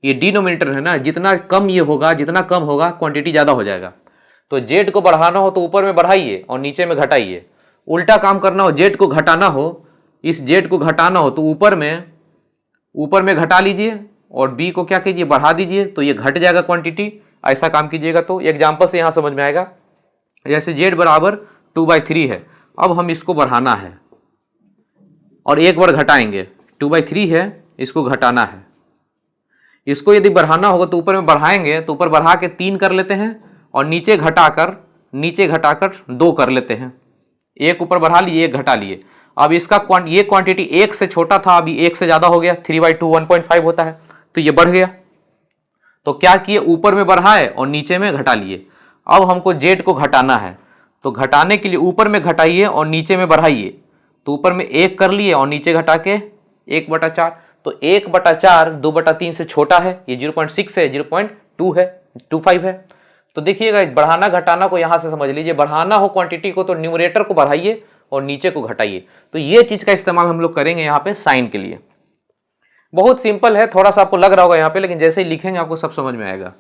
ये डिनोमिनेटर है ना, जितना कम ये होगा, जितना कम होगा क्वांटिटी ज़्यादा हो जाएगा। तो Z को बढ़ाना हो तो ऊपर में बढ़ाइए और नीचे में घटाइए। उल्टा काम करना हो, Z को घटाना हो, इस Z को घटाना हो तो ऊपर में घटा लीजिए और B को क्या कीजिए, बढ़ा दीजिए, तो ये घट जाएगा क्वांटिटी। ऐसा काम कीजिएगा तो एग्जाम्पल से यहाँ समझ में आएगा। जैसे Z = 2/3 है, अब हम इसको बढ़ाना है और एक बार घटाएंगे, 2/3 है, इसको घटाना है। इसको यदि बढ़ाना होगा तो ऊपर में बढ़ाएंगे तो ऊपर बढ़ा के 3 कर लेते हैं और नीचे घटाकर 2 कर लेते हैं। एक ऊपर बढ़ा लिए, एक घटा लिए। अब इसका ये क्वांटिटी 1 से छोटा था, अभी 1 से ज़्यादा हो गया, 3/2 1.5 होता है, तो ये बढ़ गया। तो क्या किए, ऊपर में बढ़ाए और नीचे में घटा लिए। अब हमको Z को घटाना है, तो घटाने के लिए ऊपर में घटाइए और नीचे में बढ़ाइए। तो ऊपर में 1 कर लिए और नीचे घटा के 1/4, तो 1/4 2/3 से छोटा है, ये 0.6 है, 0.2 है, 25 है। तो देखिएगा, बढ़ाना घटाना को यहाँ से समझ लीजिए। बढ़ाना हो क्वांटिटी को तो न्यूमरेटर को बढ़ाइए और नीचे को घटाइए। तो ये चीज़ का इस्तेमाल हम लोग करेंगे यहाँ पे साइन के लिए। बहुत सिंपल है, थोड़ा सा आपको लग रहा होगा यहाँ पे, लेकिन जैसे ही लिखेंगे आपको सब समझ में आएगा।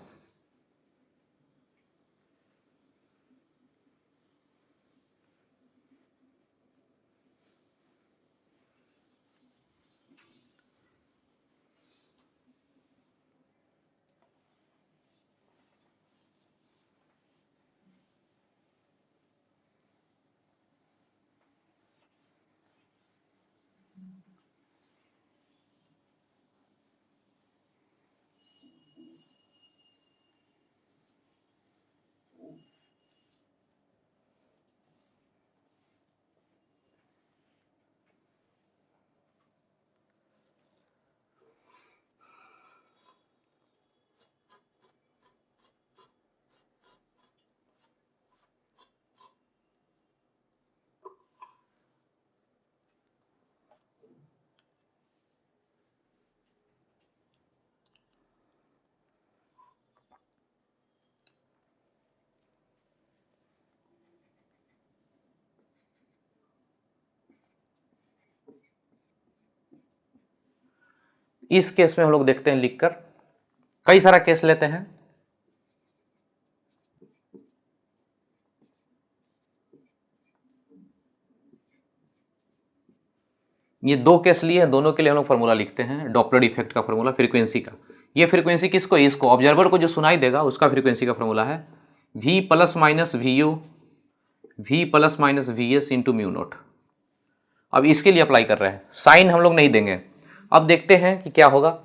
इस केस में हम लोग देखते हैं लिखकर, कई सारा केस लेते हैं। ये 2 केस लिए हैं, दोनों के लिए हम लोग फार्मूला लिखते हैं, डॉपलर इफेक्ट का फार्मूला फ्रीक्वेंसी का। ये फ्रीक्वेंसी किसको, इसको ऑब्जर्वर को जो सुनाई देगा उसका फ्रीक्वेंसी का फार्मूला है v plus minus v u v plus minus v s into mu nought. अब इसके लिए अप्लाई कर रहे हैं, साइन हम लोग नहीं देंगे। अब देखते हैं कि क्या होगा।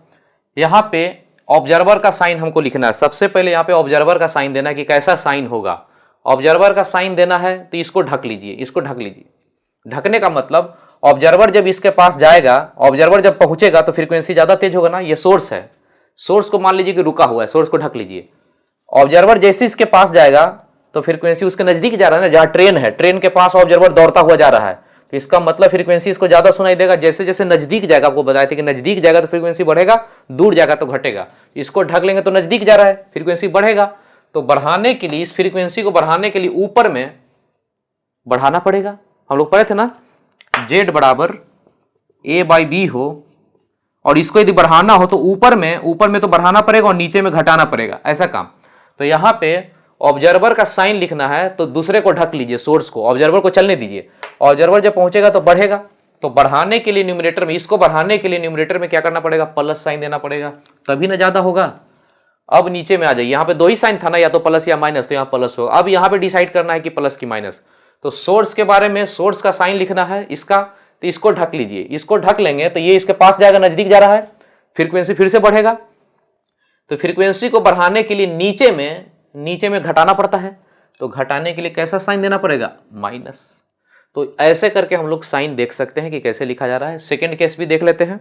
यहाँ पे ऑब्जर्वर का साइन हमको लिखना है। सबसे पहले यहाँ पे ऑब्जर्वर का साइन देना है कि कैसा साइन होगा। ऑब्जर्वर का साइन देना है तो इसको ढक लीजिए, इसको ढक लीजिए। ढकने का मतलब ऑब्जर्वर जब इसके पास जाएगा, ऑब्जर्वर जब पहुंचेगा तो फ्रीक्वेंसी ज्यादा तेज होगा ना। ये सोर्स है, सोर्स को मान लीजिए कि रुका हुआ है, सोर्स को ढक लीजिए। ऑब्जर्वर जैसे इसके पास जाएगा तो फ्रीक्वेंसी उसके नजदीक जा रहा है ना, जहां ट्रेन है, ट्रेन के पास ऑब्जर्वर दौड़ता हुआ जा रहा है, तो इसका मतलब फ्रीक्वेंसी इसको ज्यादा सुनाई देगा। जैसे जैसे नजदीक जाएगा, आपको बताए थे कि नजदीक जाएगा तो फ्रीक्वेंसी बढ़ेगा, दूर जाएगा तो घटेगा। इसको ढक लेंगे तो नजदीक जा रहा है, फ्रीक्वेंसी बढ़ेगा। तो बढ़ाने के लिए, इस फ्रीक्वेंसी को बढ़ाने के लिए ऊपर में बढ़ाना पड़ेगा। हम लोग पढ़े थे ना, जेड बराबर ए बाई बी हो, और इसको यदि बढ़ाना हो तो ऊपर में तो बढ़ाना पड़ेगा और नीचे में घटाना पड़ेगा, ऐसा काम। तो यहां पे ऑब्जर्वर का साइन लिखना है तो दूसरे को ढक लीजिए, सोर्स को, ऑब्जर्वर को चलने दीजिए। ऑब्जर्वर जब पहुंचेगा तो बढ़ेगा, तो बढ़ाने के लिए न्यूमरेटर में, इसको बढ़ाने के लिए न्यूमरेटर में क्या करना पड़ेगा, प्लस साइन देना पड़ेगा, तभी ना ज्यादा होगा। अब नीचे में आ जाइए, यहाँ पे 2 ही साइन था ना, या तो प्लस या माइनस, तो यहाँ प्लस होगा। अब यहाँ पे डिसाइड करना है कि प्लस की माइनस। तो सोर्स के बारे में, सोर्स का साइन लिखना है इसका, तो इसको ढक लीजिए। इसको ढक लेंगे तो ये इसके पास जाएगा, नजदीक जा रहा है, फ्रीक्वेंसी फिर से बढ़ेगा। तो फ्रीक्वेंसी को बढ़ाने के लिए नीचे में घटाना पड़ता है, तो घटाने के लिए कैसा साइन देना पड़ेगा, माइनस। तो ऐसे करके हम लोग साइन देख सकते हैं कि कैसे लिखा जा रहा है। सेकेंड केस भी देख लेते हैं।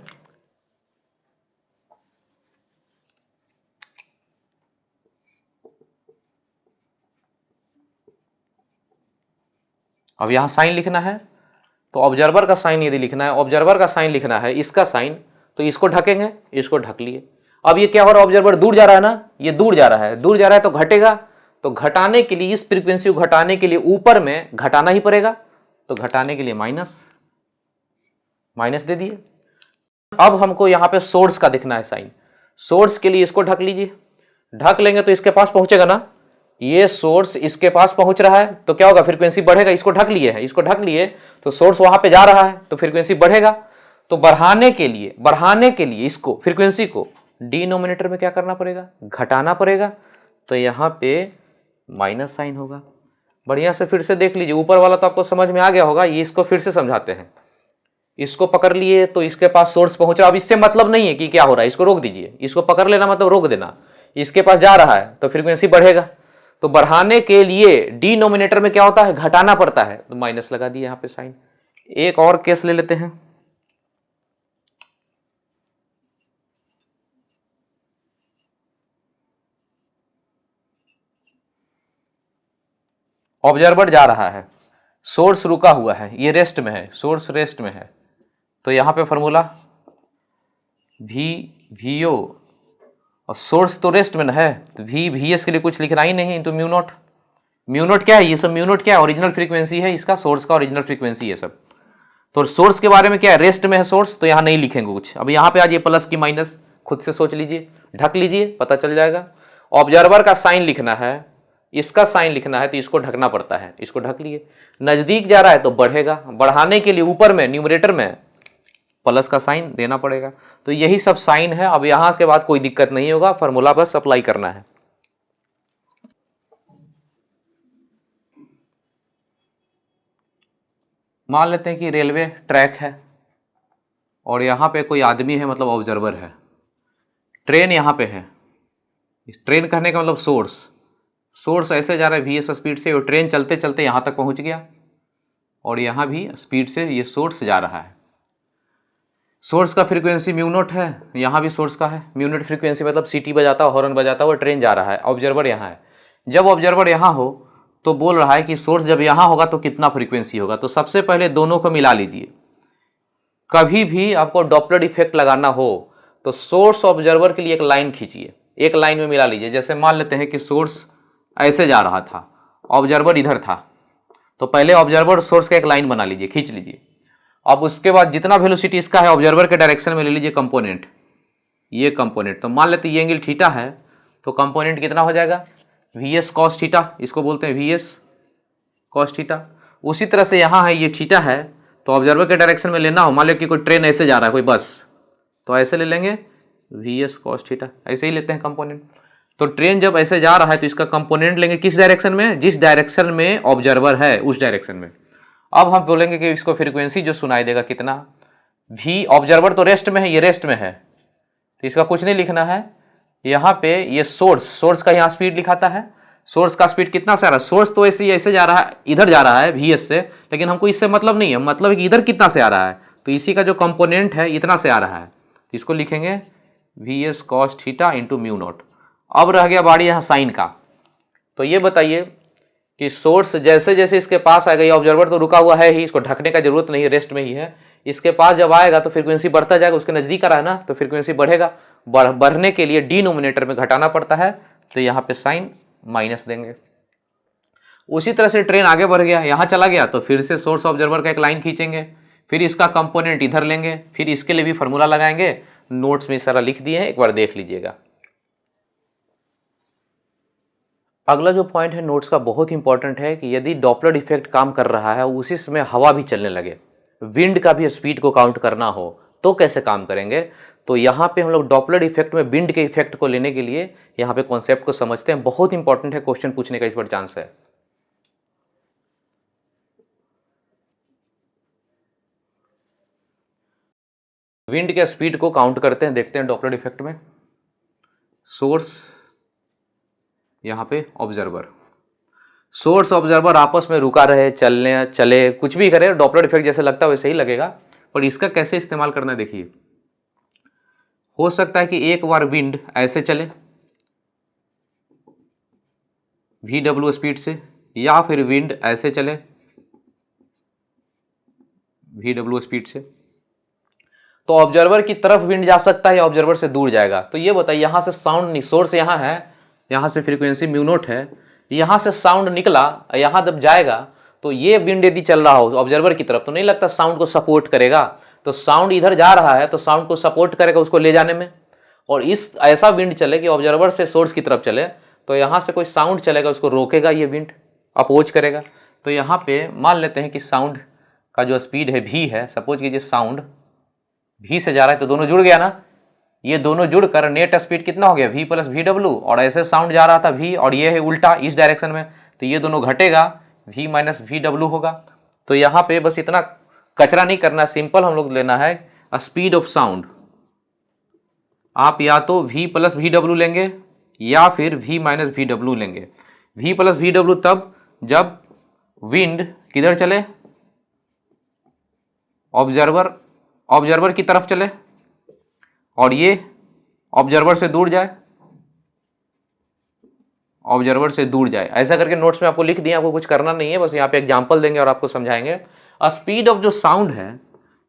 अब यहां साइन लिखना है तो ऑब्जर्वर का साइन यदि लिखना है, ऑब्जर्वर का साइन लिखना है, इसका साइन, तो इसको ढकेंगे, इसको ढक लिए। अब ये क्या हो रहा है, ऑब्जर्वर दूर जा रहा है ना, ये दूर जा रहा है, दूर जा रहा है तो घटेगा। तो घटाने के लिए, इस फ्रीक्वेंसी को घटाने के लिए ऊपर में घटाना ही पड़ेगा, तो घटाने के लिए माइनस दे दिए। अब हमको यहां पे सोर्स का दिखना है साइन। सोर्स के लिए इसको ढक लीजिए, ढक लेंगे तो इसके पास पहुंचेगा ना, ये सोर्स इसके पास पहुंच रहा है तो क्या होगा, फ्रीक्वेंसी बढ़ेगा। इसको ढक लिए है, इसको ढक लिए तो सोर्स वहां पे जा रहा है तो फ्रीक्वेंसी बढ़ेगा। तो बढ़ाने के लिए इसको, फ्रीक्वेंसी को डिनोमिनेटर में क्या करना पड़ेगा, घटाना पड़ेगा। तो यहां पे माइनस साइन होगा। बढ़िया से फिर से देख लीजिए, ऊपर वाला तो आपको समझ में आ गया होगा, ये इसको फिर से समझाते हैं। इसको पकड़ लिए तो इसके पास सोर्स पहुंच रहा। अब इससे मतलब नहीं है कि क्या हो रहा है, इसको रोक दीजिए। इसको पकड़ लेना मतलब रोक देना। इसके पास जा रहा है तो फ्रीक्वेंसी बढ़ेगा। तो बढ़ाने के लिए डिनोमिनेटर में क्या होता है, घटाना पड़ता है, तो माइनस लगा दिया यहाँ पे साइन। एक और केस ले लेते हैं। ऑब्जर्वर जा रहा है, सोर्स रुका हुआ है, ये रेस्ट में है, सोर्स रेस्ट में है। तो यहां पे फॉर्मूला वी ओ, और सोर्स तो रेस्ट में है, तो वी एस के लिए कुछ लिखना ही नहीं, तो म्यू नोट। म्यू नोट क्या है, ये सब म्यू नोट क्या है, ओरिजिनल फ्रीक्वेंसी है इसका, सोर्स का ओरिजिनल फ्रीक्वेंसी है सब। तो सोर्स के बारे में क्या है, रेस्ट में है सोर्स, तो यहां नहीं लिखेंगे कुछ। अब यहां पे आ जाइए, प्लस की माइनस खुद से सोच लीजिए, ढक लीजिए, पता चल जाएगा। ऑब्जर्वर का साइन लिखना है, इसका साइन लिखना है, तो इसको ढकना पड़ता है, इसको ढक लिए। नजदीक जा रहा है तो बढ़ेगा, बढ़ाने के लिए ऊपर में न्यूमरेटर में प्लस का साइन देना पड़ेगा। तो यही सब साइन है। अब यहां के बाद कोई दिक्कत नहीं होगा, फॉर्मूला बस अप्लाई करना है। मान लेते हैं कि रेलवे ट्रैक है और यहां पे कोई आदमी है, मतलब ऑब्जर्वर है। ट्रेन यहां पे है, ट्रेन कहने का मतलब सोर्स ऐसे जा रहा है वीएस स्पीड से, और ट्रेन चलते चलते यहाँ तक पहुँच गया, और यहाँ भी स्पीड से ये सोर्स जा रहा है। सोर्स का फ्रीक्वेंसी म्यू नोट है, यहाँ भी सोर्स का है म्यू नोट फ्रीक्वेंसी, मतलब सीटी बजाता हुआ, हॉर्न बजाता हुआ ट्रेन जा रहा है। ऑब्जर्वर यहाँ है। जब ऑब्जर्वर यहाँ हो तो बोल रहा है कि सोर्स जब यहाँ होगा तो कितना फ्रीक्वेंसी होगा। तो सबसे पहले दोनों को मिला लीजिए। कभी भी आपको डॉपलर इफेक्ट लगाना हो तो सोर्स ऑब्जर्वर के लिए एक लाइन खींचिए, एक लाइन में मिला लीजिए। जैसे मान लेते हैं कि सोर्स ऐसे जा रहा था, ऑब्जर्वर इधर था, तो पहले ऑब्जर्वर सोर्स का एक लाइन बना लीजिए, खींच लीजिए। अब उसके बाद जितना वेलोसिटी इसका है ऑब्जर्वर के डायरेक्शन में ले लीजिए कंपोनेंट, ये कंपोनेंट, तो मान लेते ये एंगल थीटा है, तो कंपोनेंट कितना हो जाएगा, वी एस कॉस थीटा, इसको बोलते हैं वी एस कॉस थीटा। उसी तरह से यहाँ है ये थीटा है, तो ऑब्जर्वर के डायरेक्शन में लेना हो, मान लो कि कोई ट्रेन ऐसे जा रहा है, कोई बस, तो ऐसे ले लेंगे वी एस कॉस थीटा, ऐसे ही लेते हैं कंपोनेंट। तो ट्रेन जब ऐसे जा रहा है तो इसका कंपोनेंट लेंगे किस डायरेक्शन में, जिस डायरेक्शन में ऑब्जर्वर है उस डायरेक्शन में। अब हम बोलेंगे कि इसको फ्रीक्वेंसी जो सुनाई देगा कितना, वी, ऑब्जर्वर तो रेस्ट में है, ये रेस्ट में है, तो इसका कुछ नहीं लिखना है। यहाँ पे ये सोर्स का यहाँ स्पीड लिखाता है, सोर्स का स्पीड कितना से आ रहा है, सोर्स तो ऐसे जा रहा है, इधर जा रहा है वी एस से, लेकिन हमको इससे मतलब नहीं है, मतलब है कि इधर कितना से आ रहा है, तो इसी का जो कंपोनेंट है इतना से आ रहा है, तो इसको लिखेंगे V S cos theta into mu naught. अब रह गया बाड़ी यहाँ साइन का, तो ये बताइए कि सोर्स जैसे जैसे इसके पास आएगा, ये ऑब्जर्वर तो रुका हुआ है ही, इसको ढकने का जरूरत नहीं है, रेस्ट में ही है, इसके पास जब आएगा तो फ्रीक्वेंसी बढ़ता जाएगा, उसके नज़दीक आ रहा है ना, तो फ्रीक्वेंसी बढ़ेगा, बढ़ने के लिए डिनोमिनेटर में घटाना पड़ता है, तो यहाँ पे साइन माइनस देंगे। उसी तरह से ट्रेन आगे बढ़ गया, यहाँ चला गया, तो फिर से सोर्स ऑब्जर्वर का एक लाइन खींचेंगे, फिर इसका कंपोनेंट इधर लेंगे, फिर इसके लिए भी फार्मूला लगाएंगे, नोट्स में सारा लिख दिए हैं, एक बार देख लीजिएगा। अगला जो पॉइंट है नोट्स का बहुत इंपॉर्टेंट है कि यदि डॉपलर इफेक्ट काम कर रहा है, उसी समय हवा भी चलने लगे, विंड का भी स्पीड को काउंट करना हो, तो कैसे काम करेंगे। तो यहाँ पे हम लोग डॉपलर इफेक्ट में विंड के इफेक्ट को लेने के लिए यहाँ पे कॉन्सेप्ट को समझते हैं, बहुत इंपॉर्टेंट है, क्वेश्चन पूछने का इस पर चांस है। विंड के स्पीड को काउंट करते हैं, देखते हैं डॉपलर इफेक्ट में। सोर्स, यहाँ पे ऑब्जर्वर, सोर्स ऑब्जर्वर आपस में रुका रहे, चले कुछ भी करे, डॉपलर इफेक्ट जैसे लगता है वैसे ही लगेगा, पर इसका कैसे इस्तेमाल करना है देखिए। हो सकता है कि एक बार विंड ऐसे चले वी डब्ल्यू स्पीड से, या फिर विंड ऐसे चले वी डब्ल्यू स्पीड से, तो ऑब्जर्वर की तरफ विंड जा सकता है या ऑब्जर्वर से दूर जाएगा। तो ये बताइए, यहाँ से साउंड नहीं, सोर्स यहाँ है, यहाँ से फ्रीक्वेंसी म्यू नॉट है, यहाँ से साउंड निकला, यहाँ जब जाएगा तो ये विंड यदि चल रहा हो ऑब्जर्वर की तरफ, तो नहीं लगता साउंड को सपोर्ट करेगा, तो साउंड इधर जा रहा है तो साउंड को सपोर्ट करेगा उसको ले जाने में। और इस ऐसा विंड चले कि ऑब्जर्वर से सोर्स की तरफ चले, तो यहाँ से कोई साउंड चलेगा उसको रोकेगा, ये विंड अपोज करेगा। तो यहाँ पे मान लेते हैं कि साउंड का जो स्पीड है भी है, सपोज कीजिए साउंड भी से जा रहा है, तो दोनों जुड़ गया ना, ये दोनों जुड़कर नेट स्पीड कितना हो गया v प्लस वी डब्ल्यू, और ऐसे साउंड जा रहा था v, और ये है उल्टा इस डायरेक्शन में, तो ये दोनों घटेगा, v माइनस वी डब्ल्यू होगा। तो यहाँ पे बस इतना कचरा नहीं करना, सिंपल हम लोग लेना है स्पीड ऑफ साउंड, आप या तो v प्लस वी डब्ल्यू लेंगे या फिर v माइनस वी डब्ल्यू लेंगे। v प्लस वी डब्ल्यू तब जब विंड किधर चले, ऑब्जर्वर की तरफ चले, और ये ऑब्जर्वर से दूर जाए, ऑब्जर्वर से दूर जाए, ऐसा करके नोट्स में आपको लिख दिए, आपको कुछ करना नहीं है, बस यहाँ पे एग्जांपल देंगे और आपको समझाएंगे। स्पीड ऑफ जो साउंड है,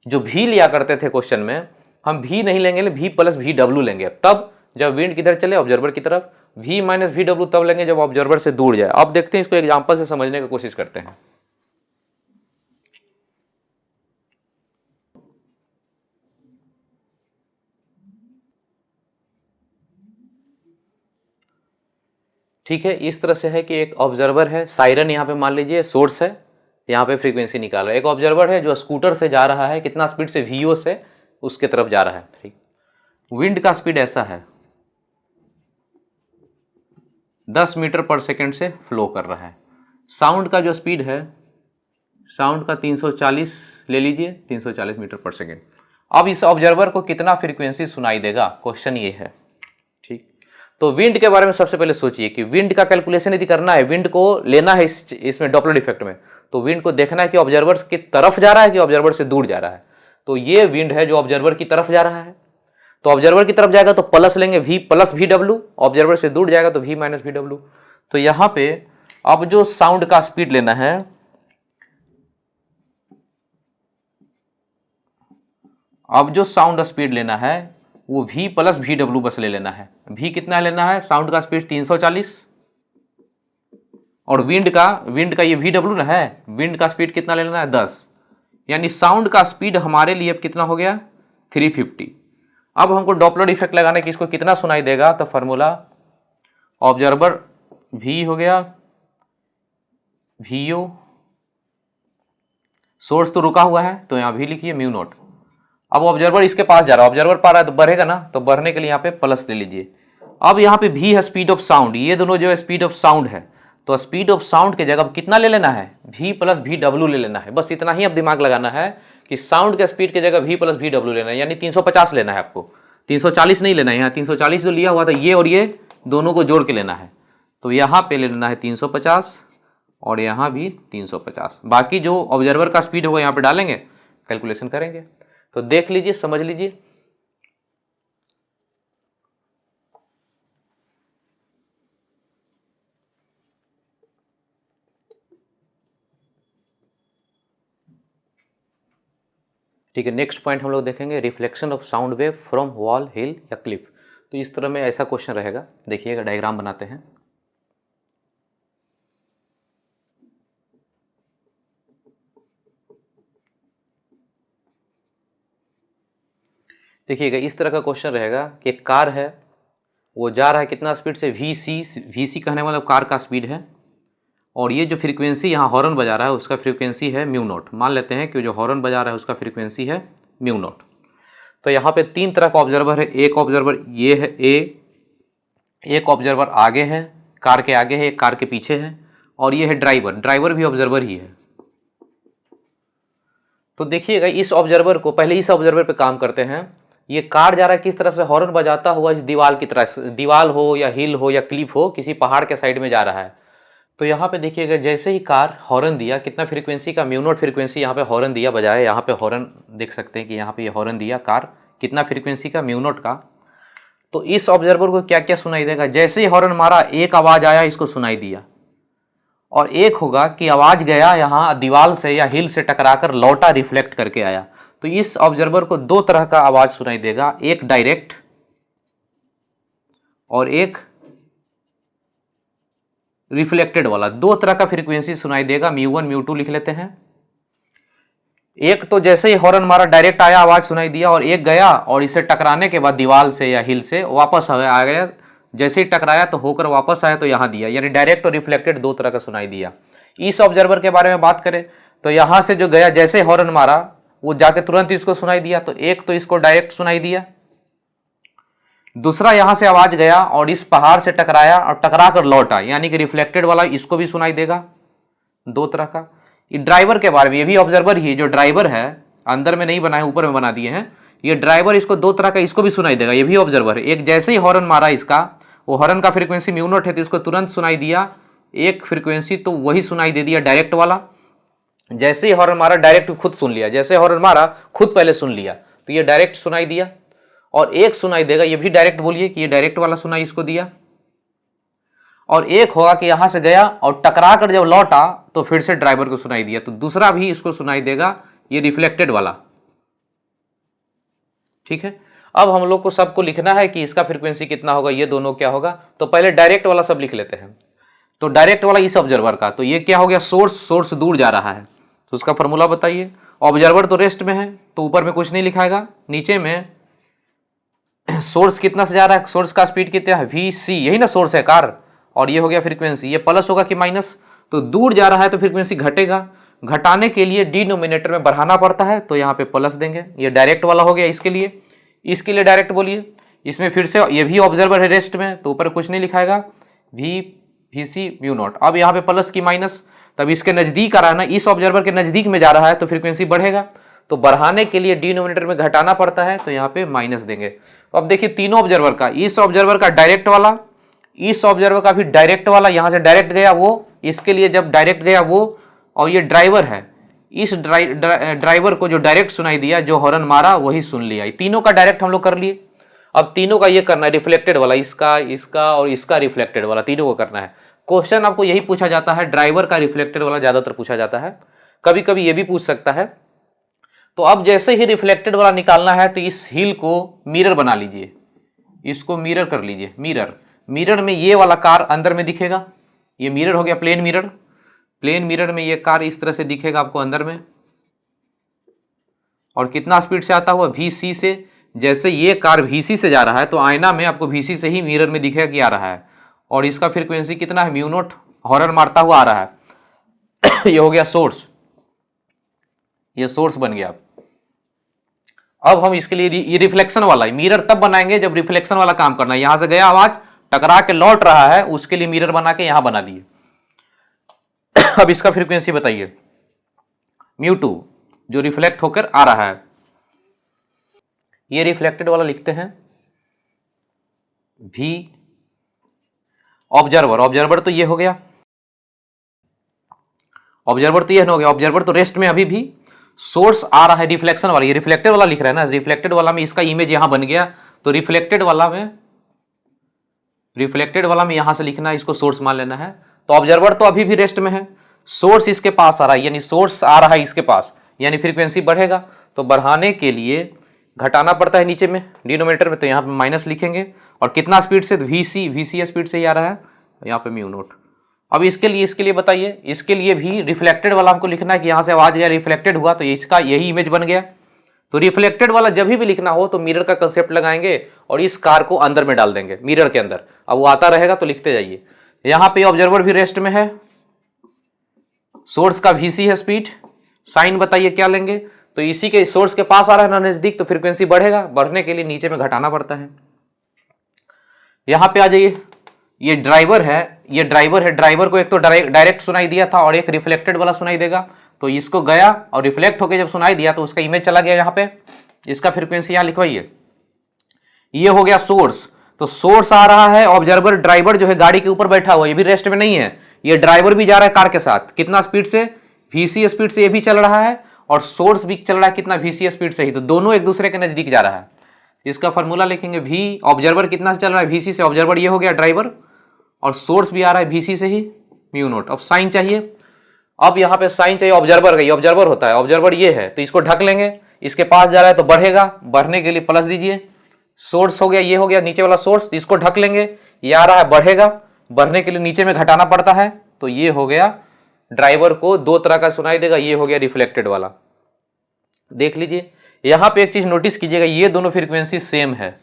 जो भी लिया करते थे क्वेश्चन में, हम भी नहीं लेंगे, भी प्लस वी डब्ल्यू लेंगे, तब जब विंड किधर चले ऑब्जर्वर की तरफ, v माइनस वी डब्ल्यू तब लेंगे जब ऑब्जर्वर से दूर जाए। अब देखते हैं इसको एग्जाम्पल से समझने की कोशिश करते हैं। ठीक है, इस तरह से है कि एक ऑब्जर्वर है, सायरन यहाँ पे मान लीजिए सोर्स है, यहाँ पे फ्रीक्वेंसी निकाल रहा है। एक ऑब्जर्वर है जो स्कूटर से जा रहा है, कितना स्पीड से, वीओ से उसके तरफ जा रहा है। ठीक, विंड का स्पीड ऐसा है 10 मीटर पर सेकेंड से फ्लो कर रहा है। साउंड का जो स्पीड है, साउंड का 340 ले लीजिए, 340 मीटर पर सेकेंड। अब इस ऑब्जर्वर को कितना फ्रीक्वेंसी सुनाई देगा, क्वेश्चन ये है। ठीक, तो विंड के बारे में सबसे पहले सोचिए कि विंड का कैलकुलेशन यदि करना है, विंड को लेना है इसमें डॉपलर इफेक्ट में, तो विंड को देखना है कि ऑब्जर्वर की तरफ जा रहा है कि ऑब्जर्वर से दूर जा रहा है। तो ये विंड है जो ऑब्जर्वर की तरफ जा रहा है, तो ऑब्जर्वर की तरफ जाएगा तो प्लस लेंगे v plus V W, observer से दूर जाएगा तो v माइनस वी डब्ल्यू। तो यहाँ पे अब जो साउंड का स्पीड लेना है, अब जो साउंड स्पीड लेना है वो v प्लस वी डब्ल्यू बस ले लेना है। v कितना लेना है, साउंड का स्पीड 340, और विंड का ये वी डब्ल्यू ना है, विंड का स्पीड कितना लेना है 10, यानी साउंड का स्पीड हमारे लिए अब कितना हो गया 350। अब हमको डॉपलर इफेक्ट लगाने की इसको कितना सुनाई देगा, तो फार्मूला ऑब्जर्वर V हो गया, VO, सोर्स तो रुका हुआ है तो यहाँ भी लिखिए म्यू नॉट। अब ऑब्जर्वर इसके पास जा रहा है, ऑब्जर्वर पा रहा है तो बढ़ेगा ना, तो बढ़ने के लिए यहाँ पे प्लस ले लीजिए। अब यहाँ पे V है स्पीड ऑफ साउंड, ये दोनों जो है स्पीड ऑफ साउंड है, तो स्पीड ऑफ साउंड की जगह कितना ले लेना है, V प्लस VW ले लेना है। बस इतना ही अब दिमाग लगाना है कि साउंड के स्पीड की जगह V प्लस VW लेना है, यानी 350 लेना है आपको, 340 नहीं लेना है। यहाँ 340 जो लिया हुआ था ये और ये दोनों को जोड़ के लेना है, तो यहाँ पे ले लेना है 350 और यहाँ भी 350। बाकी जो ऑब्जर्वर का स्पीड होगा यहाँ पे डालेंगे, कैलकुलेशन करेंगे। तो देख लीजिए, समझ लीजिए। ठीक है, नेक्स्ट पॉइंट हम लोग देखेंगे reflection of sound wave from wall, hill या क्लिफ। तो इस तरह में ऐसा क्वेश्चन रहेगा, देखिएगा डायग्राम बनाते हैं। देखिएगा इस तरह का क्वेश्चन रहेगा कि एक कार है, वो जा रहा है कितना स्पीड से, वी सी कहने वाला कार का स्पीड है, और ये जो फ्रीक्वेंसी यहाँ हॉर्न बजा रहा है उसका फ्रीक्वेंसी है म्यू नॉट। मान लेते हैं कि जो हॉर्न बजा रहा है उसका फ्रीक्वेंसी है म्यू नॉट। तो यहाँ पे 3 तरह का ऑब्जर्वर है, एक ऑब्जर्वर ये है ए, एक ऑब्जर्वर आगे है, कार के आगे है, एक कार के पीछे है, और ये है ड्राइवर, ड्राइवर भी ऑब्जर्वर ही है। तो देखिएगा इस ऑब्जर्वर को, पहले इस ऑब्जर्वर पे काम करते हैं। ये कार जा रहा है किस तरफ से, हॉर्न बजाता हुआ इस दीवार की तरफ, दीवार हो या हिल हो या क्लिफ हो, किसी पहाड़ के साइड में जा रहा है। तो यहाँ पे देखिएगा जैसे ही कार हॉर्न दिया, कितना फ्रीक्वेंसी का, म्यू नॉट फ्रीक्वेंसी यहाँ पे हॉर्न दिया बजाए, यहाँ पे हॉर्न देख सकते हैं कि यहाँ पे ये हॉर्न दिया कार, कितना फ्रीक्वेंसी का, म्यू नॉट का। तो इस ऑब्जर्वर को क्या क्या सुनाई देगा, जैसे ही हॉर्न मारा एक आवाज़ आया, इसको सुनाई दिया, और एक होगा कि आवाज़ गया यहाँ दीवार से या हिल से टकराकर लौटा, रिफ्लेक्ट करके आया। तो इस ऑब्जर्वर को 2 तरह का आवाज़ सुनाई देगा, एक डायरेक्ट और एक रिफ्लेक्टेड वाला। 2 तरह का फ्रीक्वेंसी सुनाई देगा, म्यू1 म्यू2 लिख लेते हैं। एक तो जैसे ही हॉर्न मारा डायरेक्ट आया, आवाज़ सुनाई दिया, और एक गया और इसे टकराने के बाद दीवार से या हिल से वापस आ गया, जैसे ही टकराया तो होकर वापस आया तो यहाँ दिया, यानी डायरेक्ट और रिफ्लेक्टेड 2 तरह का सुनाई दिया। इस ऑब्जर्वर के बारे में बात करें तो यहाँ से जो गया, जैसे हॉर्न मारा वो जाके तुरंत इसको सुनाई दिया, तो एक तो इसको डायरेक्ट सुनाई दिया, दूसरा यहाँ से आवाज़ गया और इस पहाड़ से टकराया और टकरा कर लौटा, यानी कि रिफ्लेक्टेड वाला, इसको भी सुनाई देगा। 2 तरह का। ये ड्राइवर के बारे में, ये भी ऑब्जर्वर ही, जो ड्राइवर है अंदर में नहीं बनाए, ऊपर में बना दिए हैं, ये ड्राइवर इसको 2 तरह का, इसको भी सुनाई देगा, ये भी ऑब्जर्वर है। एक जैसे ही हॉर्न मारा इसका, वो हॉर्न का फ्रीक्वेंसी म्यू नॉट है तो इसको तुरंत सुनाई दिया, एक फ्रीक्वेंसी तो वही सुनाई दे दिया डायरेक्ट वाला। जैसे ही हॉर्न मारा डायरेक्ट खुद सुन लिया, जैसे हॉर्न मारा खुद पहले सुन लिया, तो ये डायरेक्ट सुनाई दिया। और एक सुनाई देगा, ये भी डायरेक्ट बोलिए कि ये डायरेक्ट वाला सुनाई इसको दिया। और एक होगा कि यहां से गया और टकरा कर जब लौटा तो फिर से ड्राइवर को सुनाई दिया, तो दूसरा भी इसको सुनाई देगा, ये रिफ्लेक्टेड वाला। ठीक है, अब हम लोग को सबको लिखना है कि इसका फ्रीक्वेंसी कितना होगा, ये दोनों क्या होगा। तो पहले डायरेक्ट वाला सब लिख लेते हैं। तो डायरेक्ट वाला इस ऑब्जर्वर का, तो ये क्या हो गया, सोर्स दूर जा रहा है, तो उसका फॉर्मूला बताइए। ऑब्जर्वर तो रेस्ट में है तो ऊपर में कुछ नहीं लिखाएगा, नीचे में सोर्स कितना से जा रहा है, सोर्स का स्पीड कितना है, VC, यही ना सोर्स है कार, और ये हो गया फ्रीक्वेंसी, ये प्लस होगा कि माइनस, तो दूर जा रहा है तो फ्रीक्वेंसी घटेगा, घटाने के लिए डिनोमिनेटर में बढ़ाना पड़ता है, तो यहाँ पे प्लस देंगे। ये डायरेक्ट वाला हो गया, इसके लिए डायरेक्ट बोलिए। इसमें फिर से ये भी ऑब्जर्वर है रेस्ट में, तो ऊपर कुछ नहीं लिखाएगा, VC म्यू नॉट। अब यहाँ पे प्लस की माइनस, तब इसके नज़दीक आ रहा है ना, इस ऑब्जर्वर के नज़दीक में जा रहा है तो फ्रीक्वेंसी बढ़ेगा, तो बढ़ाने के लिए डिनोमिनेटर में घटाना पड़ता है, तो यहाँ पे माइनस देंगे। अब देखिए तीनों ऑब्जर्वर का, इस ऑब्जर्वर का डायरेक्ट वाला, इस ऑब्जर्वर का भी डायरेक्ट वाला, यहाँ से डायरेक्ट गया वो, इसके लिए जब डायरेक्ट गया वो, और ये ड्राइवर है, इस ड्राइवर को जो डायरेक्ट सुनाई दिया, जो हॉर्न मारा वही सुन लिया। तीनों का डायरेक्ट हम लोग कर लिए। अब तीनों का ये करना है, रिफ्लेक्टेड वाला, इसका और इसका रिफ्लेक्टेड वाला, तीनों को करना है। क्वेश्चन आपको यही पूछा जाता है, ड्राइवर का रिफ्लेक्टेड वाला ज़्यादातर पूछा जाता है, कभी कभी ये भी पूछ सकता है। तो अब जैसे ही रिफ्लेक्टेड वाला निकालना है तो इस हिल को मिरर बना लीजिए, इसको मिरर कर लीजिए। मिरर में ये वाला कार अंदर में दिखेगा, ये मिरर हो गया प्लेन मिरर में ये कार इस तरह से दिखेगा आपको अंदर में, और कितना स्पीड से आता हुआ, VC से। जैसे ये कार VC से जा रहा है तो आईना में आपको VC से ही मिरर में दिखेगा कि आ रहा है, और इसका फ्रीक्वेंसी कितना है, म्यू नॉट, हॉर्न मारता हुआ आ रहा है। ये हो गया सोर्स, ये सोर्स बन गया। अब हम इसके लिए ये रिफ्लेक्शन वाला मिरर तब बनाएंगे जब रिफ्लेक्शन वाला काम करना है। यहां से गया आवाज, टकरा के लौट रहा है, उसके लिए मिरर बना के यहां बना दिए। अब इसका फ्रीक्वेंसी बताइए, μ2 जो रिफ्लेक्ट होकर आ रहा है। ये रिफ्लेक्टेड वाला लिखते हैं V ऑब्जर्वर, ऑब्जर्वर तो ये हो गया, ऑब्जर्वर तो ये हो गया, ऑब्जर्वर तो रेस्ट में अभी भी, सोर्स आ रहा है रिफ्लेक्शन वाला, ये रिफ्लेक्टेड वाला लिख रहा है ना, रिफ्लेक्टेड वाला में इसका इमेज यहां बन गया, तो रिफ्लेक्टेड वाला में यहां से लिखना है, इसको सोर्स मान लेना है। तो ऑब्जर्वर तो अभी भी रेस्ट में है, सोर्स इसके पास आ रहा है, यानी सोर्स आ रहा है इसके पास, यानी फ्रीक्वेंसी बढ़ेगा। तो बढ़ाने के लिए घटाना पड़ता है नीचे में डिनोमिनेटर में, तो यहाँ पे माइनस लिखेंगे, और कितना स्पीड से, VC स्पीड से ही आ रहा है, यहाँ पे म्यू नॉट। अब इसके लिए बताइए, इसके लिए भी रिफ्लेक्टेड वाला हमको लिखना है कि यहाँ से आवाज गया, रिफ्लेक्टेड हुआ, तो इसका यही इमेज बन गया। तो रिफ्लेक्टेड वाला जब भी लिखना हो तो मिरर का कंसेप्ट लगाएंगे और इस कार को अंदर में डाल देंगे, मिरर के अंदर। अब वो आता रहेगा तो लिखते जाइए। यहाँ पे ऑब्जर्वर भी रेस्ट में है, सोर्स का VC है स्पीड, साइन बताइए क्या लेंगे, तो इसी के सोर्स के पास आ रहा है ना नजदीक, तो फ्रीक्वेंसी बढ़ेगा, बढ़ने के लिए नीचे में घटाना पड़ता है। यहां पे आ जाइए, ये ड्राइवर है, ये ड्राइवर है, ड्राइवर को एक तो डायरेक्ट सुनाई दिया था और एक रिफ्लेक्टेड वाला सुनाई देगा, तो इसको गया और रिफ्लेक्ट होकर जब सुनाई दिया तो उसका इमेज चला गया यहाँ पे, इसका फ्रीक्वेंसी यहाँ लिखवाइए। ये हो गया सोर्स, तो सोर्स आ रहा है, ऑब्जर्वर ड्राइवर जो है गाड़ी के ऊपर बैठा हुआ, ये भी रेस्ट में नहीं है, ये ड्राइवर भी जा रहा है कार के साथ, कितना स्पीड से, VC स्पीड से ये भी चल रहा है, और सोर्स भी चल रहा है कितना, VC स्पीड से ही, तो दोनों एक दूसरे के नजदीक जा रहा है। इसका फॉर्मूला लिखेंगे, V ऑब्जर्वर कितना से चल रहा है, VC से, ऑब्जर्वर ये हो गया ड्राइवर, और सोर्स भी आ रहा है VC से ही, म्यू नॉट। अब साइन चाहिए, अब यहाँ पे साइन चाहिए ऑब्जर्वर का, ये ऑब्जर्वर होता है, ऑब्जर्वर ये है, तो इसको ढक लेंगे, इसके पास जा रहा है तो बढ़ेगा, बढ़ने के लिए प्लस दीजिए, सोर्स हो गया, ये हो गया नीचे वाला सोर्स, तो इसको ढक लेंगे, ये आ रहा है बढ़ेगा, बढ़ने के लिए नीचे में घटाना पड़ता है, तो ये हो गया ड्राइवर को दो तरह का सुनाई देगा, ये हो गया रिफ्लेक्टेड वाला। देख लीजिए यहां पे एक चीज नोटिस कीजिएगा, ये दोनों फ्रीक्वेंसी सेम है,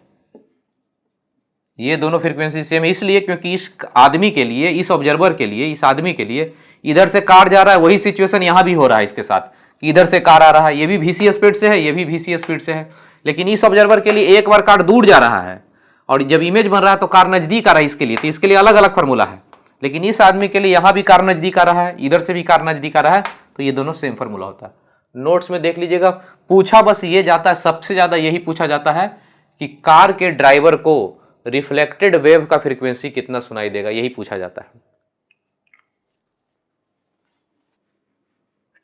ये दोनों फ्रीक्वेंसी सेम है, इसलिए क्योंकि इस आदमी के लिए, इस ऑब्जर्वर के लिए, इस आदमी के लिए इधर से कार जा रहा है, वही सिचुएशन यहां भी हो रहा है इसके साथ, कि इधर से कार आ रहा है, ये भी VC स्पीड से है, ये भी VC स्पीड से है, लेकिन इस ऑब्जर्वर के लिए एक बार कार दूर जा रहा है और जब इमेज बन रहा है तो कार नजदीक आ रहा है इसके लिए, तो इसके लिए अलग अलग फॉर्मूला है। लेकिन इस आदमी के लिए यहां भी कार नजदीक आ रहा है, इधर से भी कार नजदीक आ रहा है, तो ये दोनों सेम फॉर्मूला होता है। नोट्स में देख लीजिएगा, पूछा बस ये जाता है, सबसे ज्यादा यही पूछा जाता है कि कार के ड्राइवर को रिफ्लेक्टेड वेव का फ्रीक्वेंसी कितना सुनाई देगा, यही पूछा जाता है।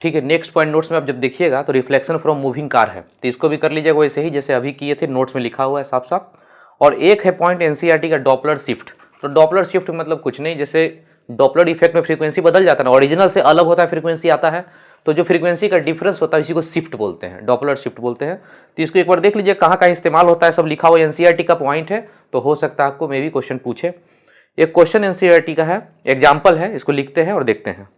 ठीक है, नेक्स्ट पॉइंट नोट्स में आप जब देखिएगा तो रिफ्लेक्शन फ्रॉम मूविंग कार है, तो इसको भी कर लीजिएगा वैसे ही जैसे अभी किए थे, नोट्स में लिखा हुआ है साफ साफ। और एक है पॉइंट एनसीईआरटी का डॉपलर शिफ्ट। तो डॉपलर शिफ्ट मतलब कुछ नहीं, जैसे डॉपलर इफेक्ट में फ्रीक्वेंसी बदल जाता है ना, ओरिजिनल से अलग होता है फ्रीक्वेंसी आता है, तो जो फ्रीक्वेंसी का डिफरेंस होता है इसी को शिफ्ट बोलते हैं, डॉपलर शिफ्ट बोलते हैं। तो इसको एक बार देख लीजिए कहाँ कहाँ इस्तेमाल होता है, सब लिखा हुआ एनसीईआरटी का पॉइंट है, तो हो सकता है आपको मे भी क्वेश्चन पूछे। एक क्वेश्चन एनसीईआरटी का है, एग्जाम्पल है, इसको लिखते हैं और देखते हैं।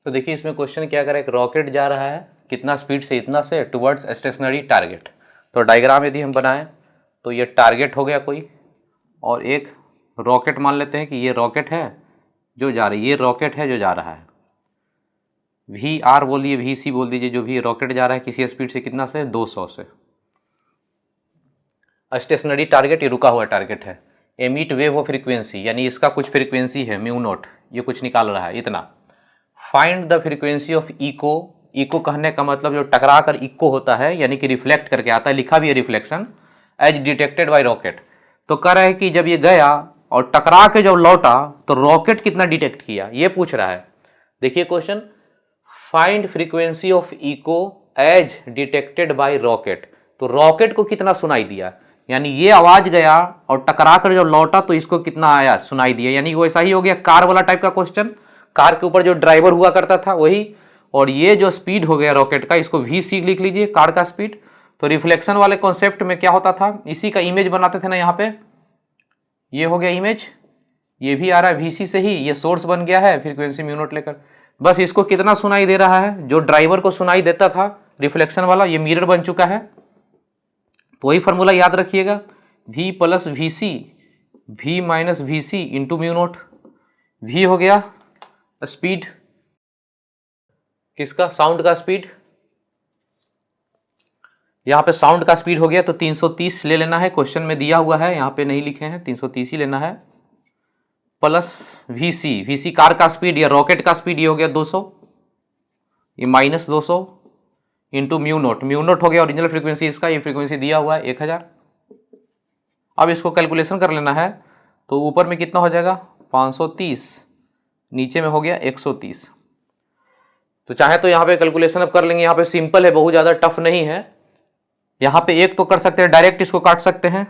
तो देखिए इसमें क्वेश्चन क्या करें, एक रॉकेट जा रहा है कितना स्पीड से, इतना से, टुवर्ड्स स्टेशनरी टारगेट। तो डायग्राम यदि हम बनाएं तो ये टारगेट हो गया कोई, और एक रॉकेट मान लेते हैं कि ये रॉकेट है जो जा रही है, ये रॉकेट है जो जा रहा है, VR बोलिए, VC बोल दीजिए, जो भी रॉकेट जा रहा है किसी स्पीड से, कितना से, 200 से। स्टेशनरी टारगेट ये रुका हुआ टारगेट है। एमिट वेव ऑफ फ्रीक्वेंसी यानी इसका कुछ फ्रीक्वेंसी है म्यू नॉट, ये कुछ निकाल रहा है इतना। Find the frequency of echo. Echo कहने का मतलब जो टकरा कर इको होता है यानी कि रिफ्लेक्ट करके आता है, लिखा भी है reflection, as detected by rocket. तो कह रहा है कि जब ये गया और टकरा के जब लौटा तो रॉकेट कितना डिटेक्ट किया, ये पूछ रहा है। देखिए question, find frequency of echo as detected by rocket. तो रॉकेट को कितना सुनाई दिया, यानी ये आवाज गया और टकरा कर जब लौटा तो इसको कितना आया, सुनाई दिया, यानी वो ऐसा ही हो गया कार वाला टाइप का क्वेश्चन, कार के ऊपर जो ड्राइवर हुआ करता था वही, और ये जो स्पीड हो गया रॉकेट का, इसको VC लिख लीजिए, कार का स्पीड। तो रिफ्लेक्शन वाले कॉन्सेप्ट में क्या होता था, इसी का इमेज बनाते थे ना, यहाँ पे ये हो गया इमेज, ये भी आ रहा है VC से ही, ये सोर्स बन गया है फ्रीक्वेंसी म्यू नॉट लेकर। बस इसको कितना सुनाई दे रहा है, जो ड्राइवर को सुनाई देता था रिफ्लेक्शन वाला, ये मिरर बन चुका है। तो वही फॉर्मूला याद रखिएगा, V plus VC V minus VC into mu naught. V हो गया स्पीड, किसका, साउंड का स्पीड। यहाँ पे साउंड का स्पीड हो गया तो 330 ले लेना है, क्वेश्चन में दिया हुआ है, यहाँ पे नहीं लिखे हैं, 330 ही लेना है। प्लस VC कार का स्पीड या रॉकेट का स्पीड, ये हो गया 200, ये माइनस 200 इंटू म्यू नॉट हो गया ओरिजिनल फ्रीक्वेंसी इसका, ये फ्रीक्वेंसी दिया हुआ है 1000। अब इसको कैलकुलेशन कर लेना है, तो ऊपर में कितना हो जाएगा 530, नीचे में हो गया 130। तो चाहे तो यहाँ पे कैलकुलेशन अब कर लेंगे, यहाँ पे सिंपल है, बहुत ज़्यादा टफ नहीं है। यहाँ पे एक तो कर सकते हैं, डायरेक्ट इसको काट सकते हैं,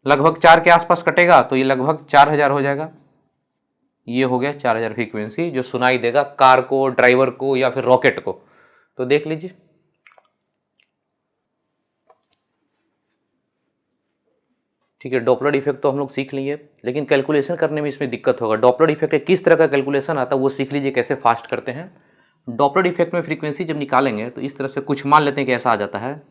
लगभग 4 के आसपास कटेगा, तो ये लगभग 4000 हो जाएगा। ये हो गया 4000 फ्रीक्वेंसी जो सुनाई देगा कार को, ड्राइवर को या फिर रॉकेट को। तो देख लीजिए, ठीक है। डॉपलर इफेक्ट तो हम लोग सीख लिए, लेकिन कैलकुलेशन करने में इसमें दिक्कत होगा। डॉपलर इफेक्ट किस तरह का कैलकुलेशन आता है वो सीख लीजिए, कैसे फास्ट करते हैं। डॉपलर इफेक्ट में फ्रीक्वेंसी जब निकालेंगे तो इस तरह से कुछ मान लेते हैं कि ऐसा आ जाता है।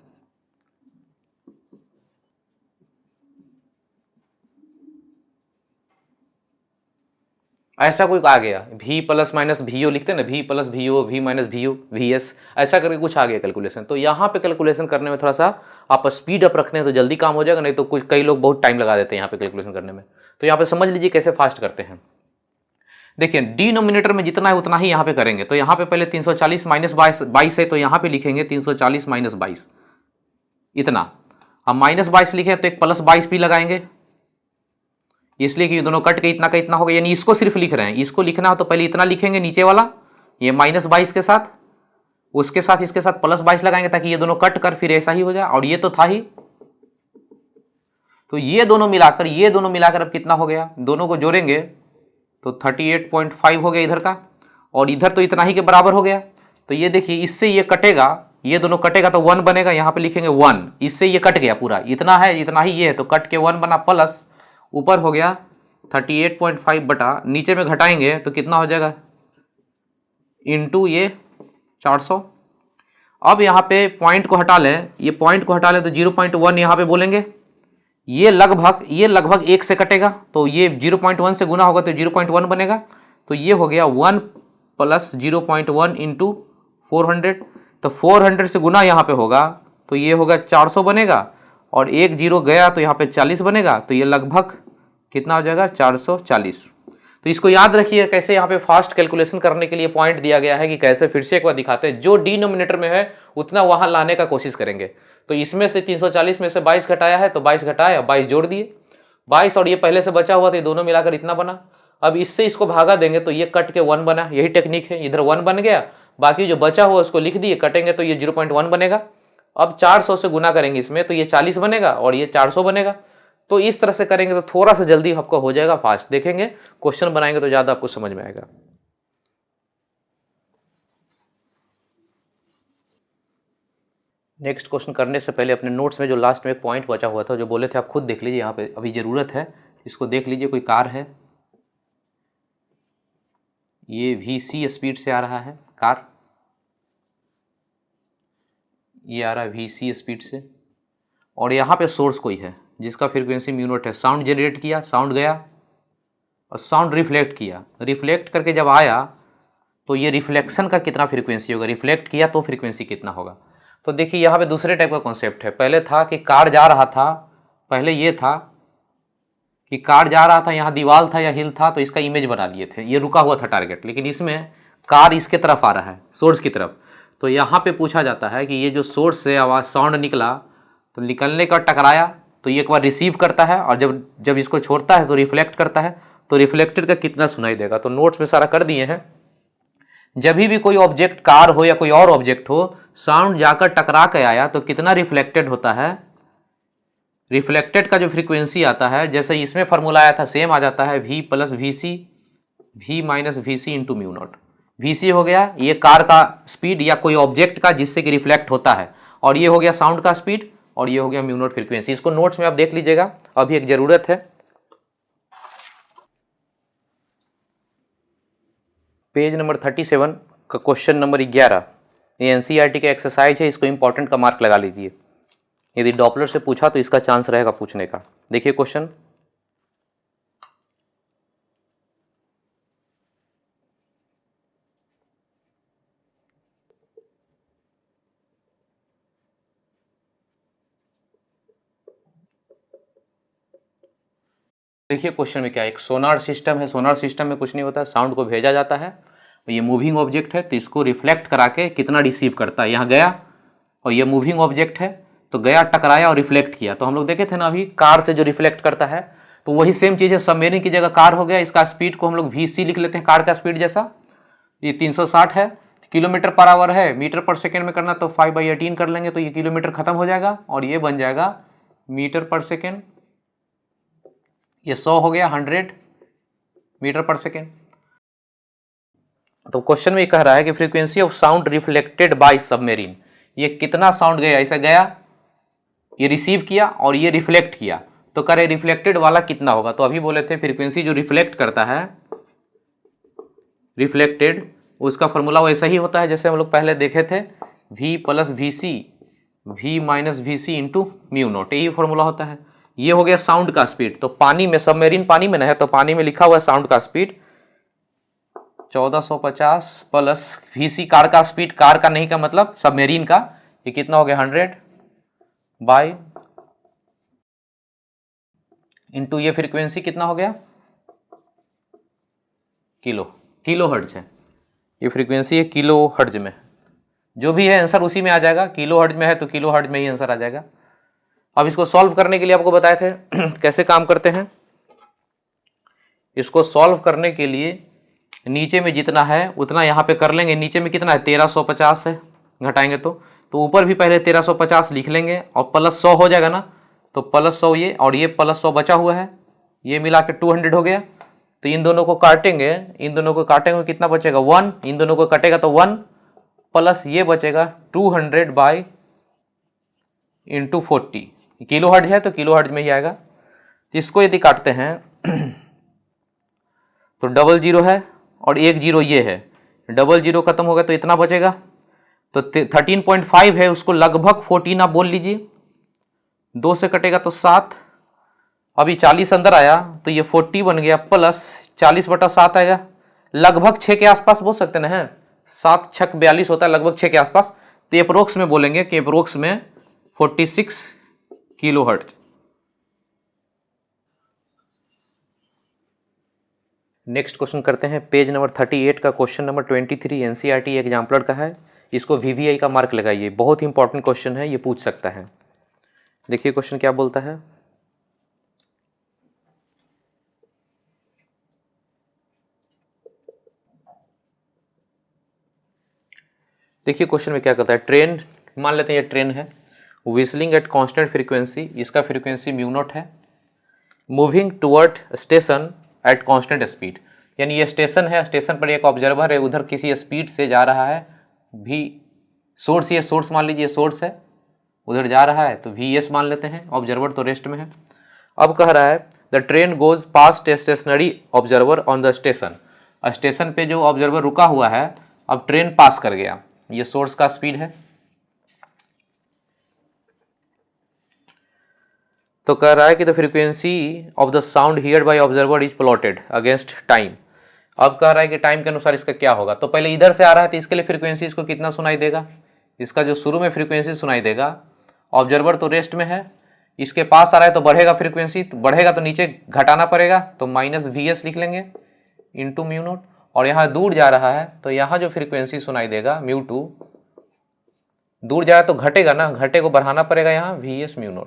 ऐसा कोई आ गया, V प्लस माइनस VO लिखते हैं ना, V plus VO, V minus VO, VS, ऐसा करके कुछ आ गया कैलकुलेशन। तो यहाँ पे कैलकुलेशन करने में थोड़ा सा आप स्पीड अप रखते हैं तो जल्दी काम हो जाएगा, नहीं तो कुछ कई लोग बहुत टाइम लगा देते हैं यहाँ पे कैलकुलेशन करने में। तो यहाँ पे समझ लीजिए कैसे फास्ट करते हैं। देखिए डिनोमिनेटर में जितना है उतना ही यहाँ पे करेंगे। तो यहाँ पे पहले 340 माइनस 22 है, तो यहाँ पे लिखेंगे 340 माइनस 22 इतना। हम माइनस 22 लिखे तो एक प्लस 22 भी लगाएंगे, इसलिए कि दोनों कट के इतना का इतना हो गया, यानी इसको सिर्फ लिख रहे हैं। इसको लिखना हो तो पहले इतना लिखेंगे नीचे वाला, ये माइनस 22 के साथ, उसके साथ इसके साथ प्लस 22 लगाएंगे ताकि ये दोनों कट कर फिर ऐसा ही हो जाए। और ये तो था ही, तो ये दोनों मिलाकर अब कितना हो गया, दोनों को जोड़ेंगे तो 38.5 हो गया इधर का, और इधर तो इतना ही के बराबर हो गया। तो ये देखिए इससे ये कटेगा, ये दोनों कटेगा तो 1 बनेगा, यहाँ पे लिखेंगे 1, इससे ये कट गया पूरा, इतना है इतना ही ये है, तो कट के 1 बना, प्लस ऊपर हो गया 38.5 बटा, नीचे में घटाएंगे तो कितना हो जाएगा इंटू ये 400। अब यहाँ पे पॉइंट को हटा लें, ये पॉइंट को हटा लें तो 0.1 यहाँ पे बोलेंगे, ये लगभग 1 से कटेगा, तो ये 0.1 से गुना होगा तो 0.1 बनेगा। तो ये हो गया 1 प्लस 0.1 इंटू 400, तो 400 से गुना यहाँ पे होगा तो ये होगा 400 बनेगा, और 1 0 गया तो यहाँ पे 40 बनेगा, तो ये लगभग कितना हो जाएगा 440। तो इसको याद रखिए कैसे यहाँ पे फास्ट कैलकुलेशन करने के लिए पॉइंट दिया गया है कि कैसे, फिर से एक बार दिखाते हैं। जो डिनोमिनेटर में है उतना वहाँ लाने का कोशिश करेंगे। तो इसमें से 340 में से 22 घटाया है तो 22 घटाया, 22 जोड़ दिए, 22 और ये पहले से बचा हुआ था, ये दोनों मिलाकर इतना बना। अब इससे इसको भागा देंगे तो ये कट के 1 बना, यही टेक्निक है, इधर 1 बन गया, बाकी जो बचा हुआ उसको लिख दिए, कटेंगे तो ये 0.1 बनेगा। अब 400 से गुना करेंगे इसमें तो ये 40 बनेगा और ये 400 बनेगा। तो इस तरह से करेंगे तो थोड़ा सा जल्दी आपको हो जाएगा फास्ट। देखेंगे क्वेश्चन बनाएंगे तो ज़्यादा आपको समझ में आएगा। नेक्स्ट क्वेश्चन करने से पहले अपने नोट्स में जो लास्ट में एक पॉइंट बचा हुआ था जो बोले थे आप खुद देख लीजिए, यहाँ पे अभी ज़रूरत है, इसको देख लीजिए। कोई कार है, ये VC स्पीड से आ रहा है कार, ये आ रहा है VC स्पीड से, और यहाँ पे सोर्स कोई है जिसका फ्रीक्वेंसी म्यू नॉट है। साउंड जनरेट किया, साउंड गया और साउंड रिफ्लेक्ट किया, रिफ्लेक्ट करके जब आया तो ये रिफ्लेक्शन का कितना फ्रीक्वेंसी होगा, रिफ्लेक्ट किया तो फ्रीक्वेंसी कितना होगा। तो देखिए यहाँ पे दूसरे टाइप का कॉन्सेप्ट है। पहले था कि कार जा रहा था, पहले ये था कि कार जा रहा था, यहाँ दीवार था या हिल था, तो इसका इमेज बना लिए थे, ये रुका हुआ था टारगेट, लेकिन इसमें कार इसके तरफ आ रहा है, सोर्स की तरफ। तो यहाँ पे पूछा जाता है कि ये जो सोर्स से आवाज़ साउंड निकला तो निकलने का टकराया तो ये एक बार रिसीव करता है, और जब इसको छोड़ता है तो रिफ्लेक्ट करता है, तो रिफ्लेक्टेड का कितना सुनाई देगा। तो नोट्स में सारा कर दिए हैं। जब भी कोई ऑब्जेक्ट कार हो या कोई और ऑब्जेक्ट हो, साउंड जाकर टकरा के आया तो कितना रिफ्लेक्टेड होता है, रिफ्लेक्टेड का जो फ्रीक्वेंसी आता है, जैसे इसमें फार्मूला आया था सेम आ जाता है, V plus VC V minus VC into mu naught. VC हो गया ये कार का स्पीड या कोई ऑब्जेक्ट का जिससे कि रिफ्लेक्ट होता है, और ये हो गया साउंड का स्पीड, और ये हो गया म्यू नॉट फ्रीक्वेंसी। इसको नोट्स में आप देख लीजिएगा, अभी एक ज़रूरत है। पेज नंबर 37 का क्वेश्चन नंबर 11, ये एनसीईआरटी का एक्सरसाइज है, इसको इंपॉर्टेंट का मार्क लगा लीजिए। यदि डॉपलर से पूछा तो इसका चांस रहेगा पूछने का। देखिए क्वेश्चन, देखिए क्वेश्चन में क्या है, एक सोनार सिस्टम है। सोनार सिस्टम में कुछ नहीं होता है, साउंड को भेजा जाता है, ये मूविंग ऑब्जेक्ट है तो इसको रिफ्लेक्ट करा के कितना रिसीव करता है। यहाँ गया और ये मूविंग ऑब्जेक्ट है तो गया, टकराया और रिफ्लेक्ट किया। तो हम लोग देखे थे ना अभी, कार से जो रिफ्लेक्ट करता है, तो वही सेम चीज़ है। सबमेरीन की जगह कार हो गया, इसका स्पीड को हम लोग VC लिख लेते हैं, कार का स्पीड जैसा। ये 360 है, किलोमीटर पर आवर है, मीटर पर सेकेंड में करना तो 5/18 कर लेंगे, तो ये किलोमीटर खत्म हो जाएगा और ये बन जाएगा मीटर पर सेकेंड। ये 100 हो गया, 100 मीटर पर सेकेंड। तो क्वेश्चन में कह रहा है कि frequency of sound reflected by submarine, ये कितना साउंड गया, ऐसा गया, ये रिसीव किया और ये रिफ्लेक्ट किया, तो करे रिफ्लेक्टेड वाला कितना होगा। तो अभी बोले थे फ्रीक्वेंसी जो रिफ्लेक्ट करता है, रिफ्लेक्टेड, उसका फॉर्मूला वैसा ही होता है जैसे हम लोग पहले देखे थे, V + VC V - VC into μ0, यही फॉर्मूला होता है। ये हो गया साउंड का स्पीड। तो पानी में, सबमेरीन पानी में ना है, तो पानी में लिखा हुआ है साउंड का स्पीड 1450 प्लस VC कार का स्पीड, कार का नहीं का मतलब सबमेरीन का, ये कितना हो गया 100 बाय इंटू ये फ्रीक्वेंसी कितना हो गया, किलो हर्ट्ज है, ये फ्रीक्वेंसी है किलो हर्ट्ज में। जो भी है आंसर उसी में आ जाएगा, किलो हर्ट्ज में है तो किलो हर्ट्ज में ही आंसर आ जाएगा। अब इसको सॉल्व करने के लिए आपको बताए थे कैसे काम करते हैं। इसको सॉल्व करने के लिए नीचे में जितना है उतना यहाँ पे कर लेंगे। नीचे में कितना है, 1350 है, घटाएंगे तो ऊपर भी पहले 1350 लिख लेंगे और प्लस 100 हो जाएगा ना, तो प्लस 100 ये और ये प्लस 100 बचा हुआ है, ये मिला के 200 हो गया। तो इन दोनों को काटेंगे, इन दोनों को काटेंगे कितना बचेगा 1, इन दोनों को कटेगा तो 1 प्लस ये बचेगा 200 बाय इंटू 40। किलो हर्ट्ज है तो किलो हर्ट्ज में ही आएगा। तो इसको यदि काटते हैं तो 00 है और 10 ये है, 00 खत्म होगा तो इतना बचेगा, तो 13.5 है, उसको लगभग 14 आप बोल लीजिए, 2 से कटेगा तो 7, अभी 40 अंदर आया तो ये 40 बन गया, प्लस 40/7 आएगा, लगभग 6 के आसपास बोल सकते ना, है 7 6 42 होता है, लगभग 6 के आसपास। तो अप्रोक्स में बोलेंगे कि अप्रोक्स में 46 किलो हर्ट्ज। नेक्स्ट क्वेश्चन करते हैं, पेज नंबर 38 का क्वेश्चन नंबर 23 एनसीईआरटी एग्जाम्पलर का है। इसको VVI का मार्क लगाइए, बहुत ही इंपॉर्टेंट क्वेश्चन है, ये पूछ सकता है। देखिए क्वेश्चन क्या बोलता है, देखिए क्वेश्चन में क्या कहता है। ट्रेन, मान लेते हैं ये ट्रेन है, व्हिस्लिंग एट कांस्टेंट फ्रीक्वेंसी, इसका फ्रीक्वेंसी μ0 है, moving toward station at constant speed, यानी ये स्टेशन है, स्टेशन पर एक ऑब्जर्वर है, उधर किसी स्पीड से जा रहा है, भी सोर्स, ये सोर्स मान लीजिए सोर्स है, उधर जा रहा है तो VS मान लेते हैं, ऑब्जर्वर तो रेस्ट में है। अब कह रहा है the train goes past stationary observer on the station, station पे जो ऑब्जर्वर रुका हुआ है अब ट्रेन पास कर गया, ये सोर्स का स्पीड है। तो कह रहा है कि the frequency of the sound heard bye observer is plotted against time. अब कह रहा है कि टाइम के अनुसार इसका क्या होगा। तो पहले इधर से आ रहा है तो इसके लिए फ्रीक्वेंसी इसको कितना सुनाई देगा, इसका जो शुरू में फ्रीक्वेंसी सुनाई देगा, ऑब्जर्वर तो रेस्ट में है, इसके पास आ रहा है तो बढ़ेगा फ्रीक्वेंसी, तो बढ़ेगा तो नीचे घटाना पड़ेगा, तो -VS लिख लेंगे इंटू μ0, और यहाँ दूर जा रहा है तो यहाँ जो फ्रीक्वेंसी सुनाई देगा μ2, दूर जा रहा है तो घटेगा ना, घटे को बढ़ाना पड़ेगा यहाँ VS μ0।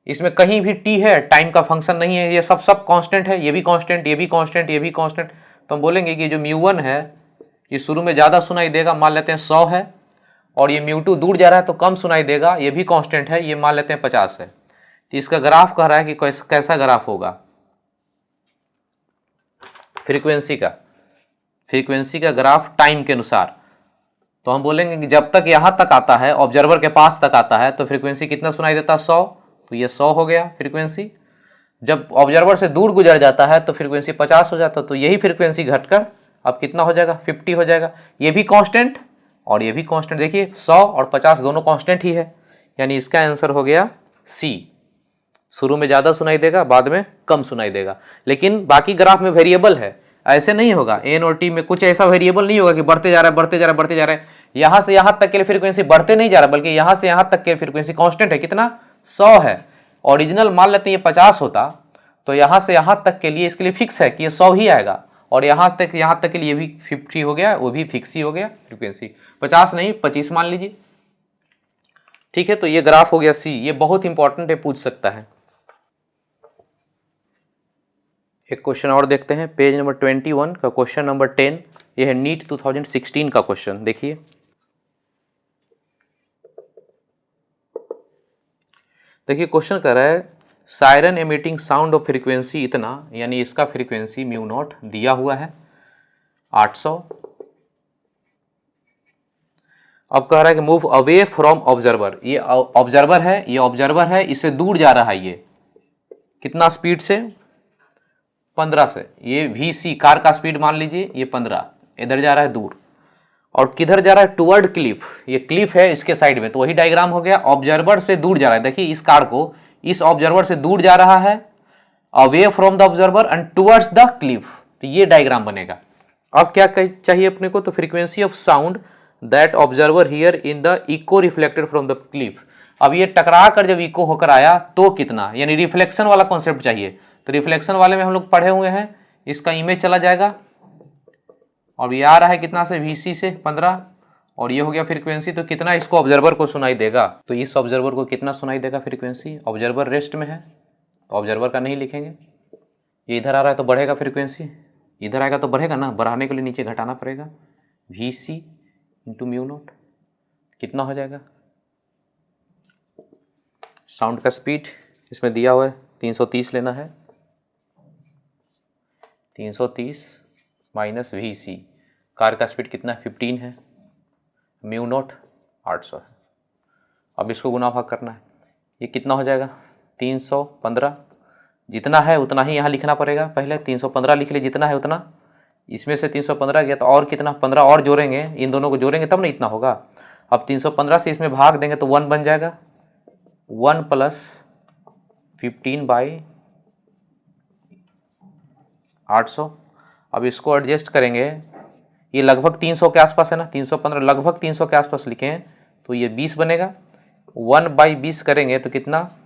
इसमें कहीं भी t है, टाइम का फंक्शन नहीं है, ये सब कांस्टेंट है, ये भी कांस्टेंट, ये भी कांस्टेंट, ये भी कांस्टेंट। तो हम बोलेंगे कि जो μ1 है ये शुरू में ज़्यादा सुनाई देगा, मान लेते हैं 100 है, और ये μ2 दूर जा रहा है तो कम सुनाई देगा, ये भी कांस्टेंट है, ये मान लेते हैं 50 है। तो इसका ग्राफ कह रहा है कि कैसा ग्राफ होगा फ्रीक्वेंसी का ग्राफ टाइम के अनुसार। तो हम बोलेंगे कि जब तक यहाँ तक आता है, ऑब्जर्वर के पास तक आता है, तो फ्रीक्वेंसी कितना सुनाई देता है 100, तो ये 100 हो गया फ्रीक्वेंसी। जब ऑब्जर्वर से दूर गुजर जाता है तो फ्रीक्वेंसी 50 हो जाता है, तो यही फ्रीक्वेंसी घटकर अब कितना हो जाएगा 50 हो जाएगा। ये भी कांस्टेंट और ये भी कांस्टेंट, देखिए 100 और 50 दोनों कांस्टेंट ही है, यानी इसका आंसर हो गया सी। शुरू में ज़्यादा सुनाई देगा, बाद में कम सुनाई देगा। लेकिन बाकी ग्राफ में वेरिएबल है, ऐसे नहीं होगा। एन और टी में कुछ ऐसा वेरिएबल नहीं होगा कि बढ़ते जा रहा है बढ़ते जा रहा है बढ़ते जा रहा है। यहाँ से यहाँ तक के लिए फ्रीक्वेंसी बढ़ते नहीं जा रहा, बल्कि यहाँ से यहाँ तक के फ्रीक्वेंसी कांस्टेंट है। कितना 100 है। ओरिजिनल मान लेते हैं ये 50 होता, तो यहाँ से यहाँ तक के लिए इसके लिए फिक्स है कि ये 100 ही आएगा, और यहाँ तक के लिए भी 50 हो गया, वो भी फिक्स ही हो गया फ्रीक्वेंसी, 50 नहीं 25 मान लीजिए। ठीक है, तो ये ग्राफ हो गया सी। ये बहुत इंपॉर्टेंट है, पूछ सकता है। एक क्वेश्चन और देखते हैं, पेज नंबर 21 का क्वेश्चन नंबर 10। ये है नीट 2016 का क्वेश्चन। देखिए, क्वेश्चन कर रहा है siren emitting sound of frequency इतना, यानी इसका फ्रीक्वेंसी म्यू नॉट दिया हुआ है 800। अब कह रहा है कि मूव अवे फ्रॉम ऑब्जर्वर। ये ऑब्जर्वर है, ये ऑब्जर्वर है, इससे दूर जा रहा है। ये कितना स्पीड से 15 से। ये वीसी कार का स्पीड मान लीजिए, ये 15, इधर जा रहा है दूर। और किधर जा रहा है, टुवर्ड क्लिफ। ये क्लिफ है इसके साइड में, तो वही डायग्राम हो गया। ऑब्जर्वर से दूर जा रहा है, देखिए इस कार को इस ऑब्जर्वर से दूर जा रहा है, away from the observer and towards the Cliff. तो ये डायग्राम बनेगा। अब क्या चाहिए अपने को, तो frequency of sound that observer hear in the echo reflected from the cliff. अब ये टकरा कर जब इको होकर आया तो कितना, यानी रिफ्लेक्शन वाला कॉन्सेप्ट चाहिए। तो रिफ्लेक्शन वाले में हम लोग पढ़े हुए हैं, इसका इमेज चला जाएगा और ये आ रहा है कितना से, VC से 15, और ये हो गया फ्रीक्वेंसी। तो कितना इसको ऑब्जर्वर को सुनाई देगा, तो इस ऑब्जर्वर को कितना सुनाई देगा फ्रीक्वेंसी। ऑब्जर्वर रेस्ट में है तो ऑब्जर्वर का नहीं लिखेंगे। ये इधर आ रहा है तो बढ़ेगा फ्रीक्वेंसी, इधर आएगा तो बढ़ेगा ना, बढ़ाने के लिए नीचे घटाना पड़ेगा। VC इंटू म्यू नॉट कितना हो जाएगा। साउंड का स्पीड इसमें दिया हुआ है 330 लेना है, 330 माइनस VC। कार का स्पीड कितना है 15 है, म्यू नॉट 800 है। अब इसको गुना भाग करना है, ये कितना हो जाएगा 315। जितना है उतना ही यहाँ लिखना पड़ेगा। पहले 315 लिख लीजिए, जितना है उतना। इसमें से 315 गया तो और कितना, 15 और जोड़ेंगे, इन दोनों को जोड़ेंगे तब ना इतना होगा। अब 315 से इसमें भाग देंगे तो 1 बन जाएगा, 1 प्लस 15/800। अब इसको एडजस्ट करेंगे, ये लगभग 300 के आसपास है ना, 315 लगभग 300 के आसपास लिखे हैं, तो ये 20 बनेगा। 1/20 करेंगे तो कितना,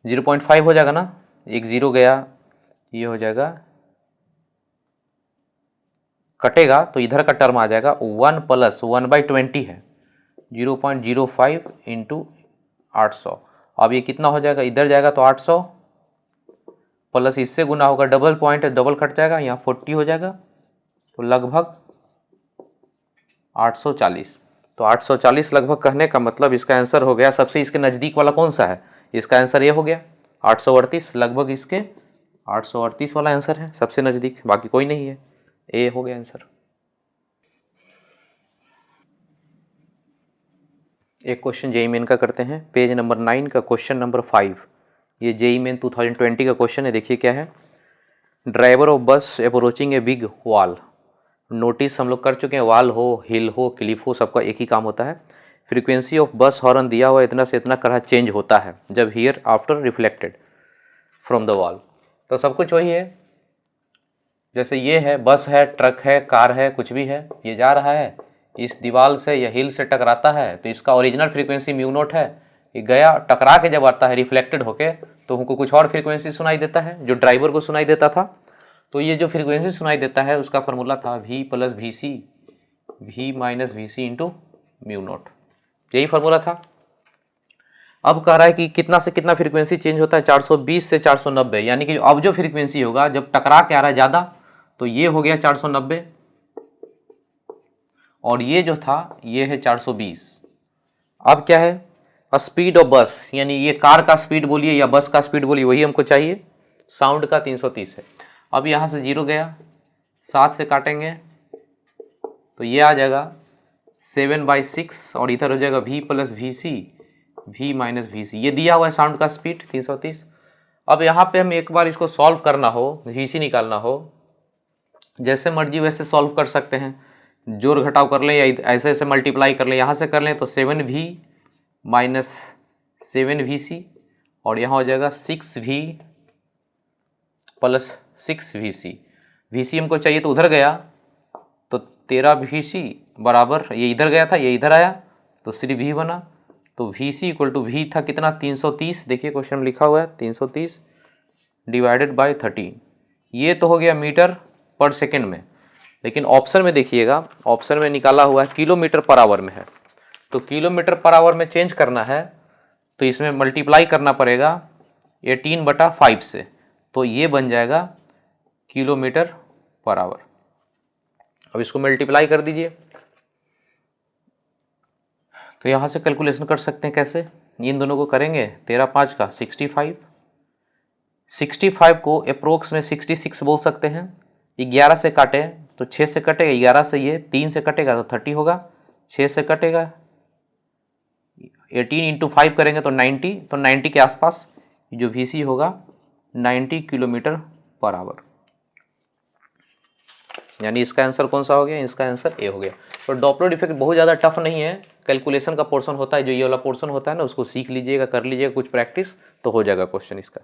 0.5 हो जाएगा ना, एक 0 गया, ये हो जाएगा, कटेगा तो इधर का टर्म आ जाएगा 1 प्लस 1/20 है, 0.05 इंटू 800। अब ये कितना हो जाएगा, इधर जाएगा तो 800 प्लस इससे गुना होगा, डबल पॉइंट है, डबल कट जाएगा, यहाँ 40 हो जाएगा, तो लगभग 840। तो 840 लगभग कहने का मतलब इसका आंसर हो गया, सबसे इसके नज़दीक वाला कौन सा है, इसका आंसर ये हो गया 838। लगभग इसके 838 वाला आंसर है सबसे नज़दीक, बाकी कोई नहीं है, ए हो गया आंसर। एक क्वेश्चन जेईई मेन का करते हैं, पेज नंबर 9 का क्वेश्चन नंबर 5। ये जेईई मेन 2020 का क्वेश्चन है। देखिए क्या है, ड्राइवर ऑफ बस approaching a big wall. Notice हम लोग कर चुके हैं, वॉल हो, हिल हो, क्लिफ हो, सबका एक ही काम होता है। फ्रीक्वेंसी ऑफ बस हॉर्न दिया हुआ इतना से इतना करहा चेंज होता है जब here after reflected from the wall. तो सब कुछ वही है, जैसे ये है, बस है, ट्रक है, कार है, कुछ भी है, ये जा रहा है इस दीवार से या हिल से टकराता है, तो इसका ओरिजिनल फ्रीक्वेंसी म्यू नॉट है। ये गया टकरा के जब आता है रिफ्लेक्टेड होके तो हमको कुछ और फ्रीक्वेंसी सुनाई देता है जो ड्राइवर को सुनाई देता था। तो ये जो फ्रीक्वेंसी सुनाई देता है उसका फॉर्मूला था V plus VC, V minus VC into mu naught, यही फार्मूला था। अब कह रहा है कि कितना से कितना फ्रीक्वेंसी चेंज होता है, 420 से 490, यानी कि अब जो फ्रीक्वेंसी होगा जब टकरा के आ रहा है ज़्यादा, तो ये हो गया 490 और ये जो था ये है 420। अब क्या है, स्पीड ऑफ बस, यानी ये कार का स्पीड बोलिए या बस का स्पीड बोलिए, वही हमको चाहिए। साउंड का 330 है। अब यहाँ से 0 गया, 7 से काटेंगे तो ये आ जाएगा 7/6 और इधर हो जाएगा V plus VC, V minus VC। ये दिया हुआ है साउंड का स्पीड 330। अब यहाँ पे हम एक बार इसको सॉल्व करना हो, VC निकालना हो, जैसे मर्जी वैसे सॉल्व कर सकते हैं, जोड़ घटाव कर लें या ऐसे ऐसे मल्टीप्लाई कर लें। यहाँ से कर लें तो 7v माइनस 7vc और यहाँ हो जाएगा 6v प्लस 6vc। vc हमको चाहिए तो उधर गया तो 13vc बराबर, ये इधर गया था ये इधर आया तो सिर्फ v बना, तो vc इक्वल टू v था कितना 330, देखिए क्वेश्चन में लिखा हुआ है 330 डिवाइडेड बाय 13। ये तो हो गया मीटर पर सेकेंड में, लेकिन ऑप्शन में देखिएगा, ऑप्शन में निकाला हुआ है किलोमीटर पर आवर में है, तो किलोमीटर पर आवर में चेंज करना है तो इसमें मल्टीप्लाई करना पड़ेगा 18/5 से, तो ये बन जाएगा किलोमीटर पर आवर। अब इसको मल्टीप्लाई कर दीजिए तो यहाँ से कैलकुलेशन कर सकते हैं कैसे, इन दोनों को करेंगे 13 5 का 65 को अप्रोक्स में 66 बोल सकते हैं। 11 से काटे तो 6 से कटेगा, 11 से ये 3 से कटेगा तो 30 होगा, 6 से कटेगा 18 × 5 करेंगे तो 90, तो 90 के आसपास जो VC होगा 90 किलोमीटर पर आवर। यानी इसका आंसर कौन सा हो गया, इसका आंसर ए हो गया। तो डॉपलर इफेक्ट बहुत ज़्यादा टफ नहीं है, कैलकुलेशन का पोर्शन होता है, जो ये वाला पोर्शन होता है ना उसको सीख लीजिएगा, कर लीजिएगा कुछ प्रैक्टिस तो हो जाएगा क्वेश्चन इसका।